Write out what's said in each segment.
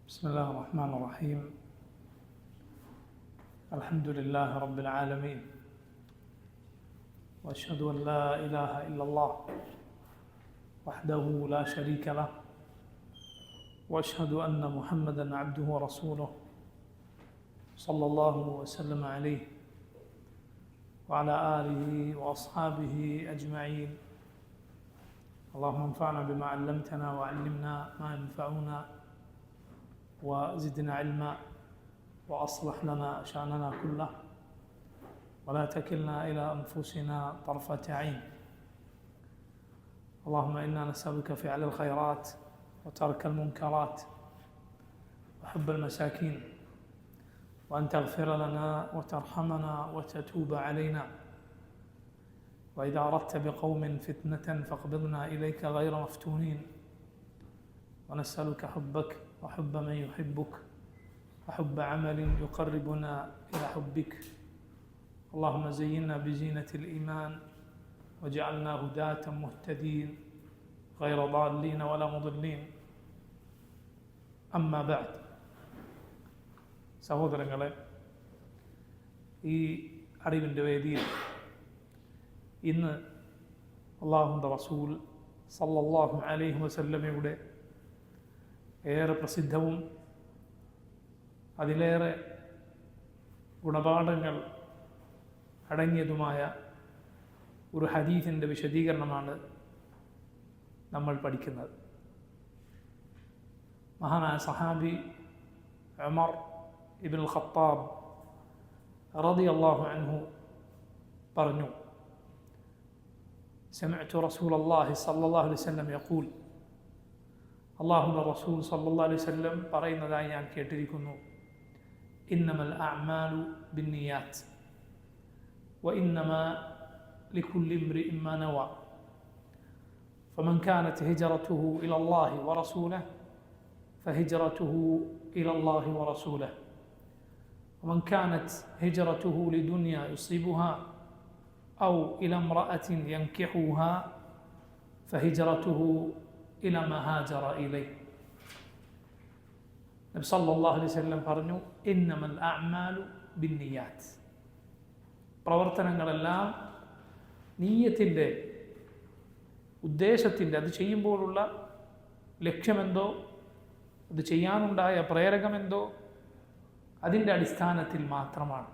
بسم الله الرحمن الرحيم. الحمد لله رب العالمين، وأشهد أن لا إله إلا الله وحده لا شريك له، وأشهد أن محمدًا عبده ورسوله صلى الله وسلم عليه وعلى آله وأصحابه أجمعين. اللهم انفعنا بما علمتنا وعلمنا ما ينفعنا وزدنا علما وأصلح لنا شأننا كله ولا تكلنا إلى أنفسنا طرفة عين. اللهم إنا نسألك فعل الخيرات وترك المنكرات وحب المساكين، وأن تغفر لنا وترحمنا وتتوب علينا، وإذا أردت بقوم فتنة فاقبضنا إليك غير مفتونين، ونسألك حبك وحب من يحبك وحب عمل يقربنا إلى حبك. اللهم زينا بزينة الإيمان وجعلنا هداة مهتدين غير ضالين ولا مضلين. أما بعد. സഹോദരങ്ങളെ, ഈ അറിവിൻ്റെ വേദിയിൽ ഇന്ന് അല്ലാഹുവിൻ്റെ റസൂൽ സല്ലല്ലാഹു അലൈഹി വസല്ലമയുടെ ഏറെ പ്രസിദ്ധവും അതിലേറെ ഗുണപാഠങ്ങൾ അടങ്ങിയതുമായ ഒരു ഹദീസിൻ്റെ വിശദീകരണമാണ് നമ്മൾ പഠിക്കുന്നത്. മഹാനായ സഹാബി ഉമർ ഇബ്നുൽ ഖത്താബ് റളിയല്ലാഹു അൻഹു പറഞ്ഞു, سمعت رسول الله صلى الله عليه وسلم يقول, അല്ലാഹുവിൻ്റെ റസൂൽ സല്ലല്ലാഹു അലൈഹി വസല്ലം പറയുന്നതായി ഞാൻ കേട്ടിരിക്കുന്നു, ഇന്നമൽ അഅ്മാലു ബിന്നിയാത്ത് വഇന്നമാ ലികുല്ലി ഇംറിഇൻ മാ നവى فمن كانت هجرته إلى الله ورسوله فهجرته إلى الله ورسوله ومن كانت هجرته لدنيا يصيبها أو إلى امرأة ينكحها فهجرته إلى ما هاجر إليه. നബി സല്ലല്ലാഹു അലൈഹി വസല്ലം പറഞ്ഞു, ഇന്നമൽ അഅ്മാലു ബിന്നിയാത്ത്, പ്രവർത്തനങ്ങളെല്ലാം നീയത്തിൻ്റെ, ഉദ്ദേശത്തിൻ്റെ, അത് ചെയ്യുമ്പോഴുള്ള ലക്ഷ്യമെന്തോ, അത് ചെയ്യാനുണ്ടായ പ്രേരകമെന്തോ, അതിൻ്റെ അടിസ്ഥാനത്തിൽ മാത്രമാണ്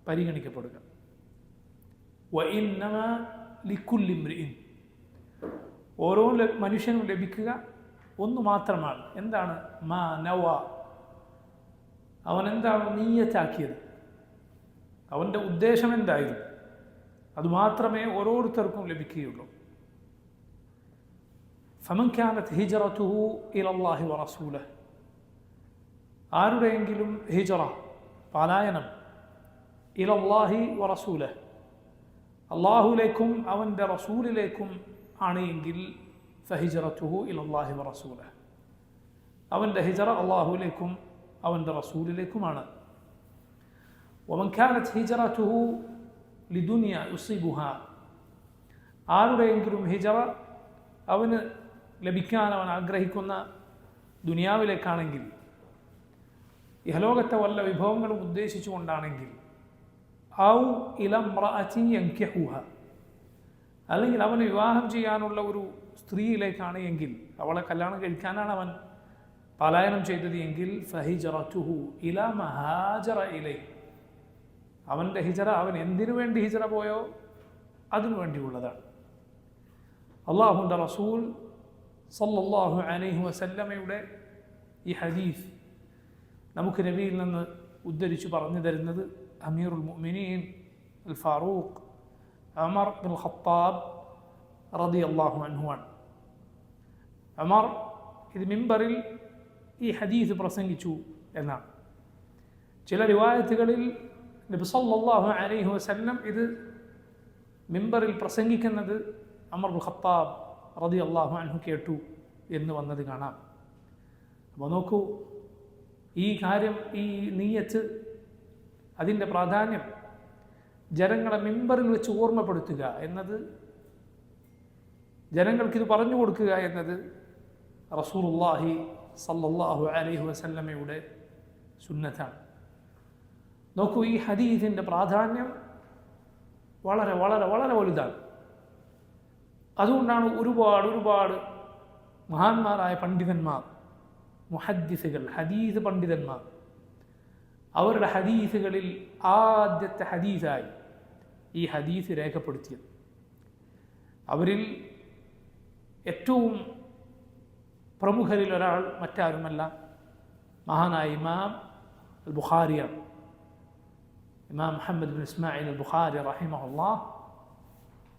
പരിഗണിക്കപ്പെടുക. വഇന്നമാ ലികുല്ലി ഇംറിഇൻ, ഓരോ മനുഷ്യനും ലഭിക്കുക ഒന്ന് മാത്രമാണ്. എന്താണ്? മാ നവ, അവൻ എന്താണ് നീയത്താക്കിയത്, അവൻ്റെ ഉദ്ദേശം എന്തായിരുന്നു, അതുമാത്രമേ ഓരോരുത്തർക്കും ലഭിക്കുകയുള്ളൂ. ഫമൻ കാനത് ഹിജ്റതുഹു ഇലല്ലാഹി വറസൂലഹ്, ആരുടെയെങ്കിലും ഹിജ്റ, പലായനം, ഇലല്ലാഹി വറസൂലഹ്, അള്ളാഹുലേക്കും അവൻ്റെ റസൂലിലേക്കും ആണ് എങ്കിൽ ഫഹിജ്റതുഹു ഇലല്ലാഹി വറസൂലഹ്, അവൻ്റെ ഹിജ്റ അള്ളാഹുലേക്കും അവൻ്റെ റസൂലിലേക്കുമാണ്. വമൻ കാനത് ഹിജ്റതുഹു ലിദുനിയ യുസീബുഹാ, ആരുടെയെങ്കിലും ഹിജ്റ അവന് ലഭിക്കാൻ അവൻ ആഗ്രഹിക്കുന്ന ദുനിയാവിലേക്കാണെങ്കിൽ, ഇഹലോകത്തെ വല്ല വിഭവങ്ങളും ഉദ്ദേശിച്ചുകൊണ്ടാണെങ്കിൽ, ഔ ഇല ഇംറഅത്തിൻ യൻകിഹുഹാ, അല്ലെങ്കിൽ അവന് വിവാഹം ചെയ്യാനുള്ള ഒരു സ്ത്രീയിലേക്കാണ് എങ്കിൽ, അവളെ കല്യാണം കഴിക്കാനാണ് അവൻ പലായനം ചെയ്തത് എങ്കിൽ, ഫഹിജ്റതുഹു ഇലാ മാ ഹാജറ ഇലൈഹി, അവൻ്റെ ഹിജ്റ, അവൻ എന്തിനു വേണ്ടി ഹിജ്റ പോയോ അതിനു വേണ്ടിയുള്ളതാണ്. അല്ലാഹുവിൻ്റെ റസൂൽ സല്ലല്ലാഹു അലൈഹി വസല്ലമയുടെ ഈ ഹദീസ് നമുക്ക് നബിയിൽ നിന്ന് ഉദ്ധരിച്ചു പറഞ്ഞു തരുന്നത് അമീറുൽ മുഅ്മിനീൻ അൽ ഫാറൂഖ് ഉമർ ഇബ്നുൽ ഖത്താബ് റളിയല്ലാഹു അൻഹു ആണ്. ഉമർ ഇത് മിമ്പറിൽ ഈ ഹദീസ് പ്രസംഗിച്ചു എന്നാണ്. ചില റിവായത്തുകളിൽ നബി സല്ലല്ലാഹു അലൈഹി വസല്ലം ഇത് മിമ്പറിൽ പ്രസംഗിക്കുന്നത് ഉമർ ഇബ്നുൽ ഖത്താബ് റളിയല്ലാഹു അൻഹു കേട്ടു എന്ന് വന്നത് കാണാം. അപ്പോൾ നോക്കൂ, ഈ കാര്യം, ഈ നിയ്യത്ത്, അതിൻ്റെ പ്രാധാന്യം ജനങ്ങളെ മിമ്പറിൽ വെച്ച് ഓർമ്മപ്പെടുത്തുക എന്നത്, ജനങ്ങൾക്കിത് പറഞ്ഞു കൊടുക്കുക എന്നത് റസൂലുള്ളാഹി സല്ലല്ലാഹു അലൈഹി വസല്ലമയുടെ സുന്നത്താണ്. നോക്കൂ, ഈ ഹദീസിൻ്റെ പ്രാധാന്യം വളരെ വളരെ വളരെ വലുതാണ്. അതുകൊണ്ടാണ് ഒരുപാട് മഹാന്മാരായ പണ്ഡിതന്മാർ, മുഹദ്ദിസുകൾ, ഹദീസ് പണ്ഡിതന്മാർ, അവരുടെ ഹദീസുകളിൽ ആദ്യത്തെ ഹദീസായി ഈ ഹദീസ് രേഖപ്പെടുത്തിയത്. അവരിൽ ഏറ്റവും പ്രമുഖരിൽ ഒരാൾ മറ്റാരുമല്ല, മഹാനായ ഇമാം അൽ ബുഖാരിയാണ്. ഇമാം മുഹമ്മദ് ബിൻ ഇസ്മായിൽ അൽ ബുഖാരി റഹിമഹുല്ലാഹ്,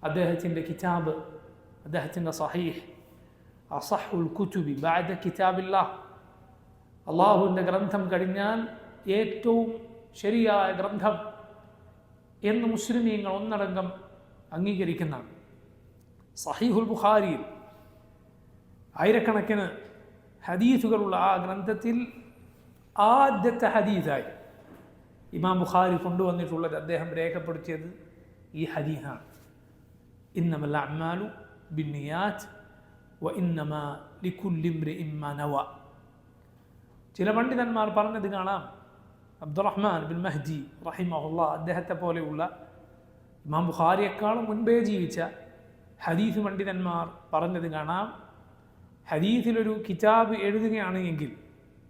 അദ്ദേഹത്തിൻ്റെ കിതാബ്, അദ്ദേഹത്തിൻ്റെ സഹീഹ്, അസഹുൽ കുതുബി ബഅദ കിതാബില്ലാഹ്, അള്ളാഹുവിൻ്റെ ഗ്രന്ഥം കഴിഞ്ഞാൽ ഏറ്റവും ശരിയായ ഗ്രന്ഥം എന്ന് മുസ്ലിമീങ്ങൾ ഒന്നടങ്കം അംഗീകരിക്കുന്ന സഹീഹുൽ ബുഖാരിയിൽ ആയിരക്കണക്കിന് ഹദീസുകളുള്ള ആ ഗ്രന്ഥത്തിൽ ആദ്യത്തെ ഹദീസായി ഇമാം ബുഖാരി കൊണ്ടുവന്നിട്ടുള്ളത്, അദ്ദേഹം രേഖപ്പെടുത്തിയത് ഈ ഹദീസാണ്. ഇന്നമൽ അഅ്മാലു ബിന്നിയാത്ത് വ ഇന്നമാ ലികുല്ലി ഇംറിഇൻ മാ നവ. ചില പണ്ഡിതന്മാർ പറഞ്ഞത് കാണാം, അബ്ദുറഹ്മാൻ ബിൻ മഹ്ദി റഹിമഹുല്ലാഹ്, അദ്ദേഹത്തെ പോലെയുള്ള ഇമാം ബുഖാരിയെക്കാളും മുൻപേ ജീവിച്ച ഹദീസ് പണ്ഡിതന്മാർ പറഞ്ഞത് കാണാം, ഹദീസിലൊരു കിതാബ് എഴുതുകയാണ് എങ്കിൽ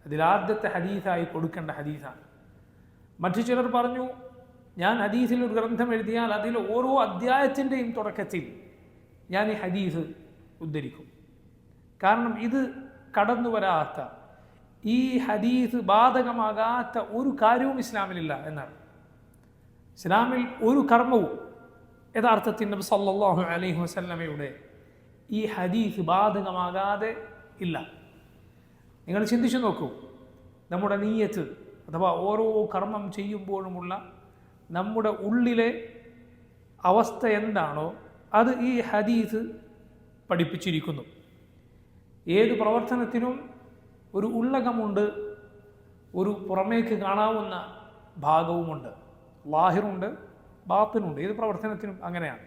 അതിലാദ്യത്തെ ഹദീസായി കൊടുക്കേണ്ട ഹദീസാണ്. മറ്റു ചിലർ പറഞ്ഞു, ഞാൻ ഹദീസിലൊരു ഗ്രന്ഥം എഴുതിയാൽ അതിൽ ഓരോ അധ്യായത്തിൻ്റെയും തുടക്കത്തിൽ ഞാൻ ഈ ഹദീസ് ഉദ്ധരിക്കും. കാരണം ഇത് കടന്നു വരാത്ത, ഈ ഹദീസ് ബാധകമാകാത്ത ഒരു കാര്യവും ഇസ്ലാമിലില്ല എന്നാണ്. ഇസ്ലാമിൽ ഒരു കർമ്മവും യഥാർത്ഥത്തിൽ നബി സല്ലല്ലാഹു അലൈഹി വസല്ലമയുടെ ഈ ഹദീസ് ബാധകമാകാതെ ഇല്ല. നിങ്ങൾ ചിന്തിച്ചു നോക്കൂ, നമ്മുടെ നിയ്യത്ത് അഥവാ ഓരോ കർമ്മം ചെയ്യുമ്പോഴുമുള്ള നമ്മുടെ ഉള്ളിലെ അവസ്ഥ എന്താണോ അത് ഈ ഹദീസ് പഠിപ്പിച്ചിരിക്കുന്നു. ഏത് പ്രവർത്തനത്തിനും ഒരു ഉള്ളകമുണ്ട്, ഒരു പുറമേക്ക് കാണാവുന്ന ഭാഗവുമുണ്ട്. ലാഹിറുണ്ട്, ബാത്തിനുണ്ട്. ഏത് പ്രവർത്തനത്തിനും അങ്ങനെയാണ്.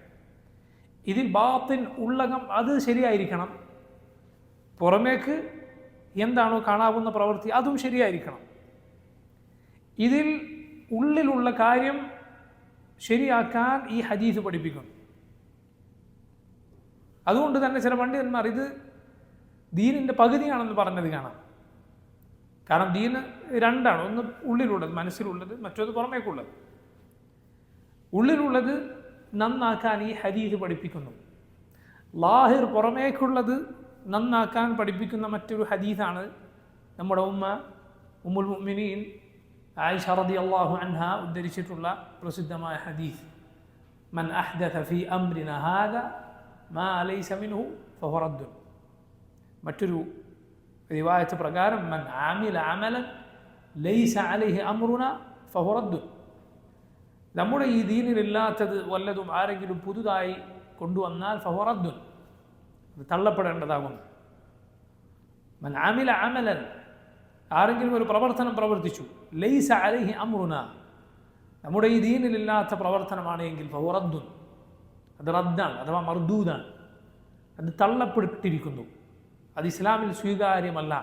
ഇതിൽ ബാത്തിൻ, ഉള്ളകം, അത് ശരിയായിരിക്കണം. പുറമേക്ക് എന്താണോ കാണാവുന്ന പ്രവൃത്തി അതും ശരിയായിരിക്കണം. ഇതിൽ ഉള്ളിലുള്ള കാര്യം ശരിയാക്കാൻ ഈ ഹദീസ് പഠിപ്പിക്കുന്നു. അതുകൊണ്ട് തന്നെ ചില പണ്ഡിതന്മാർ ഇത് ദീനിൻ്റെ പകുതിയാണെന്ന് പറഞ്ഞത് കാണാം. കാരണം ദീന് രണ്ടാണ്, ഒന്ന് ഉള്ളിലുള്ളത്, മനസ്സിലുള്ളത്, മറ്റൊന്ന് പുറമേക്കുള്ളത്. ഉള്ളിലുള്ളത് നന്നാക്കാൻ ഈ ഹദീസ് പഠിപ്പിക്കുന്നു. ലാഹിർ, പുറമേക്കുള്ളത് നന്നാക്കാൻ പഠിപ്പിക്കുന്ന മറ്റൊരു ഹദീസാണ് നമ്മുടെ ഉമ്മുൽ മുഅ്മിനീൻ ആയിഷ റളിയല്ലാഹു അൻഹ ഉദ്ധരിച്ചിട്ടുള്ള പ്രസിദ്ധമായ ഹദീസ്, മൻ അഹ്ദഥ ഫീ അംരിനാ ഹാദാ മാ ലൈസ മിൻഹു ഫഹുവ റദ്ദുൻ. മറ്റൊരു റിവായത്ത് പ്രകാരം, മൻ ആമില അമലൻ ലൈസ അലൈഹി അംറുനാ ഫഹുവ റദ്ദുൻ. നമ്മുടെ ഈ ദീനിലില്ലാത്തത് വല്ലതും ആരെങ്കിലും പുതുതായി കൊണ്ടുവന്നാൽ ഫഹുവ റദ്ദുൻ, അത് തള്ളപ്പെടേണ്ടതാകുന്നു. മൻ ആമില അമലൻ, ആരെങ്കിലും ഒരു പ്രവർത്തനം പ്രവർത്തിച്ചു, ലൈസ അലൈഹി അംറുന, നമ്മുടെ ഈ ദീനിലില്ലാത്ത പ്രവർത്തനമാണ് എങ്കിൽ ഫഹുവ റദ്ദുൻ, അത് റദ്ദാണ് അഥവാ മർദൂദാണ്, അത് തള്ളപ്പെട്ടിരിക്കുന്നു, അത് ഇസ്ലാമിൽ സ്വീകാര്യമല്ല.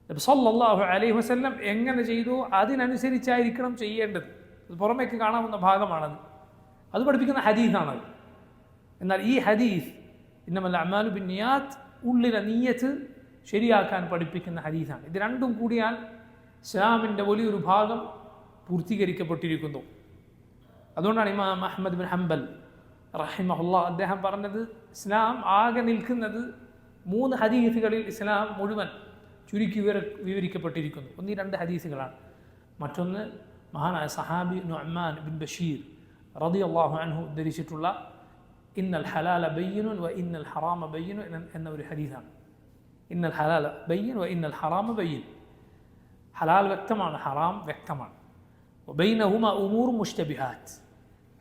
നബി സല്ലല്ലാഹു അലൈഹി വസല്ലം എങ്ങനെ ചെയ്തു അതിനനുസരിച്ചായിരിക്കണം ചെയ്യേണ്ടത്. അത് പുറമേക്ക് കാണാവുന്ന ഭാഗമാണത്, അത് പഠിപ്പിക്കുന്ന ഹദീസാണത്. എന്നാൽ ഈ ഹദീസ് ഇന്നമൽ അഅ്മാലു ബിന്നിയാത്ത്, ഉള്ളിലെ നിയ്യത്ത് ശരിയാക്കാൻ പഠിപ്പിക്കുന്ന ഹദീസാണ്. ഇത് രണ്ടും കൂടിയാൽ ഇസ്ലാമിൻ്റെ വലിയൊരു ഭാഗം പൂർത്തീകരിക്കപ്പെട്ടിരിക്കുന്നു. അതുകൊണ്ടാണ് ഇമാം അഹ്മദ് ബിൻ ഹംബൽ റഹിമഹുല്ലാഹ് അദ്ദേഹം പറഞ്ഞത്, ഇസ്ലാം ആകെ നിൽക്കുന്നത് 3 ഹദീസുകളിൽ ഇസ്ലാം മുഴുവൻ ചുരുക്കി വിവരിക്കപ്പെട്ടിരിക്കുന്നു. ഒന്ന് ഈ 2 ഹദീസുകളാണ്. മറ്റൊന്ന് മഹാനായ സഹാബി നുഅ്മാൻ ബിൻ ബഷീർ റളിയല്ലാഹു അൻഹു ഉദ്ധരിച്ചിട്ടുള്ള ഇന്നൽ ഹലാല ബയ്യിനുൻ വ ഇന്നൽ ഹറാമ ബയ്യിനുൻ എന്ന ഒരു ഹദീസാണ്. ഇന്നൽ ഹലാല ബയ്യിൻ വ ഇന്നൽ ഹറാമ ബയ്യിൻ, ഹലാൽ വ്യക്തമാണ്, ഹറാം വ്യക്തമാണ്. ബൈനഹുമാ ഉമൂർ മുഷ്തബിഹാത്ത്,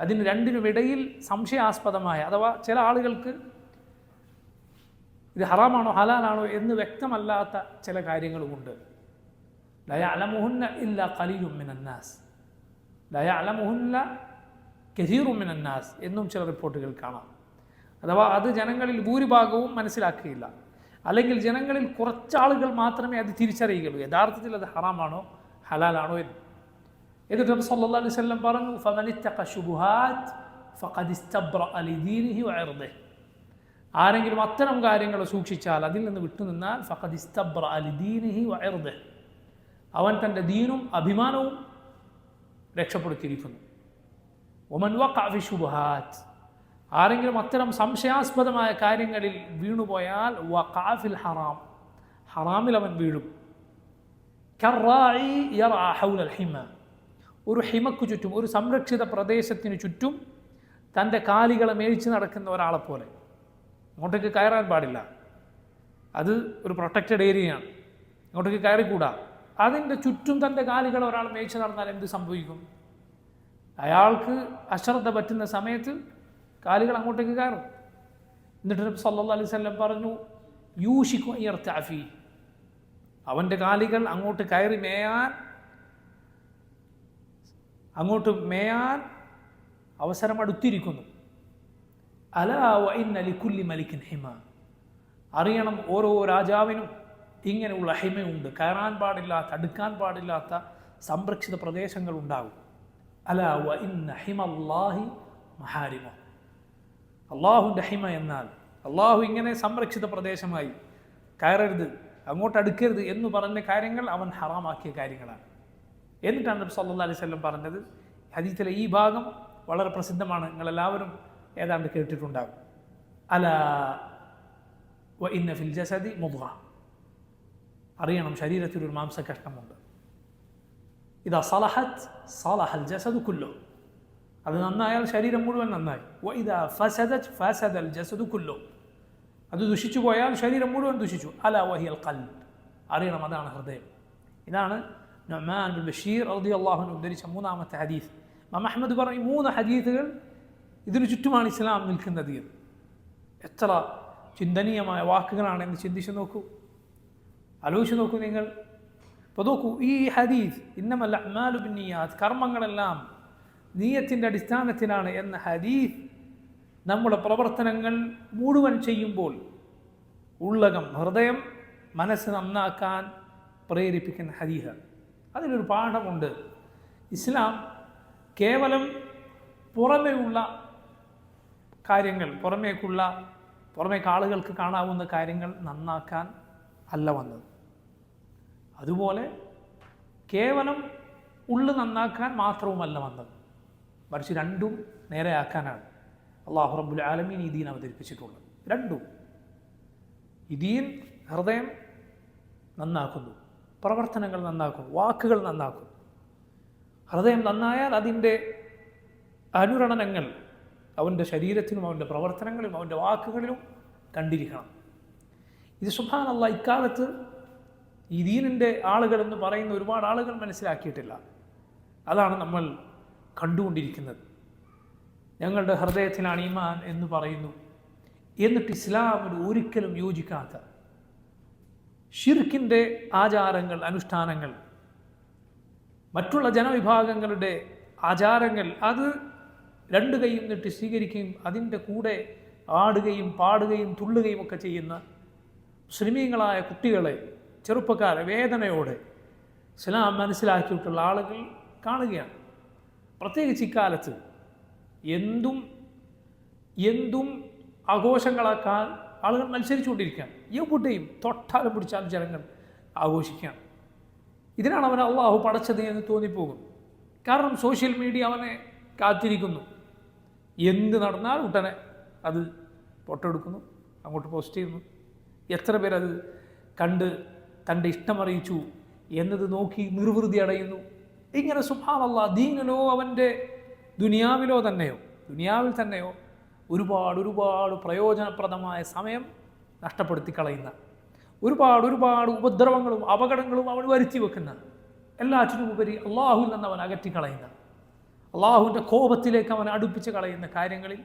അതിന് രണ്ടിനുമിടയിൽ സംശയാസ്പദമായ, അഥവാ ചില ആളുകൾക്ക് ഇത് ഹറാമാണോ ഹലാലാണോ എന്ന് വ്യക്തമല്ലാത്ത ചില കാര്യങ്ങളുമുണ്ട്. ലാ യഅലമുഹുന്ന ഇല്ലാ ഖലീലുൻ മിനന്നാസ്, ലാ യഅലമുഹുന്ന കസീറുൻ മിനന്നാസ് എന്നും ചില റിപ്പോർട്ടുകൾ കാണാം. അഥവാ അത് ജനങ്ങളിൽ ഭൂരിഭാഗവും മനസ്സിലാക്കുകയില്ല. അല്ലെങ്കിൽ ജനങ്ങളിൽ കുറച്ചാളുകൾ മാത്രമേ അത് തിരിച്ചറിയുകയുള്ളൂ യഥാർത്ഥത്തിൽ അത് ഹറാമാണോ ഹലാലാണോ എന്ന്. എന്നിട്ട് നബി സല്ലല്ലാഹു അലൈഹി വസല്ലം പറഞ്ഞു, ഫമനിത്തഖ ശുബുഹാത്ത് ഫഖദ് ഇസ്തബ്റഅ ലിദീനിഹി വഇർദിഹി. ആരെങ്കിലും അത്തരം കാര്യങ്ങൾ സൂക്ഷിച്ചാൽ, അതിൽ നിന്ന് വിട്ടുനിന്നാൽ, ഫഖദ് ഇസ്തബ്റഅ ലിദീനിഹി വഇർദിഹി, അവൻ തൻ്റെ ദീനും അഭിമാനവും രക്ഷപ്പെടുത്തിയിരിക്കുന്നു. വമൻ വഖഅ ഫി ശുബുഹാത്ത്, ആരെങ്കിലും അത്തരം സംശയാസ്പദമായ കാര്യങ്ങളിൽ വീണുപോയാൽ, വഖഅ ഫിൽ ഹറാം, ഹറാമിൽ അവൻ വീഴും. കർറാഇ യർഅ ഹൗലൽ ഹിമ, ഒരു ഹിമക്ക് ചുറ്റും, ഒരു സംരക്ഷിത പ്രദേശത്തിന് ചുറ്റും തൻ്റെ കാലികളെ മേയിച്ച് നടക്കുന്ന ഒരാളെപ്പോലെ. അങ്ങോട്ടേക്ക് കയറാൻ പാടില്ല, അത് ഒരു പ്രൊട്ടക്റ്റഡ് ഏരിയയാണ്, അങ്ങോട്ടേക്ക് കയറിക്കൂടാ. അതിൻ്റെ ചുറ്റും തൻ്റെ കാലികളെ ഒരാൾ മേയിച്ച് നടന്നാൽ എന്ത് സംഭവിക്കും? അയാൾക്ക് അശ്രദ്ധ പറ്റുന്ന സമയത്ത് കാലുകൾ അങ്ങോട്ടേക്ക് കയറും. എന്നിട്ട് നബി സല്ലല്ലാഹു അലൈഹി വസല്ലം പറഞ്ഞു, യൂഷിക്കു അൻ യർതഅ ഫീ, അവൻ്റെ കാലുകൾ അങ്ങോട്ട് മേയാൻ അവസരം അടുത്തിരിക്കുന്നു. അലാ വ ഇന്ന ലികുല്ലി മലിക്കിൻ ഹിമ, അറിയണം ഓരോ രാജാവിനും ഇങ്ങനെയുള്ള ഹിമയുണ്ട്. കയറാൻ പാടില്ലാത്ത, അടുക്കാൻ പാടില്ലാത്ത സംരക്ഷിത പ്രദേശങ്ങൾ ഉണ്ടാകും. അലാ വ ഇന്ന ഹിമല്ലാഹി മഹാരിമ, അള്ളാഹുവിൻ്റെ ഹിമ എന്നാൽ അള്ളാഹു ഇങ്ങനെ സംരക്ഷിത പ്രദേശമായി കയറരുത്, അങ്ങോട്ട് അടുക്കരുത് എന്ന് പറഞ്ഞ കാര്യങ്ങൾ അവൻ ഹറാമാക്കിയ കാര്യങ്ങളാണ്. എന്നിട്ടാണ് നബി സല്ലല്ലാഹു അലൈഹി വസല്ലം പറഞ്ഞത്. ഹദീസിലെ ഈ ഭാഗം വളരെ പ്രസിദ്ധമാണ്, നിങ്ങളെല്ലാവരും ഏതാണ്ട് കേട്ടിട്ടുണ്ടാകും. അലാ വ ഇന്ന ഫിൽ ജസദി മുദ്ഗ, അറിയണം ശരീരത്തിലൊരു മാംസകഷ്ണമുണ്ട്. ഇദാ സലഹത് സലഹൽ ജസദു കുല്ലു, അത് നന്നായാൽ ശരീരം മുഴുവൻ നന്നായി. വ ഇദാ ഫസദത് ഫസദൽ ജസദു കുല്ലു, അത് ദുഷിച്ചു പോയാൽ ശരീരം മുഴുവൻ ദുഷിച്ചു. അലാ വഹിയൽ ഖൽബ്, അറിയണം അതാണ് ഹൃദയം. ഇതാണ് നുഅ്മാൻ ബിൻ ബഷീർ റളിയല്ലാഹു അൻഹു ഉദ്ധരിച്ച മൂന്നാമത്തെ ഹദീസ്. ഇമാം അഹ്മദ് പറഞ്ഞു, 3 ഹദീസുകൾ ഇതിനു ചുറ്റുമാണ് ഇസ്ലാം നിൽക്കുന്നത്. എത്ര ചിന്തനീയമായ വാക്കുകളാണെന്ന് ചിന്തിച്ചു നോക്കൂ, ആലോചിച്ച് നോക്കൂ നിങ്ങൾ. അപ്പോൾ നോക്കൂ, ഈ ഹദീസ് ഇന്നമൽ അഅ്മാലു ബിന്നിയാത്ത്, കർമ്മങ്ങളെല്ലാം നിയ്യത്തിൻ്റെ അടിസ്ഥാനത്തിലാണ് എന്ന ഹദീസ് നമ്മുടെ പ്രവർത്തനങ്ങൾ മുഴുവൻ ചെയ്യുമ്പോൾ ഉള്ളകം, ഹൃദയം, മനസ്സ് നന്നാക്കാൻ പ്രേരിപ്പിക്കുന്ന ഹദീസാണ്. അതിലൊരു പാഠമുണ്ട്. ഇസ്ലാം കേവലം പുറമേയുള്ള കാര്യങ്ങൾ, പുറമേക്ക് ആളുകൾക്ക് കാണാവുന്ന കാര്യങ്ങൾ നന്നാക്കാൻ അല്ല വന്നത്. അതുപോലെ കേവലം ഉള്ളു നന്നാക്കാൻ മാത്രവുമല്ല വന്നത്, മറിച്ച് രണ്ടും നേരെയാക്കാനാണ് അല്ലാഹു റബ്ബുൽ ആലമീൻ ഈ ദീൻ അവതരിപ്പിച്ചിട്ടുള്ളത്. രണ്ടും, ഈ ദീൻ ഹൃദയം നന്നാക്കുന്നു, പ്രവർത്തനങ്ങൾ നന്നാക്കുന്നു, വാക്കുകൾ നന്നാക്കുന്നു. ഹൃദയം നന്നായാൽ അതിൻ്റെ അനുരണനങ്ങൾ അവൻ്റെ ശരീരത്തിനും അവൻ്റെ പ്രവർത്തനങ്ങളിലും അവൻ്റെ വാക്കുകളിലും കണ്ടിരിക്കണം. ഇത് സുബ്ഹാനല്ലാഹ് ഇക്കാലത്ത് ഈ ദീനിൻ്റെ ആളുകൾ എന്ന് പറയുന്ന ഒരുപാട് ആളുകൾ മനസ്സിലാക്കിയിട്ടില്ല. അതാണ് നമ്മൾ കണ്ടുകൊണ്ടിരിക്കുന്നത്. ഞങ്ങളുടെ ഹൃദയത്തിലാണ് ഈമാൻ എന്ന് പറയുന്നു, എന്നിട്ട് ഇസ്ലാമിന് ഒരിക്കലും യോജിക്കാത്ത ഷിർക്കിൻ്റെ ആചാരങ്ങൾ, അനുഷ്ഠാനങ്ങൾ, മറ്റുള്ള ജനവിഭാഗങ്ങളുടെ ആചാരങ്ങൾ, അത് 2 കൈയും നീട്ടി സ്വീകരിക്കുകയും അതിൻ്റെ കൂടെ ആടുകയും പാടുകയും തുള്ളുകയും ഒക്കെ ചെയ്യുന്ന മുസ്ലിമീങ്ങളായ കുട്ടികളെ, ചെറുപ്പക്കാരെ വേദനയോടെ ഇസ്ലാം മനസ്സിലാക്കിയിട്ടുള്ള ആളുകൾ കാണുകയാണ്. പ്രത്യേകിച്ച് ഇക്കാലത്ത് എന്തും ആഘോഷങ്ങളാക്കാൻ ആളുകൾ മത്സരിച്ചുകൊണ്ടിരിക്കുകയാണ്. എവിടെയും തൊട്ടാലും പിടിച്ചാലും ജനങ്ങൾ ആഘോഷിക്കുകയാണ്. ഇതിനാണ് അവനെ അള്ളാഹു പടച്ചത് എന്ന് തോന്നിപ്പോകും. കാരണം സോഷ്യൽ മീഡിയ അവനെ കാത്തിരിക്കുന്നു. എന്ത് നടന്നാൽ ഉടനെ അത് ഫോട്ടോ എടുക്കുന്നു, അങ്ങോട്ട് പോസ്റ്റ് ചെയ്യുന്നു. എത്ര പേരത് കണ്ട് തൻ്റെ ഇഷ്ടമറിയിച്ചു എന്നത് നോക്കി നിർവൃതി അടയുന്നു. ഇങ്ങനെ സുബ്ഹാനല്ലാഹ്, ദീനിലോ അവൻ്റെ ദുനിയാവിൽ തന്നെയോ ഒരുപാട് പ്രയോജനപ്രദമായ സമയം നഷ്ടപ്പെടുത്തി കളയുന്ന, ഒരുപാട് ഉപദ്രവങ്ങളും അപകടങ്ങളും അവൻ വരുത്തി വെക്കുന്ന, എല്ലാറ്റിനും ഉപരി അള്ളാഹുവിൽ നിന്ന് അവൻ അകറ്റിക്കളയുന്ന, അള്ളാഹുവിൻ്റെ കോപത്തിലേക്ക് അവൻ അടുപ്പിച്ച് കളയുന്ന കാര്യങ്ങളിൽ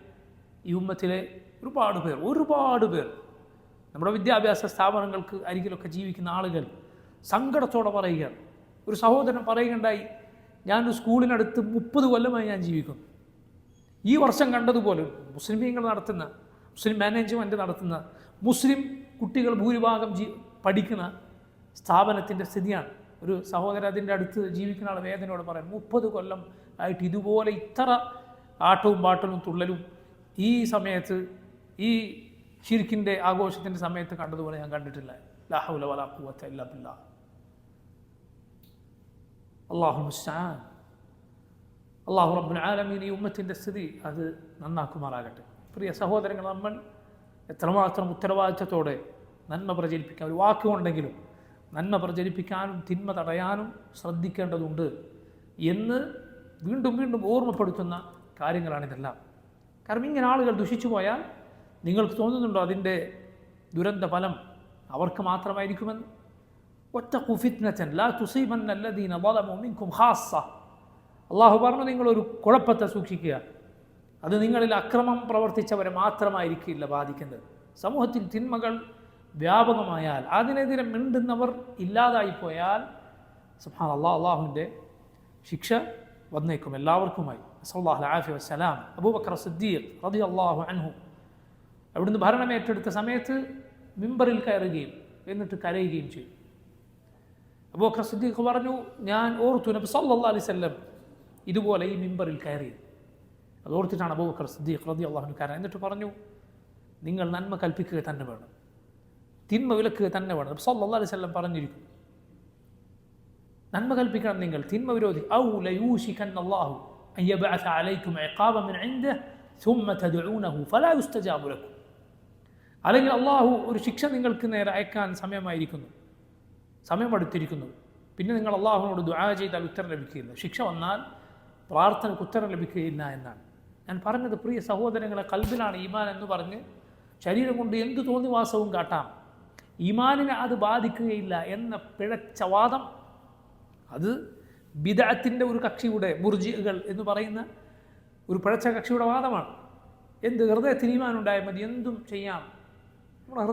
ഈ ഉമ്മത്തിലെ ഒരുപാട് പേർ നമ്മുടെ വിദ്യാഭ്യാസ സ്ഥാപനങ്ങൾക്ക് അരികിലൊക്കെ ജീവിക്കുന്ന ആളുകൾ സങ്കടത്തോടെ പറയുകയാണ്. ഒരു സഹോദരൻ പറയുകയുണ്ടായി, ഞാനൊരു സ്കൂളിനടുത്ത് 30 കൊല്ലമായി ഞാൻ ജീവിക്കുന്നു. ഈ വർഷം കണ്ടതുപോലെ മുസ്ലിം മാനേജ്മെൻറ്റ് നടത്തുന്ന മുസ്ലിം കുട്ടികൾ ഭൂരിഭാഗം പഠിക്കുന്ന സ്ഥാപനത്തിൻ്റെ സ്ഥിതിയാണ്. ഒരു സഹോദരൻ അതിൻ്റെ അടുത്ത് ജീവിക്കുന്ന ആൾ വേദനയോട് പറയാം, 30 കൊല്ലം ആയിട്ട് ഇതുപോലെ ഇത്ര ആട്ടവും പാട്ടലും തുള്ളലും ഈ സമയത്ത് ഈ ശിർക്കിൻ്റെ ആഘോഷത്തിൻ്റെ സമയത്ത് കണ്ടതുപോലെ ഞാൻ കണ്ടിട്ടില്ല. ലാ ഹൗല വലാ ഖുവത ഇല്ലാ ബില്ലാഹ്. അല്ലാഹു മുസ്തആൻ. അല്ലാഹു റബ്ബുൽ ആലമീൻ ഈ ഉമ്മത്തിൻ്റെ സ്ഥിതി അത് നന്നാക്കുമാറാകട്ടെ. പ്രിയ സഹോദരങ്ങൾ, നമ്മൾ എത്രമാത്രം ഉത്തരവാദിത്തത്തോടെ നന്മ പ്രചരിപ്പിക്കാൻ, ഒരു വാക്കുകൊണ്ടെങ്കിലും നന്മ പ്രചരിപ്പിക്കാനും തിന്മ തടയാനും ശ്രദ്ധിക്കേണ്ടതുണ്ട് എന്ന് വീണ്ടും വീണ്ടും ഓർമ്മപ്പെടുത്തുന്ന കാര്യങ്ങളാണിതെല്ലാം. കാരണം ഇങ്ങനെ ആളുകൾ ദുഷിച്ചു പോയാൽ നിങ്ങൾക്ക് തോന്നുന്നുണ്ടോ അതിൻ്റെ ദുരന്ത ഫലം അവർക്ക് മാത്രമായിരിക്കുമെന്ന്? വത്തഖു ഫിത്നതൻ ലാ തുസീബന്ന അല്ലദീന ളലമു മിൻകും ഖാസ്സ. അല്ലാഹു പറഞ്ഞു, നിങ്ങളൊരു കുഴപ്പത്തെ സൂക്ഷിക്കുക, അത് നിങ്ങളിൽ അക്രമം പ്രവർത്തിച്ചവരെ മാത്രമായിരിക്കില്ല ബാധിക്കുന്നത്. സമൂഹത്തിൽ തിന്മകൾ വ്യാപകമായാൽ അതിനെതിരെ മിണ്ടുന്നവർ ഇല്ലാതായിപ്പോയാൽ സുബ്ഹാനല്ലാഹ്, അള്ളാഹുവിൻ്റെ ശിക്ഷ വന്നേക്കും എല്ലാവർക്കുമായി. നസ്അലുല്ലാഹൽ ആഫിയ വസ്സലാം. അബൂബക്കർ സിദ്ദീഖ് റളിയല്ലാഹു അൻഹു അവിടുന്ന് ഭരണമേറ്റെടുത്ത സമയത്ത് മിമ്പറിൽ കയറുകയും എന്നിട്ട് കരയുകയും ചെയ്തു. അബൂബക്കർ സിദ്ദീഖ് പറഞ്ഞു, ഞാൻ ഓർത്തു നബി സല്ലല്ലാഹു അലൈഹി വസല്ലം ഇതുപോലെ ഈ മിമ്പറിൽ കയറിയത്. അതോർത്തിട്ടാണ് അബൂബക്കർ സിദ്ദീഖ് റളിയല്ലാഹു അൻഹു കയറാൻ. എന്നിട്ട് പറഞ്ഞു, നിങ്ങൾ നന്മ കൽപ്പിക്കുക തന്നെ വേണം, തിന്മ വിലക്കുക തന്നെ വേണം. നബി സല്ലല്ലാഹു അലൈഹി വസല്ലം പറഞ്ഞിരിക്കും, നന്മ കൽപ്പിക്കണം നിങ്ങൾ, തിന്മ വിരോധി. ഔ ലയൂശികന്ന അല്ലാഹു അൻ യബ്അസ അലൈക്കും ഇഖാബൻ മിൻ ഇൻദിഹി സുമ്മ തദ്ഊനഹു ഫലാ യുസ്തജാബു ലക്കും. അല്ലെങ്കിൽ അള്ളാഹു ഒരു ശിക്ഷ നിങ്ങൾക്ക് നേരെ അയക്കാൻ സമയമെടുത്തിരിക്കുന്നു, പിന്നെ നിങ്ങൾ അള്ളാഹുവിനോട് ദുആ ചെയ്താൽ ഉത്തരം ലഭിക്കുകയില്ല, ശിക്ഷ വന്നാൽ പ്രാർത്ഥനയ്ക്ക് ഉത്തരം ലഭിക്കുകയില്ല എന്നാണ് ഞാൻ പറഞ്ഞത്. പ്രിയ സഹോദരങ്ങളെ, ഖൽബിലാണ് ഈമാൻ എന്ന് പറഞ്ഞ് ശരീരം കൊണ്ട് എന്ത് തോന്നിവാസവും കാട്ടാം, ഈമാനിനെ അത് ബാധിക്കുകയില്ല എന്ന പിഴച്ച വാദം അത് ബിദ്അത്തിൻ്റെ ഒരു കക്ഷിയുടെ, മുർജിഅകൾ എന്ന് പറയുന്ന ഒരു പിഴച്ച കക്ഷിയുടെ വാദമാണ്. എന്ത് ഹൃദയത്തിൽ ഈമാൻ ഉണ്ടായാൽ മതി, എന്തും ചെയ്യാം, നമ്മുടെ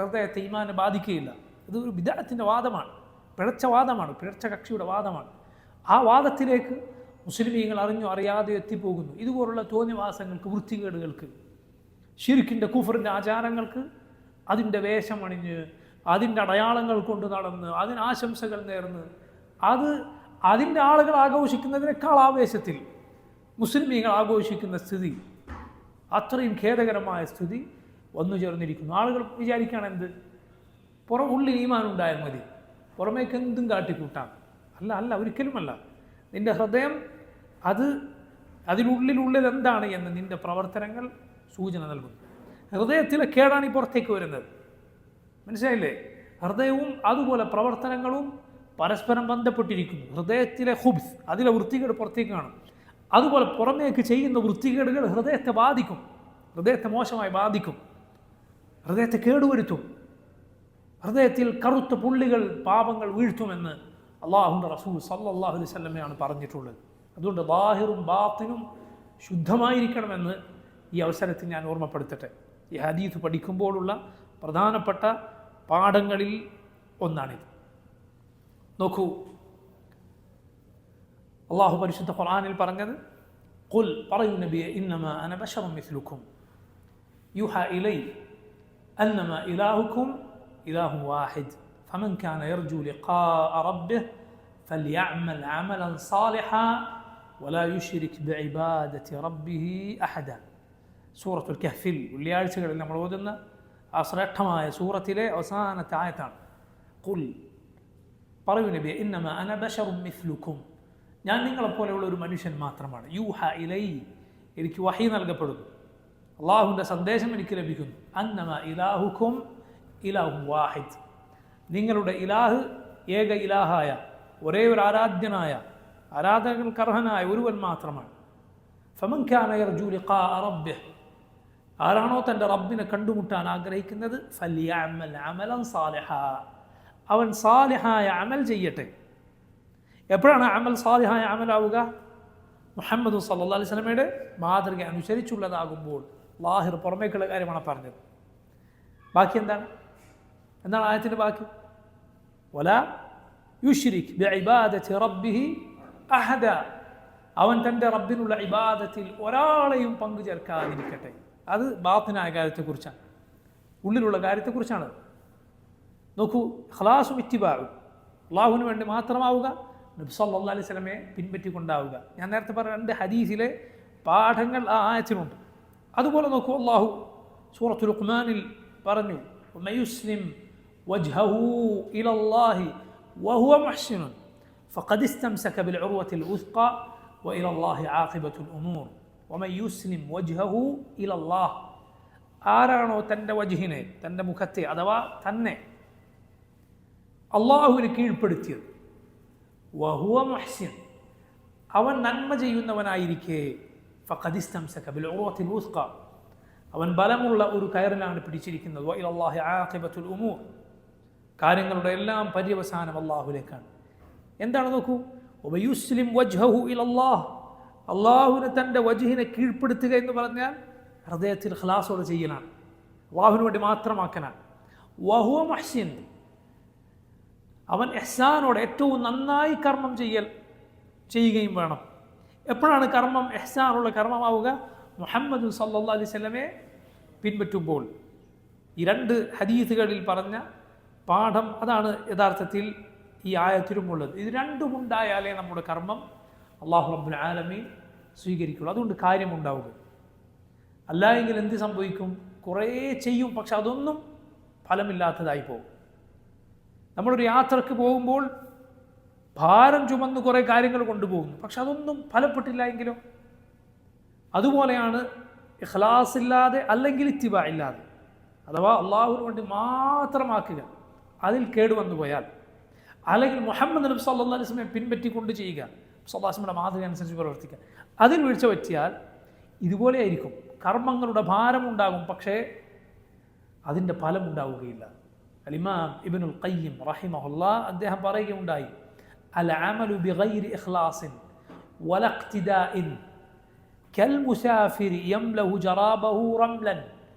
ഹൃദയത്തെ ഈമാനെ ബാധിക്കുകയില്ല. ഇത് ഒരു ബിദ്അത്തിൻ്റെ വാദമാണ്, പിഴച്ച വാദമാണ്, പിഴച്ച കക്ഷിയുടെ വാദമാണ്. ആ വാദത്തിലേക്ക് മുസ്ലിമീങ്ങൾ അറിഞ്ഞോ അറിയാതെ എത്തിപ്പോകുന്നു. ഇതുപോലുള്ള തോന്നിവാസങ്ങൾക്ക്, വൃത്തികേടുകൾക്ക്, ശിർക്കിൻ്റെ കുഫറിൻ്റെ ആചാരങ്ങൾക്ക് അതിൻ്റെ വേഷമണിഞ്ഞ് അതിൻ്റെ അടയാളങ്ങൾ കൊണ്ട് നടന്ന് അതിന് ആശംസകൾ നേർന്ന് അതിൻ്റെ ആളുകൾ ആഘോഷിക്കുന്നതിനേക്കാൾ ആവേശത്തിൽ മുസ്ലിമീങ്ങൾ ആഘോഷിക്കുന്ന സ്ഥിതി, അത്രയും ഖേദകരമായ സ്ഥിതി വന്നു ചേർന്നിരിക്കുന്നു. ആളുകൾ വിചാരിക്കുകയാണ് എന്ത്, ഉള്ളിൽ ഈമാൻ ഉണ്ടായാൽ മതി, പുറമേക്ക് എന്തും കാട്ടിക്കൂട്ടാം. അല്ല, ഒരിക്കലുമല്ല. നിൻ്റെ ഹൃദയം അതിനുള്ളിൽ എന്താണ് എന്ന് നിൻ്റെ പ്രവർത്തനങ്ങൾ സൂചന നൽകുന്നു. ഹൃദയത്തിലെ കേടാണ് ഈ പുറത്തേക്ക് വരുന്നത്, മനസ്സിലായില്ലേ? ഹൃദയവും അതുപോലെ പ്രവർത്തനങ്ങളും പരസ്പരം ബന്ധപ്പെട്ടിരിക്കുന്നു. ഹൃദയത്തിലെ ഹുബ്സ്, അതിലെ വൃത്തികേട് പുറത്തേക്ക് കാണും. അതുപോലെ പുറമേക്ക് ചെയ്യുന്ന വൃത്തികേടുകൾ ഹൃദയത്തെ ബാധിക്കും, ഹൃദയത്തെ മോശമായി ബാധിക്കും, ഹൃദയത്തെ കേടുവരുത്തും, ഹൃദയത്തിൽ കറുത്ത പുള്ളികൾ, പാപങ്ങൾ വീഴ്ത്തുമെന്ന് അള്ളാഹുവിൻ്റെ റസൂൽ സല്ലല്ലാഹു അലൈഹി വസല്ലമയാണ് പറഞ്ഞിട്ടുള്ളത്. അതുകൊണ്ട് ളാഹിറും ബാത്തിനും ശുദ്ധമായിരിക്കണമെന്ന് ഈ അവസരത്തിൽ ഞാൻ ഓർമ്മപ്പെടുത്തട്ടെ. ഈ ഹദീസ് പഠിക്കുമ്പോഴുള്ള പ്രധാനപ്പെട്ട പാഠങ്ങളിൽ ഒന്നാണിത്. നോക്കൂ, അള്ളാഹു പരിശുദ്ധ ഖുർആനിൽ പറഞ്ഞത്, ഖുൽ പറയൂ നബിയെ, ഇന്നമാ അന ബശറുൻ മിസ്ലുക്കും യുഹാ ഇലൈ അന്നമാ ഇലാഹുക്കും ഇലാഹുൻ വാഹിദ് ഫമൻ കാന യർജു ലിഖാഅ റബ്ബിഹി ഫൽയഅമൽ അമലൻ സാലിഹാ വലാ യുശ്രിക് ബിഇബാദത്തി റബ്ബിഹി അഹദ. സൂറത്തുൽ കഹ്ഫിൽ വെള്ളിയാഴ്ചകളിൽ നമ്മൾ ഓതുന്ന ആ ശ്രേഷ്ഠമായ സൂറത്തിലെ അവസാനത്തെ ആയത്താണ്. ഖുൽ പറയൂ നബിയെ, ഇന്നമാ അന ബശറുൻ മിസ്ലുക്കും, ഞാൻ നിങ്ങളെപ്പോലെയുള്ള ഒരു മനുഷ്യൻ മാത്രമാണ്. യൂഹ ഇലൈ, എനിക്ക് വഹി നൽകപ്പെടുന്നു, അള്ളാഹുവിൻ്റെ സന്ദേശം എനിക്ക് ലഭിക്കുന്നു. അന്നമാ ഇലാഹുക്കും ഇലാഹുൻ വാഹിദ്, നിങ്ങളുടെ ഇലാഹ് ഏക ഇലാഹായ, ഒരേ ഒരു ആരാധ്യനായ, ആരാധകർക്കർഹനായ ഒരുവൻ മാത്രമാണ്. ഫമൻ കാന യർജു ലിഖാഅ റബ്ബിഹി, ആരാണോ തൻ്റെ റബ്ബിനെ കണ്ടുമുട്ടാൻ ആഗ്രഹിക്കുന്നത്, ഫൽയഅമൽ അമലൻ സാലിഹാ, അവൻ സാലിഹായ അമൽ ചെയ്യട്ടെ. എപ്പോഴാണ് അമൽ സാലിഹായ അമലാവുക? മുഹമ്മദ് സല്ലല്ലാഹു അലൈഹി വസല്ലമയുടെ മാതൃക അനുസരിച്ചുള്ളതാകുമ്പോൾ. ലാഹിർ പുറമേക്കുള്ള കാര്യമാണ് പറഞ്ഞത്. ബാക്കി എന്താണ് ആയത്തിൻ്റെ ബാക്കി? വലാ യുശ്രിക് ബിഇബാദത്തി റബ്ബിഹി അഹദ, അവൻ തൻ്റെ റബ്ബിനുള്ള ഇബാദത്തിൽ ഒരാളെയും പങ്കു ചേർക്കാതിരിക്കട്ടെ. അത് ബാത്തിനായ കാര്യത്തെക്കുറിച്ചാണ്, ഉള്ളിലുള്ള കാര്യത്തെക്കുറിച്ചാണ്. നോക്കൂ, ഇഖ്ലാസും ഇത്തിബാഉം, അള്ളാഹുവിന് വേണ്ടി മാത്രമാവുക, നബി സല്ലല്ലാഹു അലൈഹി വസല്ലമയെ പിൻപറ്റിക്കൊണ്ടാവുക. ഞാൻ നേരത്തെ പറഞ്ഞ 2 ഹദീസിലെ പാഠങ്ങൾ ആ ആയത്തിനുണ്ട്. അതുപോലെ നോക്കൂ, അള്ളാഹു സൂറത്തുൽ ലുഖ്മാനിൽ പറഞ്ഞു, വമയുസ്ലിം വജ്ഹഹു ഇലല്ലാഹി വഹുവ മുഹ്സിനുൻ ഫഖദ് ഇസ്തംസക ബിൽഉർവത്തിൽ ഉസ്ഖ വഇലല്ലാഹി ആഖിബത്തുൽ ഉമൂർ. വമയുസ്ലിം വജ്ഹഹു ഇലല്ലാഹ്, ആരാണോ തൻ്റെ വജ്ഹിനെ, തൻ്റെ മുഖത്തെ അഥവാ തന്നെ അള്ളാഹുവിന് കീഴ്പ്പെടുത്തിയത്, വഹുവ മുഹ്സിൻ, അവൻ നന്മ ചെയ്യുന്നവനായിരിക്കെ, ഫഖദ് ഇസ്തംസക ബിൽഉർവത്തിൽ ഉസ്ഖ, അവൻ ബലമുള്ള ഒരു കയറിലാണ് പിടിച്ചിരിക്കുന്നത്. വഇലല്ലാഹി ആഖിബത്തുൽ ഉമൂർ, കാര്യങ്ങളുടെ എല്ലാം പര്യവസാനം അള്ളാഹുവിലേക്കാണ്. എന്താണ് നോക്കൂ, വയുസ്ലിം വജ്ഹഹു ഇലല്ലാഹ്, അള്ളാഹുവിന് തൻ്റെ വജ്ഹിനെ കീഴ്പ്പെടുത്തുക എന്ന് പറഞ്ഞാൽ ഹൃദയത്തിൽ ഖലാസോടെ ചെയ്യലാണ്, അള്ളാഹുവിന് വേണ്ടി മാത്രമാക്കാനാണ്. വഹുവ മുഹ്സിൻ, അവൻ ഇഹ്സാനോടെ ഏറ്റവും നന്നായി കർമ്മം ചെയ്യുകയും വേണം. എപ്പോഴാണ് കർമ്മം ഇഹ്സാനുള്ള കർമ്മമാവുക? മുഹമ്മദ് സല്ലല്ലാഹു അലൈഹി വസല്ലമയെ പിൻപറ്റുമ്പോൾ. ഈ 2 ഹദീസുകളിൽ പറഞ്ഞ പാഠം അതാണ് യഥാർത്ഥത്തിൽ ഈ ആയത്തിലുമുള്ളത്. ഇത് രണ്ടും ഉണ്ടായാലേ നമ്മുടെ കർമ്മം അല്ലാഹു റബ്ബുൽ ആലമീൻ സ്വീകരിക്കുള്ളൂ. അതുകൊണ്ട് കാര്യമുണ്ടാവുക. അല്ല എങ്കിൽ എന്ത് സംഭവിക്കും? കുറേ ചെയ്യും, പക്ഷെ അതൊന്നും ഫലമില്ലാത്തതായി പോകും. നമ്മളൊരു യാത്രക്ക് പോകുമ്പോൾ ഭാരം ചുമന്ന് കുറേ കാര്യങ്ങൾ കൊണ്ടുപോകുന്നു, പക്ഷെ അതൊന്നും ഫലപ്പെട്ടില്ല എങ്കിലോ? അതുപോലെയാണ് ഇഖ്ലാസ് ഇല്ലാതെ അല്ലെങ്കിൽ ഇത്തിബാ ഇല്ലാതെ, അഥവാ അള്ളാഹുവിന് വേണ്ടി മാത്രമാക്കുക, അതിൽ കേടുവന്നു പോയാൽ, അല്ലെങ്കിൽ മുഹമ്മദ് നബി സല്ലല്ലാഹു അലൈഹി വസല്ലമയെ പിൻപറ്റിക്കൊണ്ട് ചെയ്യുക, സല്ലല്ലാഹു അലൈഹി വസല്ലമയുടെ മാതൃക അനുസരിച്ച് പ്രവർത്തിക്കുക, അതിൽ വീഴ്ച പറ്റിയാൽ ഇതുപോലെയായിരിക്കും. കർമ്മങ്ങളുടെ ഭാരമുണ്ടാകും, പക്ഷേ അതിൻ്റെ ഫലം ഉണ്ടാവുകയില്ല. ഇമാം ഇബ്നുൽ ഖയ്യിം റഹിമഹുല്ലാഹ് അദ്ദേഹം പറയുകയുണ്ടായി, അൽ അമലു ബിഗൈരി ഇഖ്ലാസിൻ വല ഇഖ്തിദാഇൻ കൽ മുസാഫിർ യംലഹു ജറാബഹു റംലൻ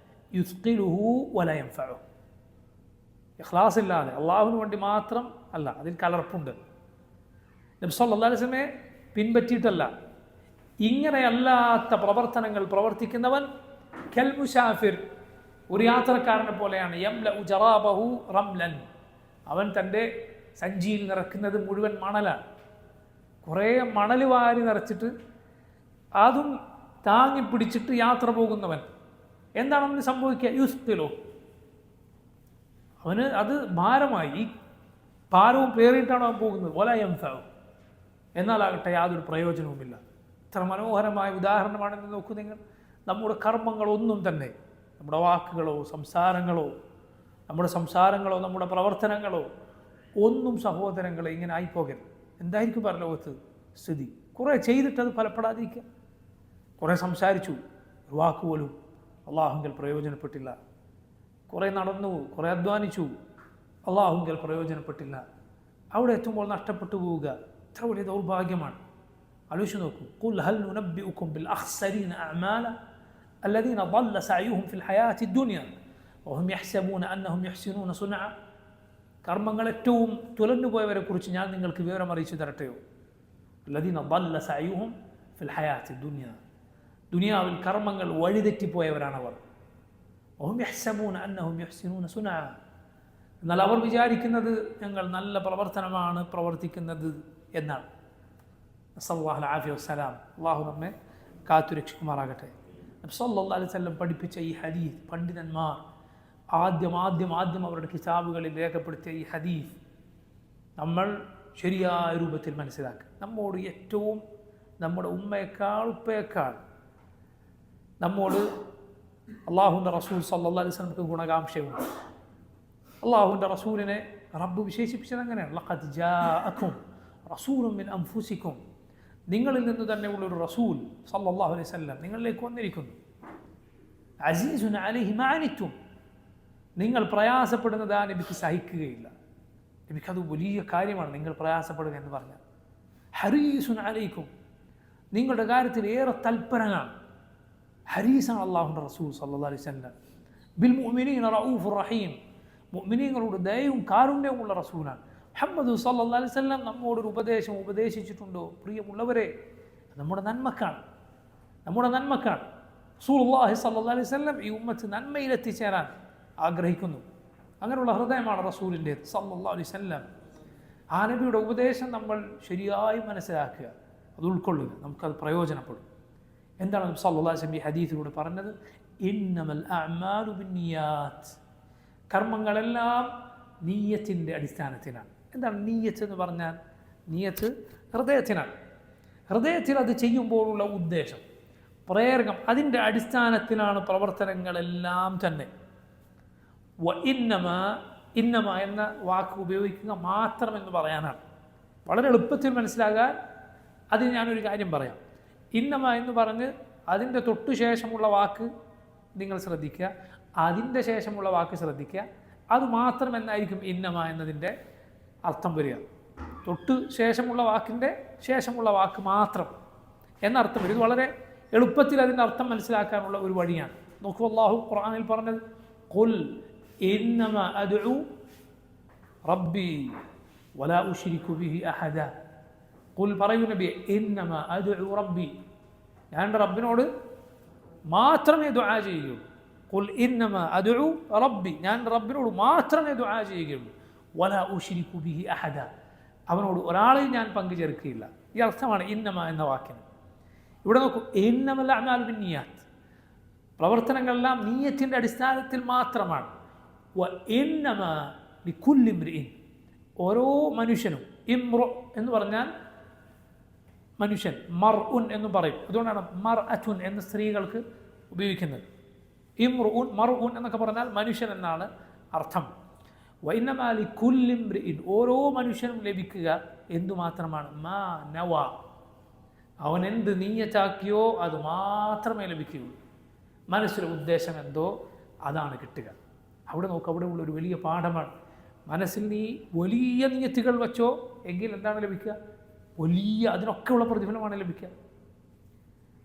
യുസ്ഖിലുഹു വല യൻഫഉ. ഇഖ്ലാസ് ഇല്ലാതെ അള്ളാഹുവിന് വേണ്ടി മാത്രം അല്ല, അതിൽ കലർപ്പുണ്ട്. നബി സല്ലല്ലാഹു അലൈഹി വസല്ലമയെ പിൻപറ്റിയിട്ടല്ല, ഇങ്ങനെയല്ലാത്ത പ്രവർത്തനങ്ങൾ പ്രവർത്തിക്കുന്നവൻ കൽ മുസാഫിർ, ഒരു യാത്രക്കാരനെ പോലെയാണ്. യംലഉ ജറാബഹു റംലൻ, അവൻ തൻ്റെ സഞ്ചിയിൽ നിറക്കുന്നത് മുഴുവൻ മണലാണ്. കുറേ മണൽ വാരി നിറച്ചിട്ട് അതും താങ്ങി പിടിച്ചിട്ട് യാത്ര പോകുന്നവൻ എന്താണ് അവന് സംഭവിക്കുക? യുസ്ഖിലു, അവന് അത് ഭാരമായി, ഈ ഭാരവും പേറിയിട്ടാണ് അവൻ പോകുന്നത്. വല യൻഫഉ, എന്നാലാകട്ടെ യാതൊരു പ്രയോജനവുമില്ല. ഇത്ര മനോഹരമായ ഉദാഹരണമാണെന്ന് നോക്കൂ നിങ്ങൾ. നമ്മുടെ കർമ്മങ്ങളൊന്നും തന്നെ, നമ്മുടെ വാക്കുകളോ നമ്മുടെ പ്രവർത്തനങ്ങളോ ഒന്നും സഹോദരങ്ങളെ ഇങ്ങനെ ആയിപ്പോകരുത്. എന്തായിരിക്കും പരലോകത്ത് സ്ഥിതി? കുറേ ചെയ്തിട്ടത് ഫലപ്പെടാതിരിക്കുക. കുറേ സംസാരിച്ചു, ഒരു വാക്കുപോലും അള്ളാഹുങ്കൽ പ്രയോജനപ്പെട്ടില്ല. കുറേ നടന്നു, കുറേ അധ്വാനിച്ചു, അള്ളാഹുങ്കൽ പ്രയോജനപ്പെട്ടില്ല. അവിടെ എത്തുമ്പോൾ നഷ്ടപ്പെട്ടു പോവുക എത്ര വലിയ ദൗർഭാഗ്യമാണ്. ആലോചിച്ച് നോക്കൂ. ഖുൽ ഹൽ നുനബ്ബിഉകും ബിൽ അഖ്സരീന അഅമാല الذين ضل سعيهم في الحياة الدنيا وهم يحسبون أنهم يحسنون صنعا. കർമ്മങ്ങൾ ഏറ്റവും തുലഞ്ഞുപോയവരെ കുറിച്ച് ഞാൻ നിങ്ങൾക്ക് വിവരം അറിയിച്ചു തരട്ടെയോ? الذين ضل سعيهم في الحياة الدنيا, ദുനിയാവിൽ കർമ്മങ്ങൾ വഴിതെറ്റിപ്പോയവരാണവർ. وهم يحسبون أنهم يحسنون صنعا, എന്നാൽ അവർ വിചാരിക്കുന്നത് ഞങ്ങൾ നല്ല പ്രവർത്തനമാണ് പ്രവർത്തിക്കുന്നത് എന്നാണ്. നസ്അലുല്ലാഹു അൽ ആഫിയ വസ്സലാം. അള്ളാഹു നമ്മെ കാത്തുരക്ഷിക്കുമാറാകട്ടെ. നബി സല്ലല്ലാഹു അലൈഹി വസല്ലം പഠിപ്പിച്ച ഈ ഹദീസ്, പണ്ഡിതന്മാർ ആദ്യം അവരുടെ കിതാബുകളിൽ രേഖപ്പെടുത്തിയ ഈ ഹദീസ് നമ്മൾ ശരിയായ രൂപത്തിൽ മനസ്സിലാക്കുക. നമ്മോട് ഏറ്റവും നമ്മുടെ ഉമ്മയേക്കാൾ ഉപ്പയേക്കാൾ നമ്മോട് അള്ളാഹുവിൻ്റെ റസൂൽ സല്ലല്ലാഹു അലൈഹി വസല്ലമക്ക് ഗുണകാംക്ഷയുണ്ട്. അള്ളാഹുവിൻ്റെ റസൂലിനെ റബ്ബ് വിശേഷിപ്പിച്ചത് അങ്ങനെയാണ്. ലഖദ് ജാഅക്കും റസൂലുൻ മിൻ അൻഫുസിക്കും, നിങ്ങളിൽ നിന്ന് തന്നെയുള്ളൊരു റസൂൽ സല്ലല്ലാഹു അലൈഹി വസല്ലം നിങ്ങളിലേക്ക് വന്നിരിക്കുന്നു. അസീസുൻ അലൈഹി മാ അനിത്തും, നിങ്ങൾ പ്രയാസപ്പെടുന്നത് ആ നബിക്ക് സഹിക്കുകയില്ല. നബിക്കത് വലിയ കാര്യമാണ് നിങ്ങൾ പ്രയാസപ്പെടുക എന്ന് പറഞ്ഞാൽ. ഹരീസുൻ അലൈക്കും, നിങ്ങളുടെ കാര്യത്തിൽ ഏറെ തൽപരനാണ്. ഹരീസാണ് അള്ളാഹുവിൻ്റെ റസൂൽ സല്ലല്ലാഹു അലൈഹി വസല്ലം. ബിൽ മുഅ്മിനീന റഊഫുർ റഹീം, മുഅ്മിനീങ്ങളോട് ദയയും കാരുണ്യവുമുള്ള റസൂലാണ്. മുഹമ്മദ് സല്ലല്ലാഹു അലൈഹി വസല്ലം നമ്മോടൊരു ഉപദേശിച്ചിട്ടുണ്ടോ? പ്രിയമുള്ളവരെ, നമ്മുടെ നന്മക്കാണ്. റസൂലുള്ളാഹി സല്ലല്ലാഹു അലൈഹി വസല്ലം ഈ ഉമ്മത്ത് നന്മയിലെത്തിച്ചേരാൻ ആഗ്രഹിക്കുന്നു. അങ്ങനെയുള്ള ഹൃദയമാണ് റസൂലിൻ്റേത് സല്ലല്ലാഹു അലൈഹി വസല്ലം. ആ നബിയുടെ ഉപദേശം നമ്മൾ ശരിയായി മനസ്സിലാക്കുക, അത് ഉൾക്കൊള്ളുക, നമുക്കത് പ്രയോജനപ്പെടും. എന്താണ് നബി സല്ലല്ലാഹു അലൈഹി വസല്ലം ഈ ഹദീസിലൂടെ പറഞ്ഞത്? ഇന്നമൽ അഅ്മാലു ബിന്നിയാത്ത്, കർമ്മങ്ങളെല്ലാം നീയത്തിൻ്റെ അടിസ്ഥാനത്തിലാണ്. എന്താണ് നീയത്ത് എന്ന് പറഞ്ഞാൽ? നീയത്ത് ഹൃദയത്തിനാണ്. ഹൃദയത്തിൽ അത് ചെയ്യുമ്പോഴുള്ള ഉദ്ദേശം, പ്രേരകം, അതിൻ്റെ അടിസ്ഥാനത്തിലാണ് പ്രവർത്തനങ്ങളെല്ലാം തന്നെ. ഇന്നമ എന്ന വാക്ക് ഉപയോഗിക്കുക മാത്രം എന്ന് പറയാനാണ്. വളരെ എളുപ്പത്തിൽ മനസ്സിലാകാൻ അതിന് ഞാനൊരു കാര്യം പറയാം. ഇന്നമ എന്ന് പറഞ്ഞ് അതിൻ്റെ തൊട്ടു ശേഷമുള്ള വാക്ക് നിങ്ങൾ ശ്രദ്ധിക്കുക, അതിൻ്റെ ശേഷമുള്ള വാക്ക് ശ്രദ്ധിക്കുക. അത് മാത്രം എന്നായിരിക്കും ഇന്നമ എന്നതിൻ്റെ അർത്ഥം വരിക. തൊട്ട് ശേഷമുള്ള വാക്കിൻ്റെ ശേഷമുള്ള വാക്ക് മാത്രം എന്നർത്ഥം വരും. ഇത് വളരെ എളുപ്പത്തിൽ അതിൻ്റെ അർത്ഥം മനസ്സിലാക്കാനുള്ള ഒരു വഴിയാണ്. നോക്കൂ, അല്ലാഹു ഖുർആനിൽ പറഞ്ഞത് ഖുൽ ഇന്നമ അദ്ഉ റബ്ബി വലാ ഉശ്രികു ബിഹി അഹദ. ഖുൽ പറയൂ നബിയെ, ഇന്നമ അദ്ഉ റബ്ബി, ഞാൻ എൻ്റെ റബ്ബിനോട് മാത്രമേ ദുആ ചെയ്യുകയുള്ളൂ. ഖുൽ ഇന്നമ അദ്ഉ റബ്ബി, ഞാൻ റബ്ബിനോട് മാത്രമേ ദുആ ചെയ്യുകയുള്ളൂ. വലാ ഉശ്രികു ബിഹി അഹദ, അവനോട് ഒരാളെയും ഞാൻ പങ്കുചേർക്കുകയില്ല. ഈ അർത്ഥമാണ് ഇന്നമ എന്ന വാക്കിന്. ഇവിടെ നോക്കൂ, ഇന്നമൽ അഅ്മാലു ബിന്നിയാത്ത്, പ്രവർത്തനങ്ങളെല്ലാം നീയത്തിൻ്റെ അടിസ്ഥാനത്തിൽ മാത്രമാണ്. വ ഇന്നമ ലികുല്ലി ഇംറിഇൻ, ഓരോ മനുഷ്യനും, ഇംറു എന്ന് പറഞ്ഞാൽ മനുഷ്യൻ, മർഉൻ എന്ന് പറയും. അതുകൊണ്ടാണ് മർഅത്തുൻ എന്ന് സ്ത്രീകൾക്ക് ഉപയോഗിക്കുന്നത്. ഇംറുഉൻ, മർഉൻ എന്നൊക്കെ പറഞ്ഞാൽ മനുഷ്യൻ എന്നാണ് അർത്ഥം. വ ഇന്നമ ലികുല്ലി ഇംറിഇൻ, ഓരോ മനുഷ്യനും ലഭിക്കുക എന്തുമാത്രമാണ്? മാ നവ, അവൻ എന്ത് നീയത്താക്കിയോ അത് മാത്രമേ ലഭിക്കുകയുള്ളൂ. മനസ്സിലെ ഉദ്ദേശം എന്തോ അതാണ് കിട്ടുക. അവിടെ നോക്ക്, അവിടെ ഉള്ളൊരു വലിയ പാഠമാണ്. മനസ്സിൽ നീ വലിയ നീയത്തുകൾ വെച്ചോ എങ്കിൽ എന്താണ് ലഭിക്കുക? വലിയ, അതിനൊക്കെയുള്ള പ്രതിഫലമാണ് ലഭിക്കുക.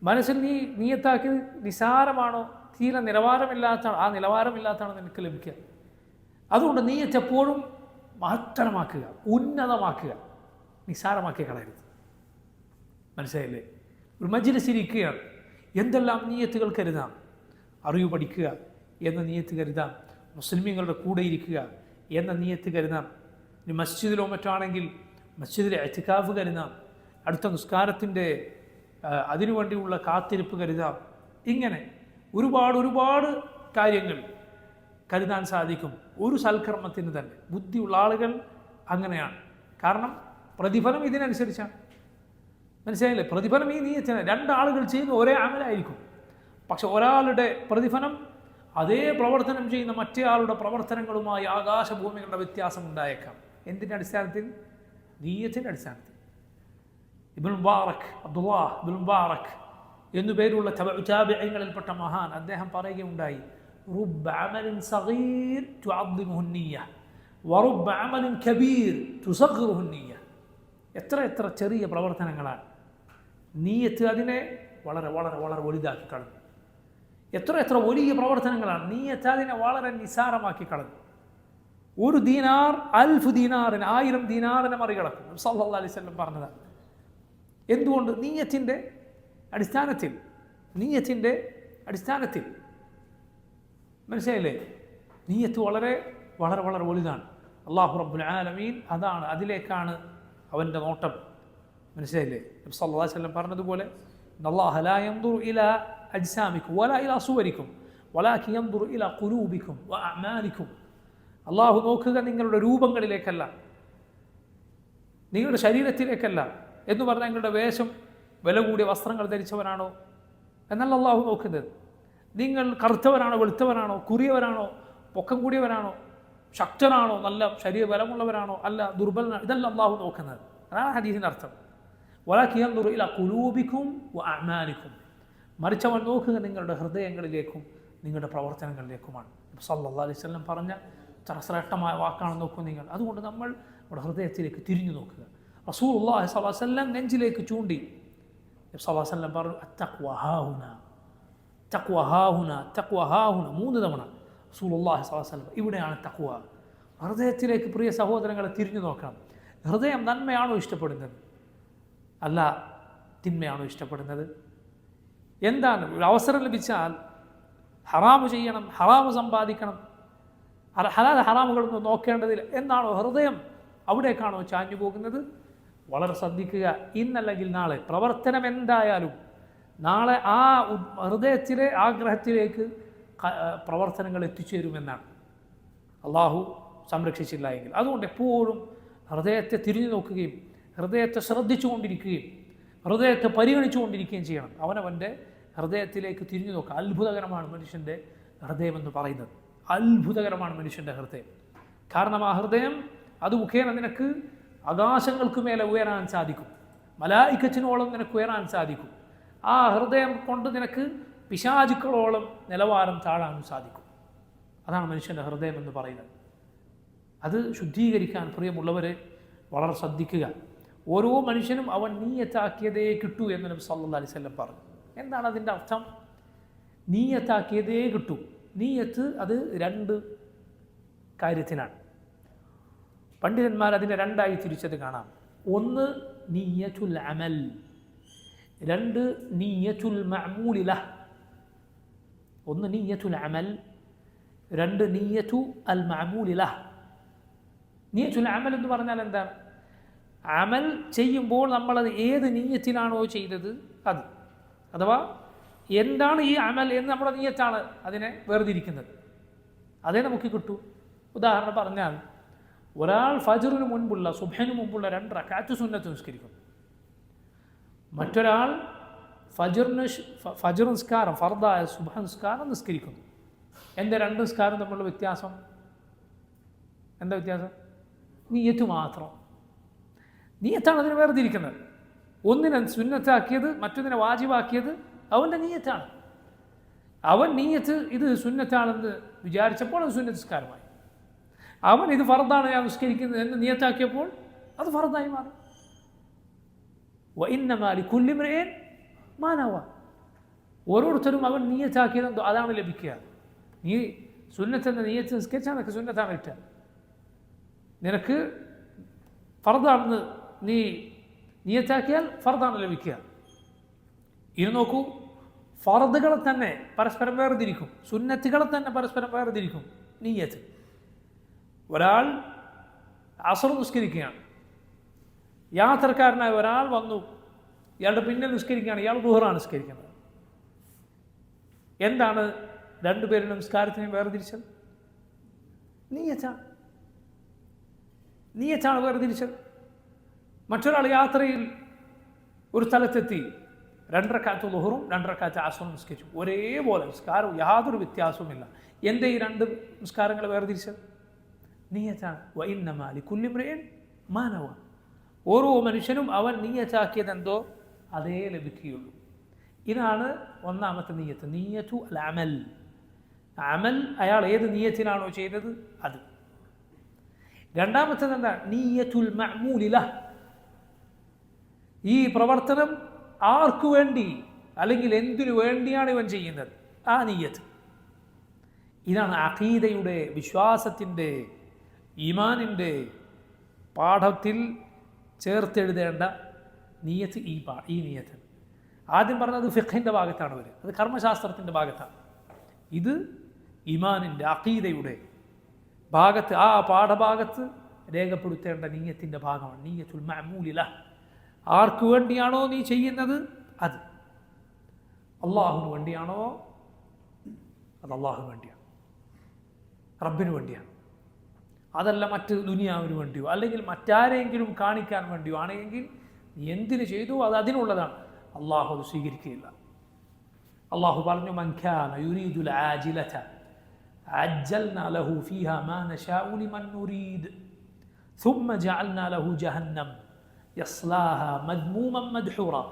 മനസ്സിൽ നീ നീയത്താക്കിയത് നിസാരമാണോ, തീരെ നിലവാരമില്ലാത്തതാണ്, ആ നിലവാരമില്ലാത്തതാണ് നിനക്ക് ലഭിക്കുക. അതുകൊണ്ട് നീയത്ത് എപ്പോഴും മഹത്തരമാക്കുക, ഉന്നതമാക്കുക, നിസാരമാക്കി കളയരുത്. മനസ്സിലായില്ലേ? ഒരു മജ്‌ലിസിരിക്കുകയാണ്, എന്തെല്ലാം നീയത്തുകൾ കരുതാം. അറിവ് പഠിക്കുക എന്ന നീയത്ത് കരുതാം, മുസ്ലിമീങ്ങളുടെ കൂടെ ഇരിക്കുക എന്ന നീയത്ത് കരുതാം. ഇനി മസ്ജിദിലോ മറ്റാണെങ്കിൽ മസ്ജിദിലെ ഇഅ്തികാഫ് കരുതാം, അടുത്ത നിസ്കാരത്തിൻ്റെ അതിനുവേണ്ടിയുള്ള കാത്തിരിപ്പ് കരുതാം. ഇങ്ങനെ ഒരുപാട് കാര്യങ്ങൾ കരുതാൻ സാധിക്കും ഒരു സൽക്കർമ്മത്തിന് തന്നെ. ബുദ്ധിയുള്ള ആളുകൾ അങ്ങനെയാണ്. കാരണം പ്രതിഫലം ഇതിനനുസരിച്ചാണ്. മനസ്സിലായില്ലേ? പ്രതിഫലം ഈ നീയത്തിന്, രണ്ടാളുകൾ ചെയ്യുന്ന ഒരേ അമലായിരിക്കും, പക്ഷെ ഒരാളുടെ പ്രതിഫലം അതേ പ്രവർത്തനം ചെയ്യുന്ന മറ്റേ ആളുടെ പ്രവർത്തനങ്ങളുമായി ആകാശഭൂമികളുടെ വ്യത്യാസം ഉണ്ടായേക്കാം. എന്തിൻ്റെ അടിസ്ഥാനത്തിൽ? നീയത്തിൻ്റെ അടിസ്ഥാനത്തിൽ. ഇബ്നുൽ മുബാറക്, അബ്ദുല്ലാഹ് ഇബ്നുൽ മുബാറക് എന്നു പേരുള്ള താബിഈങ്ങളിൽപ്പെട്ട മഹാൻ, അദ്ദേഹം പറയുകയുണ്ടായി, റുബ്ബ അമലിൻ സഗീർ തുഅദ്ദിമുഹു നിയ്യ വറുബ്ബ അമലിൻ കബീർ തുസഗ്ഗിറുഹു നിയ്യ. എത്ര ചെറിയ പ്രവർത്തനങ്ങളാണ്, നീയത്ത് അതിനെ വളരെ വലുതാക്കി കളഞ്ഞു. എത്ര വലിയ പ്രവർത്തനങ്ങളാണ്, നീയത്ത് അതിനെ വളരെ നിസാരമാക്കി കളഞ്ഞു. ഒരു ദീനാർ 1000 ദീനാറിന്, 1000 ദീനാറിനെ മറികടക്കും. സല്ലല്ലാഹു അലൈഹി വസല്ലം പറഞ്ഞതാണ്. എന്തുകൊണ്ട്? നീയത്തിൻ്റെ അടിസ്ഥാനത്തിൽ. മനസ്സിലായില്ലേ? നീയത്ത് വളരെ വലുതാണ്. അല്ലാഹു റബ്ബുൽ ആലമീൻ അതാണ്, അതിലേക്കാണ് അവൻ്റെ നോട്ടം. മനസ്സിലായില്ലേ? നബി സല്ലല്ലാഹു അലൈഹി വസല്ലം പറഞ്ഞതുപോലെ, ഇന്നല്ലാഹ ലാ യൻദുറു ഇലാ അജ്സാമിക്കും വലാ ഇലാ സുവരിക്കും വലാകിൻ യൻദുറു ഇലാ ഖുലൂബിക്കും വ അഅ്മാലിക്കും. അല്ലാഹു നോക്കുക നിങ്ങളുടെ രൂപങ്ങളിലേക്കല്ല, നിങ്ങളുടെ ശരീരത്തിലേക്കല്ല. എന്ന് പറഞ്ഞാൽ നിങ്ങളുടെ വേഷം, വില കൂടിയ വസ്ത്രങ്ങൾ ധരിച്ചവനാണോ എന്നല്ല അല്ലാഹു നോക്കുന്നത്. നിങ്ങൾ കറുത്തവനാണോ, വെളുത്തവനാണോ, കുറിയവനാണോ, പൊക്കം കൂടിയവനാണോ, ശക്തനാണോ, നല്ല ശരീര ബലമുള്ളവരാണോ, അല്ല ദുർബലനാണോ, ഇതല്ല അല്ലാഹു നോക്കുന്നത്. അതാണ് ഹദീസിൻ്റെ അർത്ഥം. വലാകിൻ യൻദുറു ഇലാ ഖുലൂബിക്കും വ അഅ്മാലിക്കും. മറിച്ച് അവൻ നോക്കുക നിങ്ങളുടെ ഹൃദയങ്ങളിലേക്കും നിങ്ങളുടെ പ്രവർത്തനങ്ങളിലേക്കുമാണ്. സല്ലല്ലാഹു അലൈഹി വസല്ലം പറഞ്ഞ ഇത്ര ശ്രേഷ്ഠമായ വാക്കാണ്. നോക്കൂ നിങ്ങൾ. അതുകൊണ്ട് നമ്മൾ നമ്മുടെ ഹൃദയത്തിലേക്ക് തിരിഞ്ഞു നോക്കുക. റസൂലുള്ളാഹി സ്വല്ലല്ലാഹു അലൈഹി വസല്ലം നെഞ്ചിലേക്ക് ചൂണ്ടി സല്ലല്ലാഹു അലൈഹി വസല്ലം പറഞ്ഞു, അത്തഖ്വ ഹാഹുന, തഖ്വ ഹാഹുന, തഖ്വ ഹാഹുന. 3 തവണ റസൂലുള്ളാഹി സ്വല്ലല്ലാഹു അലൈഹി വസല്ലം, ഇവിടെയാണ് തഖ്വ. ഹൃദയത്തിലേക്ക് പ്രിയ സഹോദരങ്ങളെ തിരിഞ്ഞു നോക്കണം. ഹൃദയം നന്മയാണോ ഇഷ്ടപ്പെടുന്നത്, അല്ല തിന്മയാണോ ഇഷ്ടപ്പെടുന്നത്? എന്താണ്? ഒരു അവസരം ലഭിച്ചാൽ ഹറാമ് ചെയ്യണം, ഹറാമ് സമ്പാദിക്കണം, ഹലാൽ ഹറാമുകളൊന്നും നോക്കേണ്ടതില്ല എന്നാണോ ഹൃദയം അവിടേക്കാണോ ചാഞ്ഞു പോകുന്നത്? വളരെ ശ്രദ്ധിക്കുക. ഇന്നല്ലെങ്കിൽ നാളെ പ്രവർത്തനം എന്തായാലും നാളെ ആ ഹൃദയത്തിലെ ആഗ്രഹത്തിലേക്ക് പ്രവർത്തനങ്ങൾ എത്തിച്ചേരുമെന്നാണ്, അള്ളാഹു സംരക്ഷിച്ചില്ല എങ്കിൽ. അതുകൊണ്ട് എപ്പോഴും ഹൃദയത്തെ തിരിഞ്ഞു നോക്കുകയും ഹൃദയത്തെ ശ്രദ്ധിച്ചുകൊണ്ടിരിക്കുകയും ഹൃദയത്തെ പരിഗണിച്ചുകൊണ്ടിരിക്കുകയും ചെയ്യണം. അവനവൻ്റെ ഹൃദയത്തിലേക്ക് തിരിഞ്ഞു നോക്കുക. അത്ഭുതകരമാണ് മനുഷ്യൻ്റെ ഹൃദയമെന്ന് പറയുന്നത്. അത്ഭുതകരമാണ് മനുഷ്യൻ്റെ ഹൃദയം. കാരണം ആ ഹൃദയം അത് മുഖേന നിനക്ക് ആകാശങ്ങൾക്ക് മേലെ ഉയരാൻ സാധിക്കും, മലായിക്കത്തിനോളം നിനക്ക് ഉയരാൻ സാധിക്കും. ആ ഹൃദയം കൊണ്ട് നിനക്ക് പിശാചുക്കളോളം നിലവാരം താഴാനും സാധിക്കും. അതാണ് മനുഷ്യൻ്റെ ഹൃദയം എന്ന് പറയുന്നത്. അത് ശുദ്ധീകരിക്കാൻ പ്രിയമുള്ളവരെ വളരെ ശ്രദ്ധിക്കുക. ഓരോ മനുഷ്യനും അവൻ നീയത്താക്കിയതേ കിട്ടൂ എന്ന് നബി സല്ലല്ലാഹു അലൈഹി വസല്ലം പറഞ്ഞു. എന്താണ് അതിൻ്റെ അർത്ഥം? നീയത്താക്കിയതേ കിട്ടൂ. നീയത്ത് അത് രണ്ട് കാര്യത്തിനാണ്. പണ്ഡിതന്മാർ അതിനെ രണ്ടായി തിരിച്ചത് കാണാം. ഒന്ന് നീയത്തുൽ അമൽ, രണ്ട് നീയത്തുൽ മഅമൂലി ലഹ്. ഒന്ന് നീയത്തുൽ അമൽ, രണ്ട് നീയത്തു അൽ മഅമൂലി ലഹ്. നീയത്തുൽ അമൽ എന്ന് പറഞ്ഞാൽ എന്താണ്? അമൽ ചെയ്യുമ്പോൾ നമ്മളത് ഏത് നീയത്തിലാണോ ചെയ്തത് അത്, അഥവാ എന്താണ് ഈ അമൽ എന്ന് നമ്മുടെ നീയത്താണ് അതിനെ വേർതിരിക്കുന്നത്. അതേ നമുക്ക് കിട്ടൂ. ഉദാഹരണം പറഞ്ഞാൽ ഒരാൾ ഫജ്റിന് മുൻപുള്ള സുബ്ഹിന് മുമ്പുള്ള 2 റക്അത്ത് സുന്നത്ത് നിസ്കരിക്കും. മറ്റൊരാൾ ഫജ്ർ നിസ്കാരം ഫർദായ സുബ്ഹ് നിസ്കാരം നിസ്കരിക്കുന്നു. എൻ്റെ 2 നിസ്കാരം തമ്മിലുള്ള വ്യത്യാസം എന്താ വ്യത്യാസം? നീയത്ത് മാത്രം. നീയത്താണ് അതിനെ വേർതിരിക്കുന്നത്. ഒന്നിനെ സുന്നത്താക്കിയത് മറ്റൊന്നിനെ വാജിബാക്കിയത് അവൻ്റെ നീയത്താണ്. അവൻ നീയത്ത് ഇത് സുന്നത്താണെന്ന് വിചാരിച്ചപ്പോൾ അത് സുന്നത്ത് നിസ്കാരമായി. അവൻ ഇത് ഫർദാണ് ഞാൻ നിസ്കരിക്കുന്നത് എന്ന് നീയത്താക്കിയപ്പോൾ അത് ഫർദായി മാറി. വഇന്നമാ ലികുല്ലി ഇംറിഇൻ മാ നവ. ഓരോരുത്തരും അവൻ നീയത്താക്കിയതെന്തോ അതാണ് ലഭിക്കുക. നീ സുന്നത്തെന്ന നീയത്ത് നിസ്കരിച്ചാൽ നിനക്ക് സുന്നത്താണ് കിട്ടുക. നിനക്ക് ഫർദാണെന്ന് നീ നീയത്താക്കിയാൽ ഫർദാണ് ലഭിക്കുക. ഇത് നോക്കൂ, ഫർദുകളെ തന്നെ പരസ്പരം വേർതിരിക്കും, സുന്നത്തുകളെ തന്നെ പരസ്പരം വേർതിരിക്കും നീയത്ത്. ഒരാൾ അസ്ർ നിസ്കരിക്കുകയാണ്, യാത്രക്കാരനായ ഒരാൾ വന്നു, ഇയാളുടെ പിന്നിൽ നിസ്കരിക്കുകയാണ്, ഇയാൾ ദുഹറാണ് നിസ്കരിക്കുന്നത്. എന്താണ് രണ്ടുപേരുടെ നിസ്കാരത്തിനെ വേർതിരിച്ചത്? നീയത്താണ് വേർതിരിച്ചത്. മറ്റൊരാൾ യാത്രയിൽ ഒരു സ്ഥലത്തെത്തി 2 റക്അത്ത് ദുഹറും 2 റക്അത്ത് അസ്റും നിസ്കരിച്ചു. ഒരേപോലെ നിസ്കാരം, യാതൊരു വ്യത്യാസവുമില്ല. എൻ്റെ ഈ 2 നിസ്കാരങ്ങൾ വേർതിരിച്ചത് നീയത്താണ്. വഇന്നമാ ലികുല്ലി ഇംറിഇൻ മാ നവ. ഓരോ മനുഷ്യനും അവൻ നീയത്താക്കിയതെന്തോ അതേ ലഭിക്കുകയുള്ളൂ. ഇതാണ് ഒന്നാമത്തെ നീയത്ത്, നീയത്തു അൽ അമൽ. അമൽ അയാൾ ഏത് നീയത്തിനാണോ ചെയ്തത് അത്. രണ്ടാമത്തേത് എന്താ? നീയത്തുൽ മഅമൂലി ലഹ്. ഈ പ്രവർത്തനം ആർക്കു വേണ്ടി അല്ലെങ്കിൽ എന്തിനു വേണ്ടിയാണ് ഇവൻ ചെയ്യുന്നത്, ആ നീയത്ത്. ഇതാണ് അഖീദയുടെ, വിശ്വാസത്തിൻ്റെ, ഈമാനിൻ്റെ പാഠത്തിൽ ചേർത്തെഴുതേണ്ട നീയത്ത്. ഈ നീയത്ത് ആദ്യം പറഞ്ഞത് ഫിഖ്ഹിൻ്റെ ഭാഗത്താണ് വരിക, അത് കർമ്മശാസ്ത്രത്തിൻ്റെ ഭാഗത്താണ്. ഇത് ഈമാനിൻ്റെ, അഖീദയുടെ ഭാഗത്ത്, ആ പാഠഭാഗത്ത് രേഖപ്പെടുത്തേണ്ട നീയത്തിൻ്റെ ഭാഗമാണ് നീയത്തുൽ മഅമൂലി ലഹ്. ആർക്കു വേണ്ടിയാണോ നീ ചെയ്യുന്നത് അത്. അള്ളാഹുവിന് വേണ്ടിയാണോ അത് അള്ളാഹുവിന് വേണ്ടിയാണ്, റബ്ബിന് വേണ്ടിയാണ്. അതല്ല മറ്റ് ദുനിയാവിന് വേണ്ടിയോ അല്ലെങ്കിൽ മറ്റാരെങ്കിലും കാണിക്കാൻ വേണ്ടിയോ ആണെങ്കിൽ നീ എന്തിനു ചെയ്തു അത് അതിനുള്ളതാണ്. അള്ളാഹു അത് സ്വീകരിക്കുകയില്ല. അള്ളാഹു പറഞ്ഞു, മൻ കാന യുരീദുൽ ആജിലത അജ്ജൽനാ ലഹു ഫീഹാ മാ നശാഉ ലിമൻ നുരീദ് ثم جعلنا له جهنم يصلاها مذموما مدحورا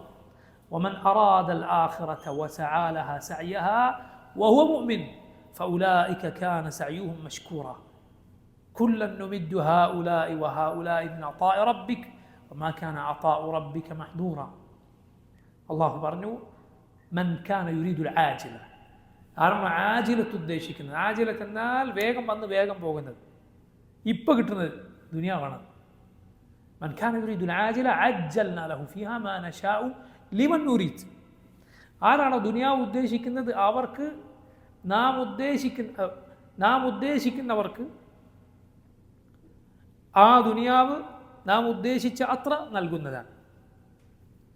ومن أراد الآخرة وسعى لها سعيها وهو مؤمن فأولئك كان سعيهم مشكورا كلا نمد هؤلاء وهؤلاء من عطاء ربك وما كان عطاء ربك محظورا. الله പറഞ്ഞു, من كان يريد العاجلة. ആരാണ് ആജിലത്ത് ഉദ്ദേശിക്കുന്നത്? ആജിലത്ത് എന്നാൽ വേഗം വന്ന് വേഗം പോകുന്നത്, ഇപ്പം കിട്ടുന്നത് ദുനിയാവാണ്. من كان يريد العاجلة عجلنا له فيها ما نشاء لمن نريد. ആരാണോ ദുനിയാവ് ഉദ്ദേശിക്കുന്നത് അവർക്ക് നാം ഉദ്ദേശിക്കുന്ന നാം ഉദ്ദേശിക്കുന്നവർക്ക് ആ ദുനിയാവ് നാം ഉദ്ദേശിച്ച അത്ര നൽകുന്നതാണ്.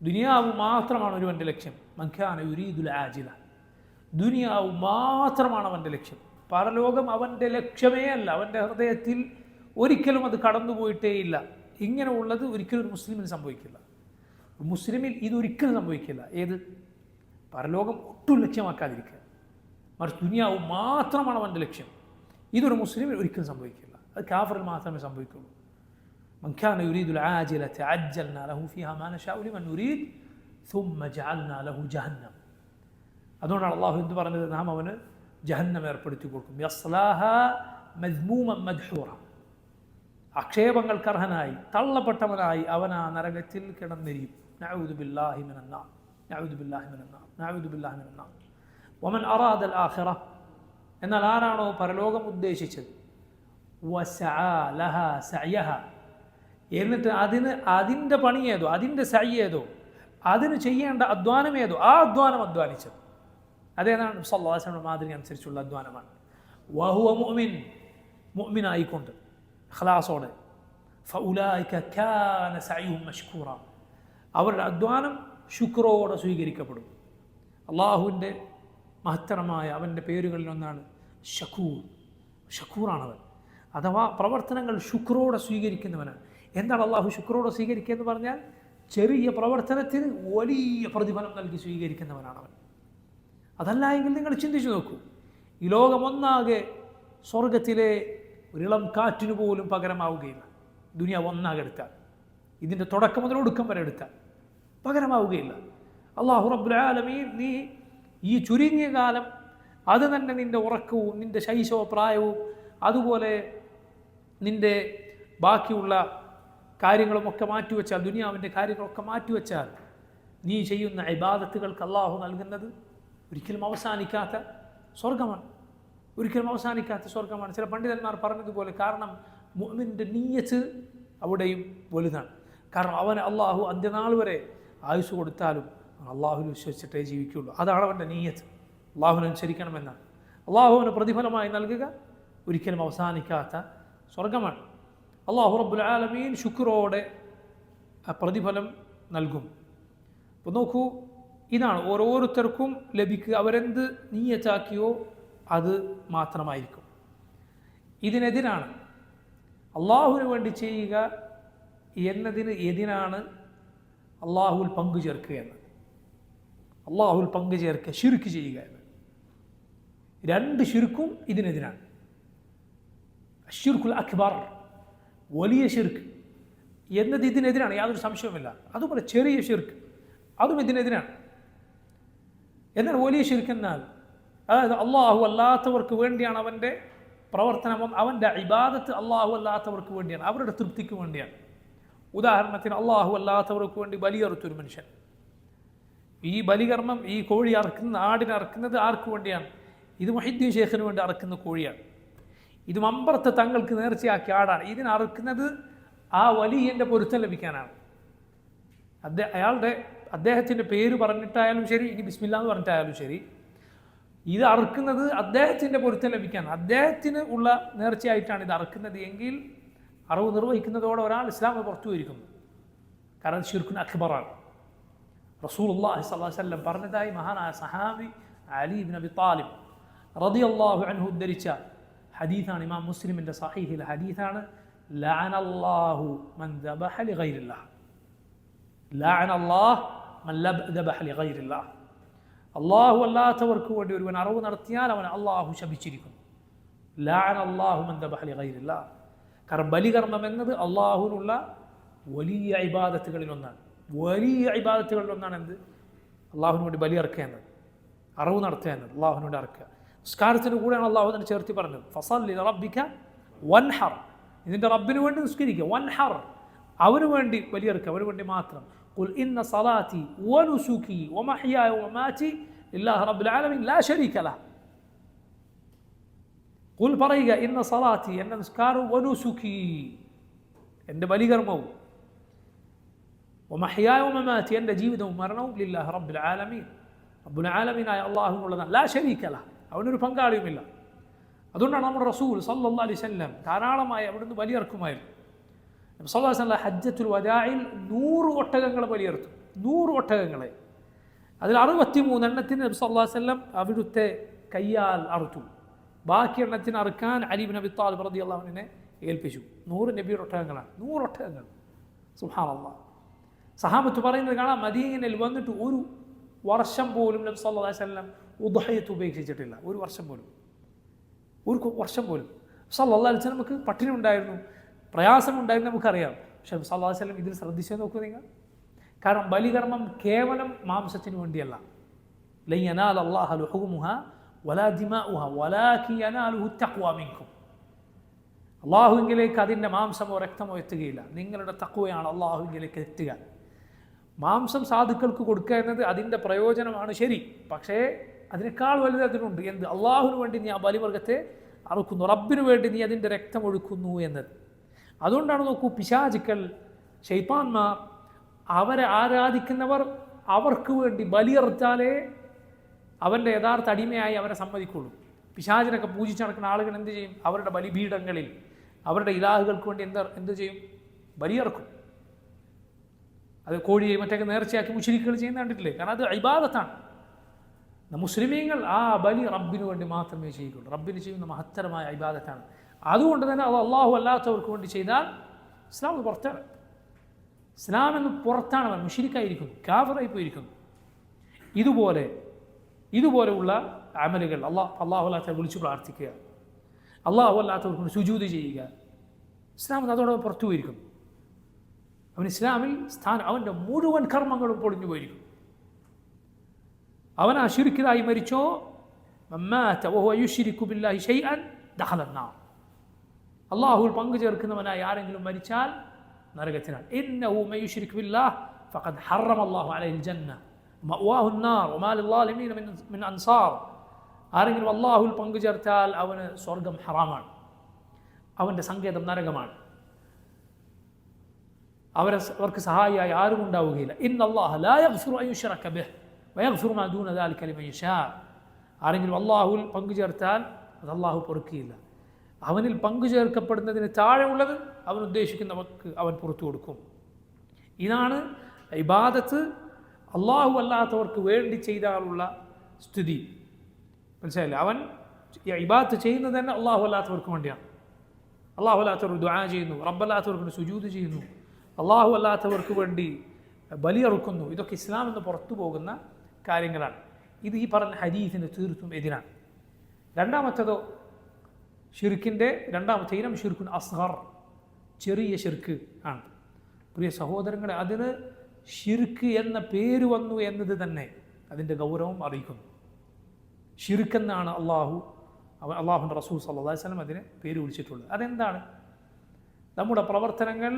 ദുനിയാവ് മാത്രമാണ് ഒരുവൻ്റെ ലക്ഷ്യം. മൻകാന യുരീദുൽ ആജില, ദുനിയാവ് മാത്രമാണ് അവൻ്റെ ലക്ഷ്യം. പരലോകം അവൻ്റെ ലക്ഷ്യമേ അല്ല. അവൻ്റെ ഹൃദയത്തിൽ ഒരിക്കലും അത് കടന്നുപോയിട്ടേയില്ല. ഇങ്ങനെ ഉള്ളത് ഒരിക്കലും ഒരു മുസ്ലിമിന് സംഭവിക്കില്ല. മുസ്ലിമിൽ ഇതൊരിക്കലും സംഭവിക്കില്ല. ഏത്? പരലോകം ഒട്ടും ലക്ഷ്യമാക്കാതിരിക്കുക, മറിച്ച് ദുനിയാവ് മാത്രമാണ് അവൻ്റെ ലക്ഷ്യം. ഇതൊരു മുസ്ലിമിൽ ഒരിക്കലും സംഭവിക്കില്ല. അത് കാഫിറിൽ മാത്രമേ സംഭവിക്കുള്ളൂ. من كان يريد العاجلة عجلنا له فيها ما نشاء لمن نريد ثم جعلنا له جهنم. അതുകൊണ്ടാണ് അള്ളാഹു എന്ത് പറഞ്ഞത്? നാം അവന് ജഹന്നം ഏർപ്പെടുത്തി കൊടുക്കും. യസ്ലാഹ മദ്മൂമൻ മദ്ഹൂറ, ആക്ഷേപങ്ങൾക്ക് അർഹനായി തള്ളപ്പെട്ടവനായി അവൻ ആ നരകത്തിൽ കിടന്നിരിക്കും. നഊദു ബില്ലാഹി മിനന്നാർ, നഊദു ബില്ലാഹി മിനന്നാർ, നഊദു ബില്ലാഹി മിനന്നാർ. വമൻ അറാദ അൽ ആഖിറ, എന്നാൽ ആരാണോ പരലോകം ഉദ്ദേശിച്ചത്, വസആ ലഹാ സഅയഹ, എന്നിട്ട് അതിൻ്റെ പണിയേതോ, അതിൻ്റെ സഅയേതോ, അതിന് ചെയ്യേണ്ട അധ്വാനമേതോ, ആ അധ്വാനം അധ്വാനിച്ചത്, അതേതാണ് സല്ലല്ലാഹു അലൈഹി വസല്ലം മാതൃക അനുസരിച്ചുള്ള അധ്വാനമാണ്. വഹുവ മുഅ്മിൻ, മുഅ്മിനായിക്കൊണ്ട് ഖലാസോടെ, ഫഉലൈക കാന സഅയുഹും മഷ്കൂറ, അവരുടെ അധ്വാനം ശുക്രോടെ സ്വീകരിക്കപ്പെടും. അള്ളാഹുവിൻ്റെ മഹത്തരമായ അവൻ്റെ പേരുകളിലൊന്നാണ് ഷക്കൂർ. ഷക്കൂറാണവൻ, അഥവാ പ്രവർത്തനങ്ങൾ ശുക്രോടെ സ്വീകരിക്കുന്നവനാണ്. എന്താണ് അള്ളാഹു ശുക്രോടെ സ്വീകരിക്കുക എന്ന് പറഞ്ഞാൽ? ചെറിയ പ്രവർത്തനത്തിന് വലിയ പ്രതിഫലം നൽകി സ്വീകരിക്കുന്നവനാണവൻ. അതല്ല എങ്കിൽ നിങ്ങൾ ചിന്തിച്ചു നോക്കൂ, ഈ ലോകമൊന്നാകെ സ്വർഗത്തിലെ ഒരിളം കാറ്റിനു പോലും പകരമാവുകയില്ല. ദുനിയാവ് ഒന്നാകെ എടുത്താൽ, ഇതിൻ്റെ തുടക്കം മുതൽ ഒടുക്കം വരെ എടുത്താൽ പകരമാവുകയില്ല. അള്ളാഹു റബ്ബുൽ ആലമീൻ നീ ഈ ചുരുങ്ങിയ കാലം അത് തന്നെ നിൻ്റെ ഉറക്കവും നിൻ്റെ ശൈശവ പ്രായവും അതുപോലെ നിൻ്റെ ബാക്കിയുള്ള കാര്യങ്ങളുമൊക്കെ മാറ്റിവെച്ചാൽ, ദുനിയാവിൻ്റെ കാര്യങ്ങളൊക്കെ മാറ്റിവെച്ചാൽ, നീ ചെയ്യുന്ന ഇബാദത്തുകൾക്ക് അള്ളാഹു നൽകുന്നത് ഒരിക്കലും അവസാനിക്കാത്ത സ്വർഗമാണ്. ഒരിക്കലും അവസാനിക്കാത്ത സ്വർഗമാണ്. ചില പണ്ഡിതന്മാർ പറഞ്ഞതുപോലെ, കാരണം മുഅ്മിൻ്റെ നിയ്യത്ത് അവിടെയും വലുതാണ്. കാരണം അവന് അള്ളാഹു അന്ത്യനാൾ വരെ ആയുസ് കൊടുത്താലും അള്ളാഹുവിൽ വിശ്വസിച്ചിട്ടേ ജീവിക്കുകയുള്ളൂ. അതാണ് അവൻ്റെ നിയ്യത്ത്, അള്ളാഹുവിനനുസരിക്കണമെന്നാണ്. അള്ളാഹുവിന് പ്രതിഫലമായി നൽകുക ഒരിക്കലും അവസാനിക്കാത്ത സ്വർഗമാണ്. അള്ളാഹു റബ്ബുൽ ആലമീൻ ശുക്രോടെ പ്രതിഫലം നൽകും. അപ്പോൾ നോക്കൂ, ഇതാണ് ഓരോരുത്തർക്കും ലഭിക്കുക. അവരെന്ത് നിയ്യത്താക്കിയോ അത് മാത്രമായിരിക്കും. ഇതിനെതിരാണ് അള്ളാഹുവിന് വേണ്ടി ചെയ്യുക എന്നതിന് എതിരാണ് അള്ളാഹുവിൽ പങ്കു ചേർക്കുക എന്നത്. അള്ളാഹുവിൽ പങ്കു ചേർക്കുക, ശിർക്ക് ചെയ്യുക എന്നത്. രണ്ട് ശിർക്കും ഇതിനെതിരാണ്. അശ്ശിർക്കുൽ അക്ബർ, വലിയ ശിർക്ക് എന്നത് ഇതിനെതിരാണ്, യാതൊരു സംശയവുമില്ല. അതുപോലെ ചെറിയ ശിർക്ക് അതും ഇതിനെതിരാണ്. എന്നാൽ വലിയ ശിർക്ക് എന്നാൽ, അതായത് അള്ളാഹു അല്ലാത്തവർക്ക് വേണ്ടിയാണ് അവൻ്റെ പ്രവർത്തനം, അവൻ്റെ ഇബാദത്ത് അള്ളാഹു അല്ലാത്തവർക്ക് വേണ്ടിയാണ്, അവരുടെ തൃപ്തിക്ക് വേണ്ടിയാണ്. ഉദാഹരണത്തിന് അള്ളാഹു അല്ലാത്തവർക്ക് വേണ്ടി ബലിയറുത്തൊരു മനുഷ്യൻ, ഈ ബലികർമ്മം, ഈ കോഴി അറക്കുന്ന, ആടിനെ അറക്കുന്നത് ആർക്ക് വേണ്ടിയാണ്? ഇത് മുഹീദ്ദീൻ ഷേഖിന് വേണ്ടി അറക്കുന്ന കോഴിയാണ്. ഇത് മമ്പറത്തെ തങ്ങൾക്ക് നേർച്ചയാക്കിയ ആടാണ്. ഇതിനറുക്കുന്നത് ആ വലിയൻ്റെ പൊരുത്തം ലഭിക്കാനാണ്. അദ്ദേഹത്തിൻ്റെ പേര് പറഞ്ഞിട്ടായാലും ശരി, ഇനി ബിസ്മില്ലാ എന്ന് പറഞ്ഞിട്ടായാലും ശരി, ഇത് അറുക്കുന്നത് അദ്ദേഹത്തിൻ്റെ പൊരുത്തം ലഭിക്കാൻ, അദ്ദേഹത്തിന് ഉള്ള നേർച്ചയായിട്ടാണ് ഇത് അറുക്കുന്നത് എങ്കിൽ അറിവ് നിർവഹിക്കുന്നതോടെ ഒരാൾ ഇസ്ലാമിൽ പുറത്തു പോയിരിക്കുന്നു. കാരണം ശിർക്കുൻ അക്ബറാണ്. റസൂലുള്ളാഹി സ്വല്ലല്ലാഹു അലൈഹി വസല്ലം പറഞ്ഞതായി മഹാനായ സഹാബി അലി ഇബ്നു അബി താലിബ് റളിയല്ലാഹു അൻഹു ഉദ്ധരിച്ച ഹദീസാണ്. ഇമാം മുസ്ലിമിൻ്റെ സഹീഹിലെ ഹദീസാണ്. ലഅനല്ലാഹു മൻ ദബഹ ലിഗൈരില്ലാഹ്, ലഅനല്ലാഹു മൻ ദബഹ ലിഗൈരില്ലാഹ്. അള്ളാഹു അല്ലാത്തവർക്ക് വേണ്ടി ഒരുവൻ അറിവ് നടത്തിയാൽ അവൻ അള്ളാഹു ശപിച്ചിരിക്കുന്നു. ലഅനല്ലാഹു മൻ ദബഹ ലിഗൈരില്ലാഹ്. കാരണം ബലികർമ്മം എന്നത് അള്ളാഹുവിനുള്ള വലിയ ഇബാദത്തുകളിലൊന്നാണ്. വലിയ ഇബാദത്തുകളിലൊന്നാണ് എന്ത്? അള്ളാഹുവിന് വേണ്ടി ബലി അറക്കുക എന്നത്, അറിവ് നടത്തുക എന്നത്, അള്ളാഹുവിന് വേണ്ടി അറക്കുക. നിസ്കാരത്തിന് കൂടെയാണ് അള്ളാഹു തന്നെ ചേർത്തി പറഞ്ഞത്, ഫസല്ലി റബ്ബിക വൻഹർ, ഇതിൻ്റെ റബ്ബിന് വേണ്ടി നിസ്കരിക്കുക, വൻഹർ, അവന് വേണ്ടി ബലിയെറുക്കുക, അവന് വേണ്ടി മാത്രം. ഖുൽ ഇന്ന സലാത്തി വനുസുകി വമഹ്യായ വമമാതി ലില്ലാഹി റബ്ബിൽ ആലമീൻ ലാ ശരീക ലഹ്. ഖുൽ പറയുക, ഇന്ന സലാത്തി, എൻ്റെ നിസ്കാരവും, വനുസുകി, എൻ്റെ ബലികർമ്മവും, വമഹ്യായ വമമാതി, എൻ്റെ ജീവിതവും മരണവും, ലില്ലാഹി റബ്ബിൽ ആലമീൻ, റബ്ബുൽ ആലമീനായ അള്ളാഹുവിനുള്ളതാണ്. ലാ ശരീക ലഹ്, അവനൊരു പങ്കാളിയുമില്ല. അതുകൊണ്ടാണ് നമ്മുടെ റസൂൽ സല്ലല്ലാഹു അലൈഹി വസല്ലം ധാരാളമായി അവിടുന്ന് ബലിയർക്കുമായിരുന്നു. നബി സല്ലല്ലാഹു അലൈഹി വസല്ലം ഹജ്ജത്തുൽ വദാഇൽ 100 ഒട്ടകങ്ങളെ ബലിയർത്തും. 100 ഒട്ടകങ്ങളെ. അതിൽ 63 എണ്ണത്തിന് നബി സല്ലല്ലാഹു അലൈഹി വസല്ലം അവിടുത്തെ കയ്യാൽ അറുത്തു. ബാക്കി എണ്ണത്തിന് അറുക്കാൻ അലി ഇബ്നു അബി ത്വാലിബ് റളിയല്ലാഹു അൻഹുവിനെ ഏൽപ്പിച്ചു. 100 നബിയുടെ ഒട്ടകങ്ങളാണ്. 100 ഒട്ടകങ്ങൾ. സുബ്ഹാനല്ലാഹ്. സഹാബത്ത് പറയുന്നത് കാണാം, മദീനയിൽ വന്നിട്ട് ഒരു വർഷം പോലും നബി സല്ലല്ലാഹു അലൈഹി വസല്ലം ഉദ്ഹിയത്ത് ഉപേക്ഷിച്ചിട്ടില്ല. ഒരു വർഷം പോലും സല്ലല്ലാഹു അലൈഹി വസല്ലം നമുക്ക് പട്ടിണി ഉണ്ടായിരുന്നു, പ്രയാസമുണ്ടായിരുന്നു, നമുക്കറിയാം. പക്ഷേ സല്ലല്ലാഹു അലൈഹി വസല്ലം ഇതിൽ ശ്രദ്ധിച്ചു നോക്കൂ നിങ്ങൾ. കാരണം ബലികർമ്മം കേവലം മാംസത്തിന് വേണ്ടിയല്ല. ലൻ യനാല അല്ലാഹ ലുഹൂമുഹാ വലാ ദിമാഉഹാ വലാകിൻ യനാലുഹു തഖ്വ മിൻകും. അള്ളാഹുവിലേക്ക് അതിൻ്റെ മാംസമോ രക്തമോ എത്തുകയില്ല. നിങ്ങളുടെ തഖ്വയാണ് അള്ളാഹുവിലേക്ക് എത്തുക. മാംസം സാധുക്കൾക്ക് കൊടുക്കുക എന്നത് അതിൻ്റെ പ്രയോജനമാണ്, ശരി. പക്ഷേ അതിനേക്കാൾ വലുത് അതിനുണ്ട്. എന്ത്? അള്ളാഹുവിന് വേണ്ടി നീ ആ ബലിവർഗത്തെ അറുക്കുന്നു, റബ്ബിന് വേണ്ടി നീ അതിൻ്റെ രക്തം ഒഴുക്കുന്നു എന്നത്. അതുകൊണ്ടാണ് നോക്കൂ, പിശാചുക്കൾ, ശൈത്താന്മാർ, അവരെ ആരാധിക്കുന്നവർ അവർക്ക് വേണ്ടി ബലിയർത്താലേ അവൻ്റെ യഥാർത്ഥ അടിമയായി അവരെ സമ്മതിക്കുള്ളൂ. പിശാചിനൊക്കെ പൂജിച്ച് നടക്കുന്ന ആളുകൾ എന്ത് ചെയ്യും? അവരുടെ ബലിപീഠങ്ങളിൽ അവരുടെ ഇലാഹുകൾക്ക് വേണ്ടി എന്ത് ചെയ്യും? ബലിയർക്കും. അത് കോഴിയെ മറ്റൊക്കെ നേർച്ചയാക്കി മുശ്രിക്കുകൾ ചെയ്യുന്ന കണ്ടിട്ടില്ലേ? കാരണം അത് ഇബാദത്താണ്. മുസ്ലിമീങ്ങൾ ആ ബലി റബ്ബിന് വേണ്ടി മാത്രമേ ചെയ്യുകയുള്ളൂ. റബ്ബിന് ചെയ്യുന്ന മഹത്തരമായ ഇബാദത്താണ്. അതുകൊണ്ട് തന്നെ അത് അള്ളാഹു അല്ലാത്തവർക്ക് വേണ്ടി ചെയ്താൽ ഇസ്ലാം പുറത്താണ്. ഇസ്ലാം എന്ന് പുറത്താണ്, അവൻ മുശ്രിക്കായിരിക്കുന്നു, കാഫിറായി പോയിരിക്കുന്നു. ഇതുപോലെയുള്ള അമലുകൾ അള്ളാഹു അല്ലാത്തവരെ വിളിച്ചു പ്രാർത്ഥിക്കുക, അള്ളാഹു അല്ലാത്തവർക്ക് സുജൂദ് ചെയ്യുക, ഇസ്ലാം അതോടൊപ്പം പുറത്തു പോയിരിക്കുന്നു. അവൻ ഇസ്ലാമിൽ അവൻ്റെ മുഴുവൻ കർമ്മങ്ങളും പൊളിഞ്ഞു പോയിരിക്കും. അവൻ ആ ശിർക്കിലായി മരിച്ചോ, അള്ളാഹുവിൽ പങ്കു ചേർക്കുന്നവനായി ആരെങ്കിലും മരിച്ചാൽ നരകത്തിനാണ്. ഇന്നഹു മൻ യുശ്രിക് ബില്ലാഹ് ഫഖദ് ഹറമ അല്ലാഹു അലൈഹിൽ ജന്ന മഅവാഹു അന്നാർ വമാ ലിസ്സാലിമീന മിൻ അൻസാർ. ആരെങ്കിലും അള്ളാഹുവിൽ പങ്കു ചേർത്താൽ അവന് സ്വർഗം ഹറാമാണ്, അവൻ്റെ സങ്കേതം നരകമാണ്, അവർക്ക് സഹായിയായി ആരും ഉണ്ടാവുകയില്ല. ഇന്നല്ലാഹ ലാ യഗ്ഫിറു അൻ യുശ്റക ബിഹി വയഗ്ഫിറു മാ ദൂന ദാലിക ലിമൻ യശാ. ആരെങ്കിലും അള്ളാഹുവിൽ പങ്കു ചേർത്താൽ അത് അള്ളാഹു പൊറുക്കുകയില്ല. അവനിൽ പങ്കു ചേർക്കപ്പെടുന്നതിന് താഴെ ഉള്ളത് അവൻ ഉദ്ദേശിക്കുന്നവർക്ക് അവൻ പുറത്തു കൊടുക്കും. ഇതാണ് ഇബാദത്ത് അള്ളാഹു അല്ലാത്തവർക്ക് വേണ്ടി ചെയ്താലുള്ള സ്ഥിതി. മനസ്സിലായില്ലേ? അവൻ ഇബാദത്ത് ചെയ്യുന്നത് തന്നെ അള്ളാഹു അല്ലാത്തവർക്ക് വേണ്ടിയാണ്. അള്ളാഹു അല്ലാത്തവർ ദുആ ചെയ്യുന്നു, റബ്ബല്ലാത്തവർക്ക് സുജൂദ് ചെയ്യുന്നു, അള്ളാഹു അല്ലാത്തവർക്ക് വേണ്ടി ബലിയറുക്കുന്നു. ഇതൊക്കെ ഇസ്ലാം എന്ന് പുറത്തു പോകുന്ന കാര്യങ്ങളാണ്. ഇത് ഈ പറഞ്ഞ ഹദീസിന് തീർത്തും എതിരാണ്. രണ്ടാമത്തേതോ ഷിർക്കിൻ്റെ രണ്ടാമത്തെ ഇനം ഷിർക്കുൻ അസ്ഗർ, ചെറിയ ഷിർക്ക് ആണ്. പ്രിയ സഹോദരങ്ങളെ, അതിന് ഷിർക്ക് എന്ന പേര് വന്നു എന്നത് തന്നെ അതിൻ്റെ ഗൗരവം അറിയിക്കുന്നു. ഷിർക്കെന്നാണ് അള്ളാഹുവിൻ്റെ റസൂൽ സല്ലല്ലാഹു അലൈഹി വസല്ലം അതിന് പേര് വിളിച്ചിട്ടുള്ളത്. അതെന്താണ്? നമ്മുടെ പ്രവർത്തനങ്ങൾ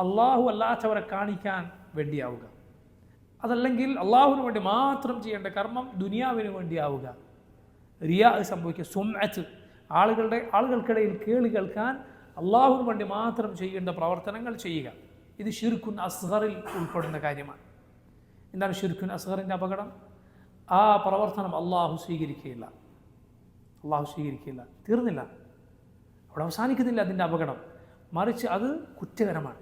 അള്ളാഹു അല്ലാത്തവരെ കാണിക്കാൻ വേണ്ടിയാവുക, അതല്ലെങ്കിൽ അള്ളാഹുവിന് വേണ്ടി മാത്രം ചെയ്യേണ്ട കർമ്മം ദുനിയാവിന് വേണ്ടിയാവുക, റിയാ സംഭവിക്കുക, സുംഅത്ത്, ആളുകൾക്കിടയിൽ കേളി കേൾക്കാൻ അള്ളാഹുവിന് വേണ്ടി മാത്രം ചെയ്യേണ്ട പ്രവർത്തനങ്ങൾ ചെയ്യുക. ഇത് ഷിർക്കുൻ അസ്ഗറിൽ ഉൾപ്പെടുന്ന കാര്യമാണ്. എന്താണ് ഷിർക്കുൻ അസ്ഗറിൻ്റെ അപകടം? ആ പ്രവർത്തനം അള്ളാഹു സ്വീകരിക്കുകയില്ല. തീർന്നില്ല, അവിടെ അവസാനിക്കുന്നില്ല അതിൻ്റെ അപകടം. മറിച്ച് അത് കുറ്റകരമാണ്,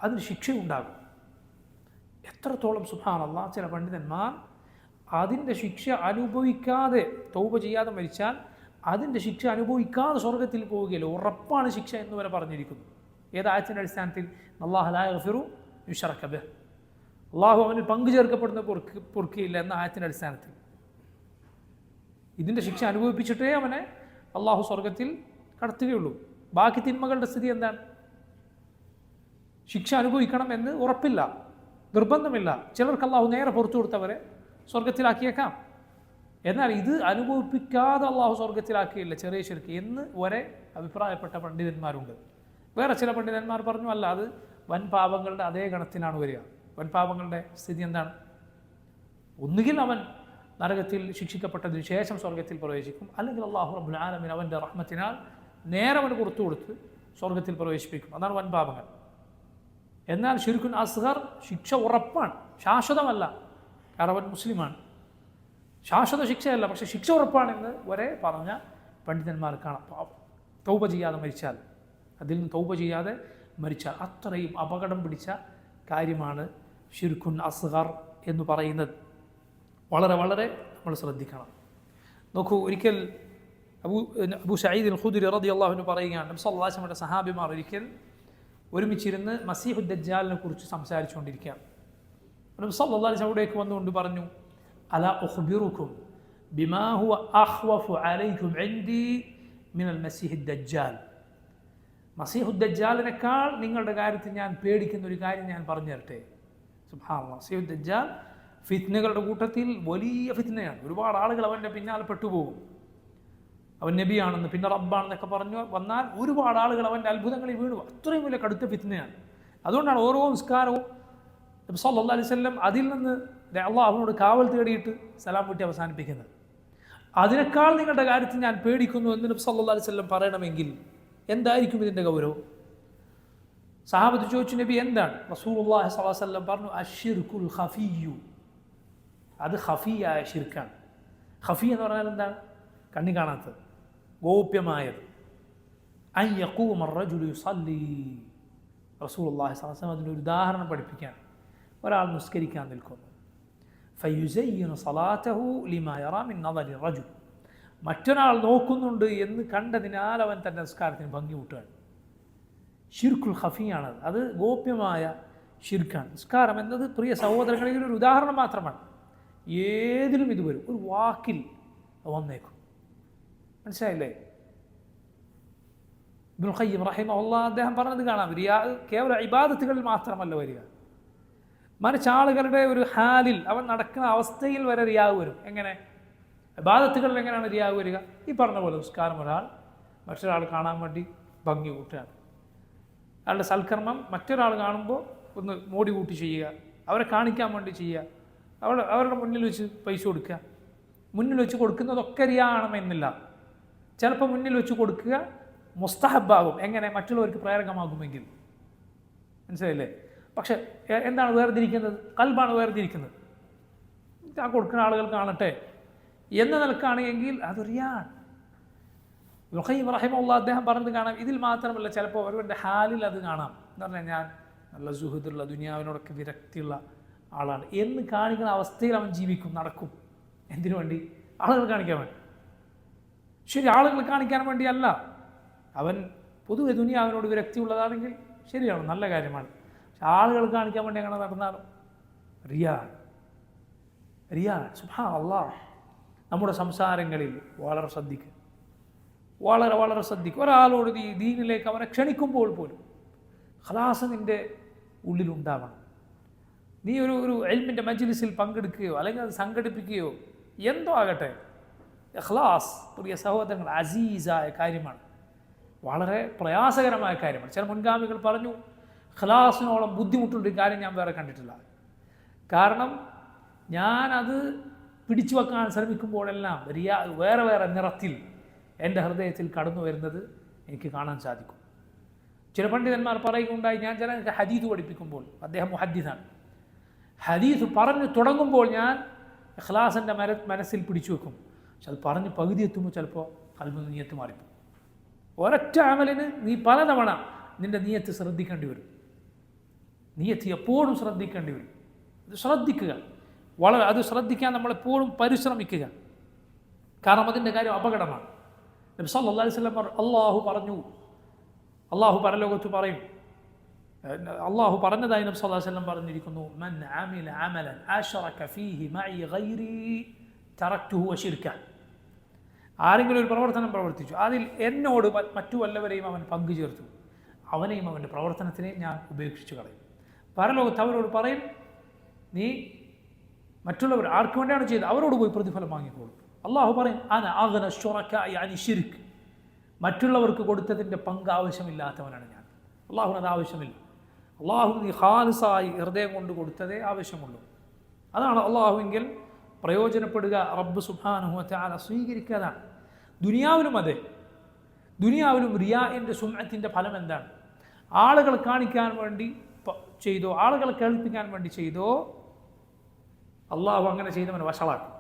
അതിന് ശിക്ഷയുണ്ടാകും. എത്രത്തോളം സുബ്ഹാനല്ലാഹ്, ചില പണ്ഡിതന്മാർ അതിൻ്റെ ശിക്ഷ അനുഭവിക്കാതെ തൗബ ചെയ്യാതെ മരിച്ചാൽ അതിൻ്റെ ശിക്ഷ അനുഭവിക്കാതെ സ്വർഗത്തിൽ പോവുകയില്ല, ഉറപ്പാണ് ശിക്ഷ എന്ന് വരെ പറഞ്ഞിരിക്കുന്നു. ഏതായത്തിൻ്റെ അടിസ്ഥാനത്തിൽ? അല്ലാഹു ലാ യഗ്ഫിറു യുശ്റക ബിഹി, അള്ളാഹു അവനിൽ പങ്കു ചേർക്കപ്പെടുന്ന പൊറുക്കുകയില്ല എന്ന ആയത്തിൻ്റെ അടിസ്ഥാനത്തിൽ. ഇതിൻ്റെ ശിക്ഷ അനുഭവിപ്പിച്ചിട്ടേ അവനെ അള്ളാഹു സ്വർഗത്തിൽ കടത്തുകയുള്ളൂ. ബാക്കി തിന്മകളുടെ സ്ഥിതി എന്താണ്? ശിക്ഷ അനുഭവിക്കണം എന്ന് ഉറപ്പില്ല, നിർബന്ധമില്ല. ചിലർക്ക് അള്ളാഹു നേരെ പുറത്തു കൊടുത്തവരെ സ്വർഗത്തിലാക്കിയേക്കാം. എന്നാൽ ഇത് അനുഭവിപ്പിക്കാതെ അള്ളാഹു സ്വർഗത്തിലാക്കിയില്ല, ചെറിയ ശിർക്ക് എന്ന് വരെ അഭിപ്രായപ്പെട്ട പണ്ഡിതന്മാരുണ്ട്. വേറെ ചില പണ്ഡിതന്മാർ പറഞ്ഞു, അല്ല, അത് വൻ പാപങ്ങളുടെ അതേ ഗണത്തിലാണ് വരിക. വൻ പാപങ്ങളുടെ സ്ഥിതി എന്താണ്? ഒന്നുകിൽ അവൻ നരകത്തിൽ ശിക്ഷിക്കപ്പെട്ടതിന് ശേഷം സ്വർഗത്തിൽ പ്രവേശിക്കും, അല്ലെങ്കിൽ അള്ളാഹു റബ്ബുൽ ആലമീൻ അവൻ്റെ റഹ്മത്തിനാൽ നേരെ അവന് പുറത്തു കൊടുത്ത് സ്വർഗത്തിൽ പ്രവേശിപ്പിക്കും. അതാണ് വൻ പാപങ്ങൾ. എന്നാൽ ഷിർക്കുൻ അസ്ഗർ ശിക്ഷ ഉറപ്പാണ്, ശാശ്വതമല്ല. കാരണം അവൻ മുസ്ലിമാണ്, ശാശ്വത ശിക്ഷയല്ല, പക്ഷെ ശിക്ഷ ഉറപ്പാണെന്ന് വരെ പറഞ്ഞ പണ്ഡിതന്മാർ കാണാം. തൗബ ചെയ്യാതെ മരിച്ചാൽ, അതിൽ നിന്ന് തൗബ ചെയ്യാതെ മരിച്ചാൽ അത്രയും അപകടം പിടിച്ച കാര്യമാണ് ഷിർക്കുൻ അസ്ഗർ എന്ന് പറയുന്നത്. വളരെ വളരെ നമ്മൾ ശ്രദ്ധിക്കണം. നോക്കൂ, ഒരിക്കൽ അബൂ സഈദ് അൽ ഖുദ്രി റളിയല്ലാഹു അൻഹു പറയുകയാണ്, നബി സല്ലല്ലാഹു അലൈഹി വസല്ലമയുടെ സഹാബിമാർ ഒരിക്കൽ ഒരുമിച്ചിരുന്ന് മസീഹുദ് ദജ്ജാലിനെ കുറിച്ച് സംസാരിച്ചുകൊണ്ടിരിക്കുകയാണ്. നബി സല്ലല്ലാഹു അലൈഹി വസല്ലം അവിടേക്ക് വന്നുകൊണ്ട് പറഞ്ഞു, അലാ ഉഖ്ബിറുക്കും ബിമാ ഹുവ അഖ്വഫു അലൈക്കും ഇൻദി മിനൽ മസീഹുദ് ദജ്ജാൽ. മസീഹുദ് ദജ്ജാലിനേക്കാൾ നിങ്ങളുടെ കാര്യത്തിൽ ഞാൻ പേടിക്കുന്ന ഒരു കാര്യം ഞാൻ പറഞ്ഞു തരട്ടെ. സുബ്ഹാനല്ലാഹ്, മസീഹുദ് ദജ്ജാൽ ഫിത്നകളുടെ കൂട്ടത്തിൽ വലിയ ഫിത്നയാണ്. ഒരുപാട് ആളുകൾ അവൻ്റെ പിന്നാലെ പെട്ടുപോകും. അവൻ നബിയാണെന്ന് പിന്നെ റബ്ബാണെന്നൊക്കെ പറഞ്ഞു വന്നാൽ ഒരുപാട് ആളുകൾ അവൻ്റെ അത്ഭുതങ്ങളിൽ വീണു. അത്രയും വലിയ കടുത്ത ഫിത്നയാണ്. അതുകൊണ്ടാണ് ഓരോ നിസ്കാരവും നബി സല്ലല്ലാഹു അലൈഹി വസല്ലം അതിൽ നിന്ന് അള്ളാഹുവിനോട് കാവൽ തേടിയിട്ട് സലാം വീട്ടി അവസാനിപ്പിക്കുന്നത്. അതിനേക്കാൾ നിങ്ങളുടെ കാര്യത്തിൽ ഞാൻ പേടിക്കുന്നു എന്ന് നബി സല്ലല്ലാഹു അലൈഹി വസല്ലം പറയണമെങ്കിൽ എന്തായിരിക്കും ഇതിൻ്റെ ഗൗരവം? സഹാബത്ത് ചോദിച്ചു, നബി എന്താണ്? റസൂലുള്ളാഹി സ്വല്ലല്ലാഹു അലൈഹി വസല്ലം പറഞ്ഞു, അശ്ശിർകുൽ ഖഫിയ്യു. അത് ഖഫിയായ ഷിർക്കാണ്. ഖഫി എന്ന് പറഞ്ഞാൽ എന്താണ്? കണ്ണി കാണാത്തത്, ഗോപ്യമായത്. അൻ യഖൂമ അർറജുലു യുസല്ലി. റസൂലുള്ളാഹി സ്വല്ലല്ലാഹു അലൈഹി വസല്ലം അതിൻ്റെ ഒരു ഉദാഹരണം പഠിപ്പിക്കാൻ, ഒരാൾ നിസ്കരിക്കാൻ നിൽക്കുന്നു. ഫയുസയ്യിനു സലാത്തഹു ലിമാ യറാ മിൻ നദരി റജുൽ. മറ്റൊരാൾ നോക്കുന്നുണ്ട് എന്ന് കണ്ടതിനാൽ അവൻ തൻ്റെ നിസ്കാരത്തിന് ഭംഗി കൂട്ടുകയാണ്. ഷിർക്കുൽ ഖഫിയാണത്. അത് ഗോപ്യമായ ഷിർക്കാണ്. നിസ്കാരം എന്നത് പ്രിയ സഹോദരങ്ങളിൽ ഒരു ഉദാഹരണം മാത്രമാണ്. ഏതിലും ഇത് വരും, ഒരു വാക്കിൽ വന്നേക്കും. മനസ്സിലായില്ലേ? ഇബ്നുൽ ഖയ്യിം റഹിമഹുല്ലാഹ് അദ്ദേഹം പറഞ്ഞത് കാണാം, റിയാ കേവല ഇബാദത്തുകളിൽ മാത്രമല്ല വരിക, മറിച്ച് ആളുകളുടെ ഒരു ഹാലിൽ അവൻ നടക്കുന്ന അവസ്ഥയിൽ വരെ റിയാവ് വരും. എങ്ങനെ? ഇബാദത്തുകളിൽ എങ്ങനെയാണ് റിയാവ് വരിക? ഈ പറഞ്ഞ പോലെ നിസ്കാരം ഒരാൾ മറ്റൊരാൾ കാണാൻ വേണ്ടി ഭംഗി കൂട്ടുകയാണ്. അയാളുടെ സൽക്കർമ്മം മറ്റൊരാൾ കാണുമ്പോൾ ഒന്ന് മോടി കൂട്ടി ചെയ്യുക, അവരെ കാണിക്കാൻ വേണ്ടി ചെയ്യുക, അവരുടെ മുന്നിൽ വെച്ച് പൈസ കൊടുക്കുക. മുന്നിൽ വെച്ച് കൊടുക്കുന്നതൊക്കെ റിയാണെന്നില്ല. ചിലപ്പോൾ മുന്നിൽ വെച്ച് കൊടുക്കുക മുസ്തഹബാകും. എങ്ങനെ? മറ്റുള്ളവർക്ക് പ്രേരകമാകുമെങ്കിൽ. മനസ്സിലായില്ലേ? പക്ഷെ എന്താണ് വേർതിരിക്കുന്നത്? കൽബാണ് വേർതിരിക്കുന്നത്. ആ കൊടുക്കുന്ന ആളുകൾ കാണട്ടെ എന്ന നിലക്കാണെങ്കിൽ അത് റിയാണ്. ഇബ്നുൽ ഖയ്യിം റഹിമഹുല്ലാഹ് അദ്ദേഹം പറഞ്ഞത് കാണാം. ഇതിൽ മാത്രമല്ല, ചിലപ്പോൾ അവരുടെ ഹാലിൽ അത് കാണാം. എന്ന് പറഞ്ഞാൽ ഞാൻ നല്ല സുഹൃത്തുള്ള, ദുനിയാവിനോടൊക്കെ വിരക്തിയുള്ള ആളാണ് എന്ന് കാണിക്കുന്ന അവസ്ഥയിൽ അവൻ ജീവിക്കും, നടക്കും. എന്തിനു വേണ്ടി? ആളുകൾ കാണിക്കാൻ വേണ്ടി. ശരി, ആളുകൾ കാണിക്കാൻ വേണ്ടിയല്ല. അവൻ പൊതുവെ ദുനിയാവിനോട് വിരക്തിയുള്ളതാണെങ്കിൽ ശരിയാണ്, നല്ല കാര്യമാണ്. പക്ഷെ ആളുകൾ കാണിക്കാൻ വേണ്ടി അങ്ങനെ നടന്നാലും റിയാണ്. സുബ്ഹാനല്ലാഹ്. നമ്മുടെ സംസാരങ്ങളിൽ വളരെ ശ്രദ്ധിക്കുക, വളരെ വളരെ ശ്രദ്ധിക്കുക. ഒരാളോട് നീ ദീനിലേക്ക് അവനെ ക്ഷണിക്കുമ്പോൾ പോലും ഖലാസ് നിൻ്റെ ഉള്ളിലുണ്ടാവണം. നീ ഒരു ഇൽമിൻ്റെ മജ്ലിസിൽ പങ്കെടുക്കുകയോ അല്ലെങ്കിൽ അത് സംഘടിപ്പിക്കുകയോ എന്തോ ആകട്ടെ, ഇഖ്ലാസ് പ്രിയ സഹോദരങ്ങൾ അസീസായ കാര്യമാണ്, വളരെ പ്രയാസകരമായ കാര്യമാണ്. ചില മുൻഗാമികൾ പറഞ്ഞു, ഇഖ്ലാസിനോളം ബുദ്ധിമുട്ടുള്ളൊരു കാര്യം ഞാൻ വേറെ കണ്ടിട്ടില്ല. കാരണം ഞാനത് പിടിച്ചു വെക്കാൻ ശ്രമിക്കുമ്പോഴെല്ലാം വേറെ വേറെ നിറത്തിൽ എൻ്റെ ഹൃദയത്തിൽ കടന്നു വരുന്നത് എനിക്ക് കാണാൻ സാധിക്കും. ചില പണ്ഡിതന്മാർ പറയുകയുണ്ടായി, ഞാൻ ചില ഹദീസ് പഠിപ്പിക്കുമ്പോൾ, അദ്ദേഹം മുഹദ്ദിസാണ്, ഹദീസ് പറഞ്ഞു തുടങ്ങുമ്പോൾ ഞാൻ ഇഖ്ലാസിൻ്റെ മനസ്സിൽ പിടിച്ചു വെക്കും. പക്ഷെ അത് പറഞ്ഞ് പകുതി എത്തുമ്പോൾ ചിലപ്പോൾ ഖൽബിൽ നിയ്യത്ത് മാറിപ്പോകും. ഒരൊറ്റ അമലിന് നീ പലതവണ നിൻ്റെ നിയ്യത്ത് ശ്രദ്ധിക്കേണ്ടി വരും. നിയ്യത്ത് എപ്പോഴും ശ്രദ്ധിക്കേണ്ടി വരും. അത് ശ്രദ്ധിക്കുക, അത് ശ്രദ്ധിക്കാൻ നമ്മളെപ്പോഴും പരിശ്രമിക്കുക. കാരണം അതിൻ്റെ കാര്യം അപകടമാണ്. നബി സല്ലല്ലാഹു അലൈഹി വസല്ലം അള്ളാഹു പരലോകത്ത് പറയും, അള്ളാഹു പറഞ്ഞതായി നബി സല്ലല്ലാഹു അലൈഹി വസല്ലം പറഞ്ഞിരിക്കുന്നു, മൻ അമില അമലൻ അശ്റക ഫീഹി മഇ ഗൈരി തറക്തുഹു വശിർക. ആരെങ്കിലും ഒരു പ്രവർത്തനം പ്രവർത്തിച്ചു, അതിൽ എന്നോട് മറ്റു വല്ലവരെയും അവൻ പങ്കു ചേർത്തു, അവനെയും അവൻ്റെ പ്രവർത്തനത്തിനെയും ഞാൻ ഉപേക്ഷിച്ചു കളയും. പരലോകത്ത് അവരോട് പറയും, നീ മറ്റുള്ളവർ ആർക്ക് വേണ്ടിയാണ് ചെയ്തത് അവരോട് പോയി പ്രതിഫലം വാങ്ങിക്കോളും. അള്ളാഹു പറയും, അന അഗ്ന ശുറകാഇ അനി ശിർക്ക്. മറ്റുള്ളവർക്ക് കൊടുത്തതിൻ്റെ പങ്ക് ആവശ്യമില്ലാത്തവനാണ് ഞാൻ. അള്ളാഹുവിന് അത് ആവശ്യമില്ല. അള്ളാഹു നീ ഖാലിസായി ഹൃദയം കൊണ്ട് കൊടുത്തതേ ആവശ്യമുള്ളൂ. അതാണ് അള്ളാഹുവെങ്കിൽ പ്രയോജനപ്പെടുക, റബ്ബ് സുബ്ഹാനഹു വ തആല സ്വീകരിക്കാതാണ്. ദുനിയാവിലും അതെ. ദുനിയാവിലും റിയാഇൻ്റെ സുംഅത്തിൻ്റെ ഫലം എന്താണ്? ആളുകൾ കാണിക്കാൻ വേണ്ടി ചെയ്തോ, ആളുകളെ കേൾപ്പിക്കാൻ വേണ്ടി ചെയ്തോ, അള്ളാഹു അങ്ങനെ ചെയ്തവനെ വഷളാക്കും.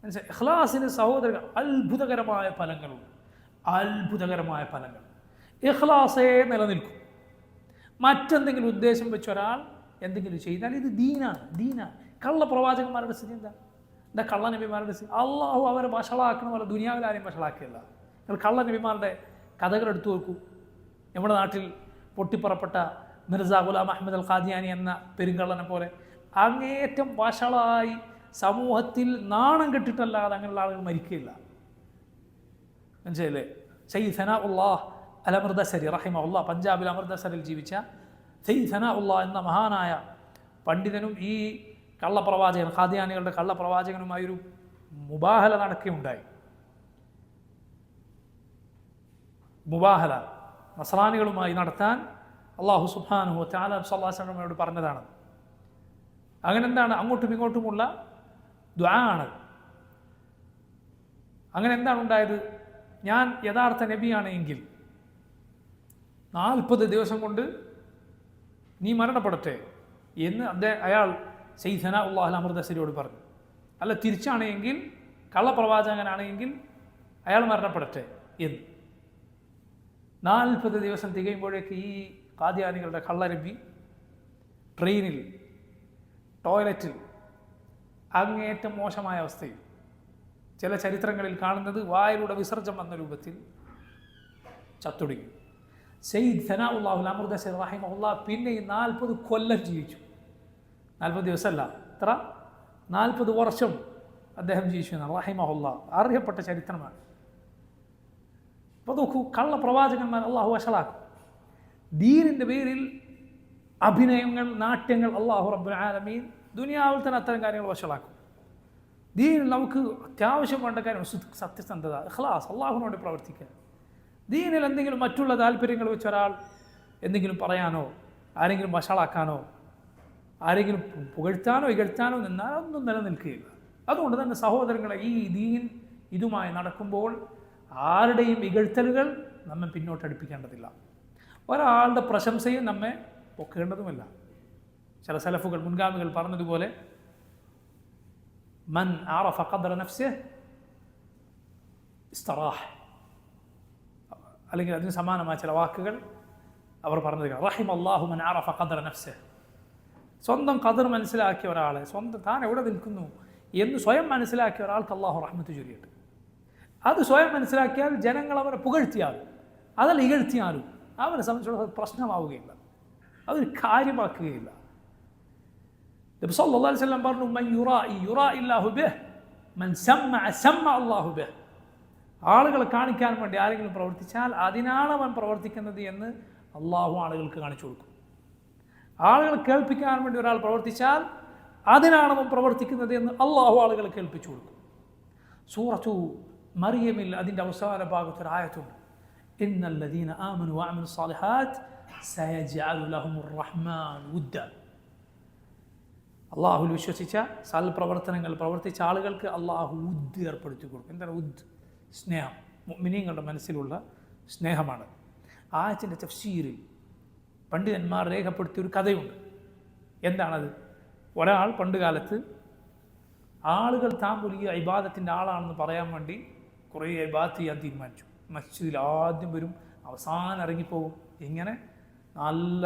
മനസ്സിലായി? ഇഖ്ലാസിന് സഹോദരങ്ങൾ അത്ഭുതകരമായ ഫലങ്ങളുണ്ട്. അത്ഭുതകരമായ ഫലങ്ങൾ. ഇഖ്ലാസേ നിലനിൽക്കും. മറ്റെന്തെങ്കിലും ഉദ്ദേശം വെച്ച് ഒരാൾ എന്തെങ്കിലും ചെയ്താൽ ഇത് ദീനാണ്. കള്ള പ്രവാചകന്മാരുടെ സ്ഥിതി എന്താ കള്ള നബിമാരുടെ സ്ഥിതി? അള്ളാഹു അവരെ വഷളാക്കണ പോലെ ദുനിയാവിൽ ആരെയും വഷളാക്കിയല്ല. നിങ്ങൾ കള്ള നബിമാരുടെ കഥകൾ എടുത്തു നോക്കൂ. നമ്മുടെ നാട്ടിൽ പൊട്ടിപ്പുറപ്പെട്ട മിർസ ഗുലാം അഹമ്മദ് അൽ ഖാദിയാനി എന്ന പെരുങ്കള്ളനെ പോലെ അങ്ങേറ്റം വഷളായി സമൂഹത്തിൽ നാണം കെട്ടിട്ടല്ലാതെ അങ്ങനെയുള്ള ആളുകൾ മരിക്കുകയില്ല. മനസ്സിലല്ലേ? സയ്യിദ് സനാഉല്ലാഹ് അൽ അമൃതസരി റഹിമഹുല്ലാഹ്, പഞ്ചാബിൽ അമൃതസറിൽ ജീവിച്ച സയ്യിദ് സനാഉല്ലാഹ് എന്ന മഹാനായ പണ്ഡിതനും ഈ കള്ളപ്രവാചകൻ ഖാദിയാനികളുടെ കള്ളപ്രവാചകനുമായൊരു മുബാഹല നടക്കുകയുണ്ടായി. മുബാഹല നസ്രാനികളുമായി നടത്താൻ അള്ളാഹു സുബ്ഹാനഹു വ തആല സല്ലല്ലാഹു അലൈഹി വസല്ലമയോട് പറഞ്ഞതാണ്. അങ്ങനെ എന്താണ്? അങ്ങോട്ടും ഇങ്ങോട്ടുമുള്ള ദുആ ആണ്. അങ്ങനെ എന്താണ് ഉണ്ടായത്? ഞാൻ യഥാർത്ഥ നബിയാണ് എങ്കിൽ 40 ദിവസം കൊണ്ട് നീ മരണപ്പെടട്ടെ എന്ന് അയാൾ സയ്യിദ് സനാഉല്ലാഹ് അൽ അമൃതസരിയോട് പറഞ്ഞു. അല്ല തിരിച്ചാണെങ്കിൽ കള്ളപ്രവാചകനാണെങ്കിൽ അയാൾ മരണപ്പെടട്ടെ എന്ന്. 40 ദിവസം തികയുമ്പോഴേക്ക് ഈ ഖാദിയാനികളുടെ കള്ളനബി ട്രെയിനിൽ ടോയ്ലറ്റിൽ അങ്ങേറ്റം മോശമായ അവസ്ഥയിൽ, ചില ചരിത്രങ്ങളിൽ കാണുന്നത് വായിലൂടെ വിസർജം വന്ന രൂപത്തിൽ ചത്തൊടുങ്ങി. സയ്യിദ് സനാഉല്ലാഹ് അൽ അമൃതസരി റഹിമഹുല്ലാഹ് പിന്നെ 40 കൊല്ലം ജീവിച്ചു. 40 ദിവസമല്ല, എത്ര? 40 വർഷം അദ്ദേഹം ജീവിച്ചു എന്നാണ് റഹിമഹുല്ലാഹ്. അറിയപ്പെട്ട ചരിത്രമാണ്. അപ്പോൾ നോക്കൂ, കള്ള പ്രവാചകന്മാർ അള്ളാഹു വഷളാക്കും. ദീനിൻ്റെ പേരിൽ അഭിനയങ്ങൾ, നാട്യങ്ങൾ അള്ളാഹു റബ്ബുൽ ആലമീൻ ദുനിയാവിൽ തന്നെ അത്തരം കാര്യങ്ങൾ വഷളാക്കും. ദീനിൽ നമുക്ക് അത്യാവശ്യം വേണ്ട കാര്യം സത്യസന്ധത, ഇഖ്ലാസ്, അള്ളാഹുവിനോട് പ്രവർത്തിക്കുക. ദീനിൽ എന്തെങ്കിലും മറ്റുള്ള താല്പര്യങ്ങൾ വെച്ച് ഒരാൾ എന്തെങ്കിലും പറയാനോ ആരെങ്കിലും വഷളാക്കാനോ ആരെങ്കിലും പുകഴ്ത്താനോ ഇകഴ്ത്താനോ നിന്നാൽ ഒന്നും നിലനിൽക്കുകയില്ല. അതുകൊണ്ട് തന്നെ സഹോദരങ്ങളെ, ഈ ദീൻ ഇതുമായി നടക്കുമ്പോൾ ആരുടെയും ഇകഴ്ത്തലുകൾ നമ്മെ പിന്നോട്ടടിപ്പിക്കേണ്ടതില്ല. ഒരാളുടെ പ്രശംസയും നമ്മെ പൊക്കേണ്ടതുമില്ല. ചില സലഫുകൾ, മുൻഗാമികൾ പറഞ്ഞതുപോലെ മൻ ആറഫ ഖദ്റ നഫ്സിഹി ഇസ്തറാഹ്, അല്ലെങ്കിൽ അതിന് സമാനമായ ചില വാക്കുകൾ അവർ പറഞ്ഞത് റഹിമല്ലാഹു മൻ ആറഫ ഖദ്റ നഫ്സിഹി. സ്വന്തം ഖദർ മനസ്സിലാക്കിയ ഒരാളെ, സ്വന്തം താൻ എവിടെ നിൽക്കുന്നു എന്ന് സ്വയം മനസ്സിലാക്കിയ ഒരാൾക്ക് അള്ളാഹു റഹ്മത്ത് ചൊരിയട്ടെ. അത് സ്വയം മനസ്സിലാക്കിയാൽ ജനങ്ങൾ അവരെ പുകഴ്ത്തിയാലും അതല്ല ഇകഴ്ത്തിയാലും അവനെ സംബന്ധിച്ചുള്ള പ്രശ്നമാവുകയില്ല, അതൊരു കാര്യമാക്കുകയില്ല. നബി സല്ലല്ലാഹു അലൈഹി വസല്ലം പറഞ്ഞു, മൻ യുറാഇല്ലാഹു ബിഹി മൻ സമ്മഅ സമ്മഅ അല്ലാഹു ബിഹി. ആളുകളെ കാണിക്കാൻ വേണ്ടി ആരെങ്കിലും പ്രവർത്തിച്ചാൽ അതിനാണ് അവൻ പ്രവർത്തിക്കുന്നത് എന്ന് അള്ളാഹു ആളുകൾക്ക് കാണിച്ചു കൊടുക്കും. ആളുകൾ കേൾപ്പിക്കാൻ വേണ്ടി ഒരാൾ പ്രവർത്തിച്ചാൽ അതിനാണ് അവൻ പ്രവർത്തിക്കുന്നത് എന്ന് അള്ളാഹു ആളുകളെ കേൾപ്പിച്ചു കൊടുക്കും. സൂറത്തു മറിയമിൽ അതിൻ്റെ അവസാന ഭാഗത്തൊരു ആയത്തുണ്ട്, ഇന്നല്ലദീന ആമനു വഅമിലു സ്സാലിഹാത്ത് സയജ്അലു ലഹുമുർ റഹ്മാൻ വുദ്ദ. അള്ളാഹുൽ വിശ്വസിച്ച സൽപ്രവർത്തനങ്ങൾ പ്രവർത്തിച്ച ആളുകൾക്ക് അള്ളാഹു ഉദ് ഏർപ്പെടുത്തി കൊടുക്കും. എന്താണ് ഉദ്? സ്നേഹം. മുഅ്മിനീങ്ങളുടെ മനസ്സിലുള്ള സ്നേഹമാണ്. ആയത്തിൻ്റെ തഫ്സീറിൽ പണ്ഡിതന്മാർ രേഖപ്പെടുത്തിയൊരു കഥയുണ്ട്. എന്താണത്? ഒരാൾ പണ്ടുകാലത്ത് ആളുകൾ താൻ വലിയ ഇബാദത്തിൻ്റെ ആളാണെന്ന് പറയാൻ വേണ്ടി കുറേ ഇബാദത്ത് ചെയ്യാൻ തീരുമാനിച്ചു. മസ്ജിദിൽ ആദ്യം വരും, അവസാനം ഇറങ്ങിപ്പോകും. ഇങ്ങനെ നല്ല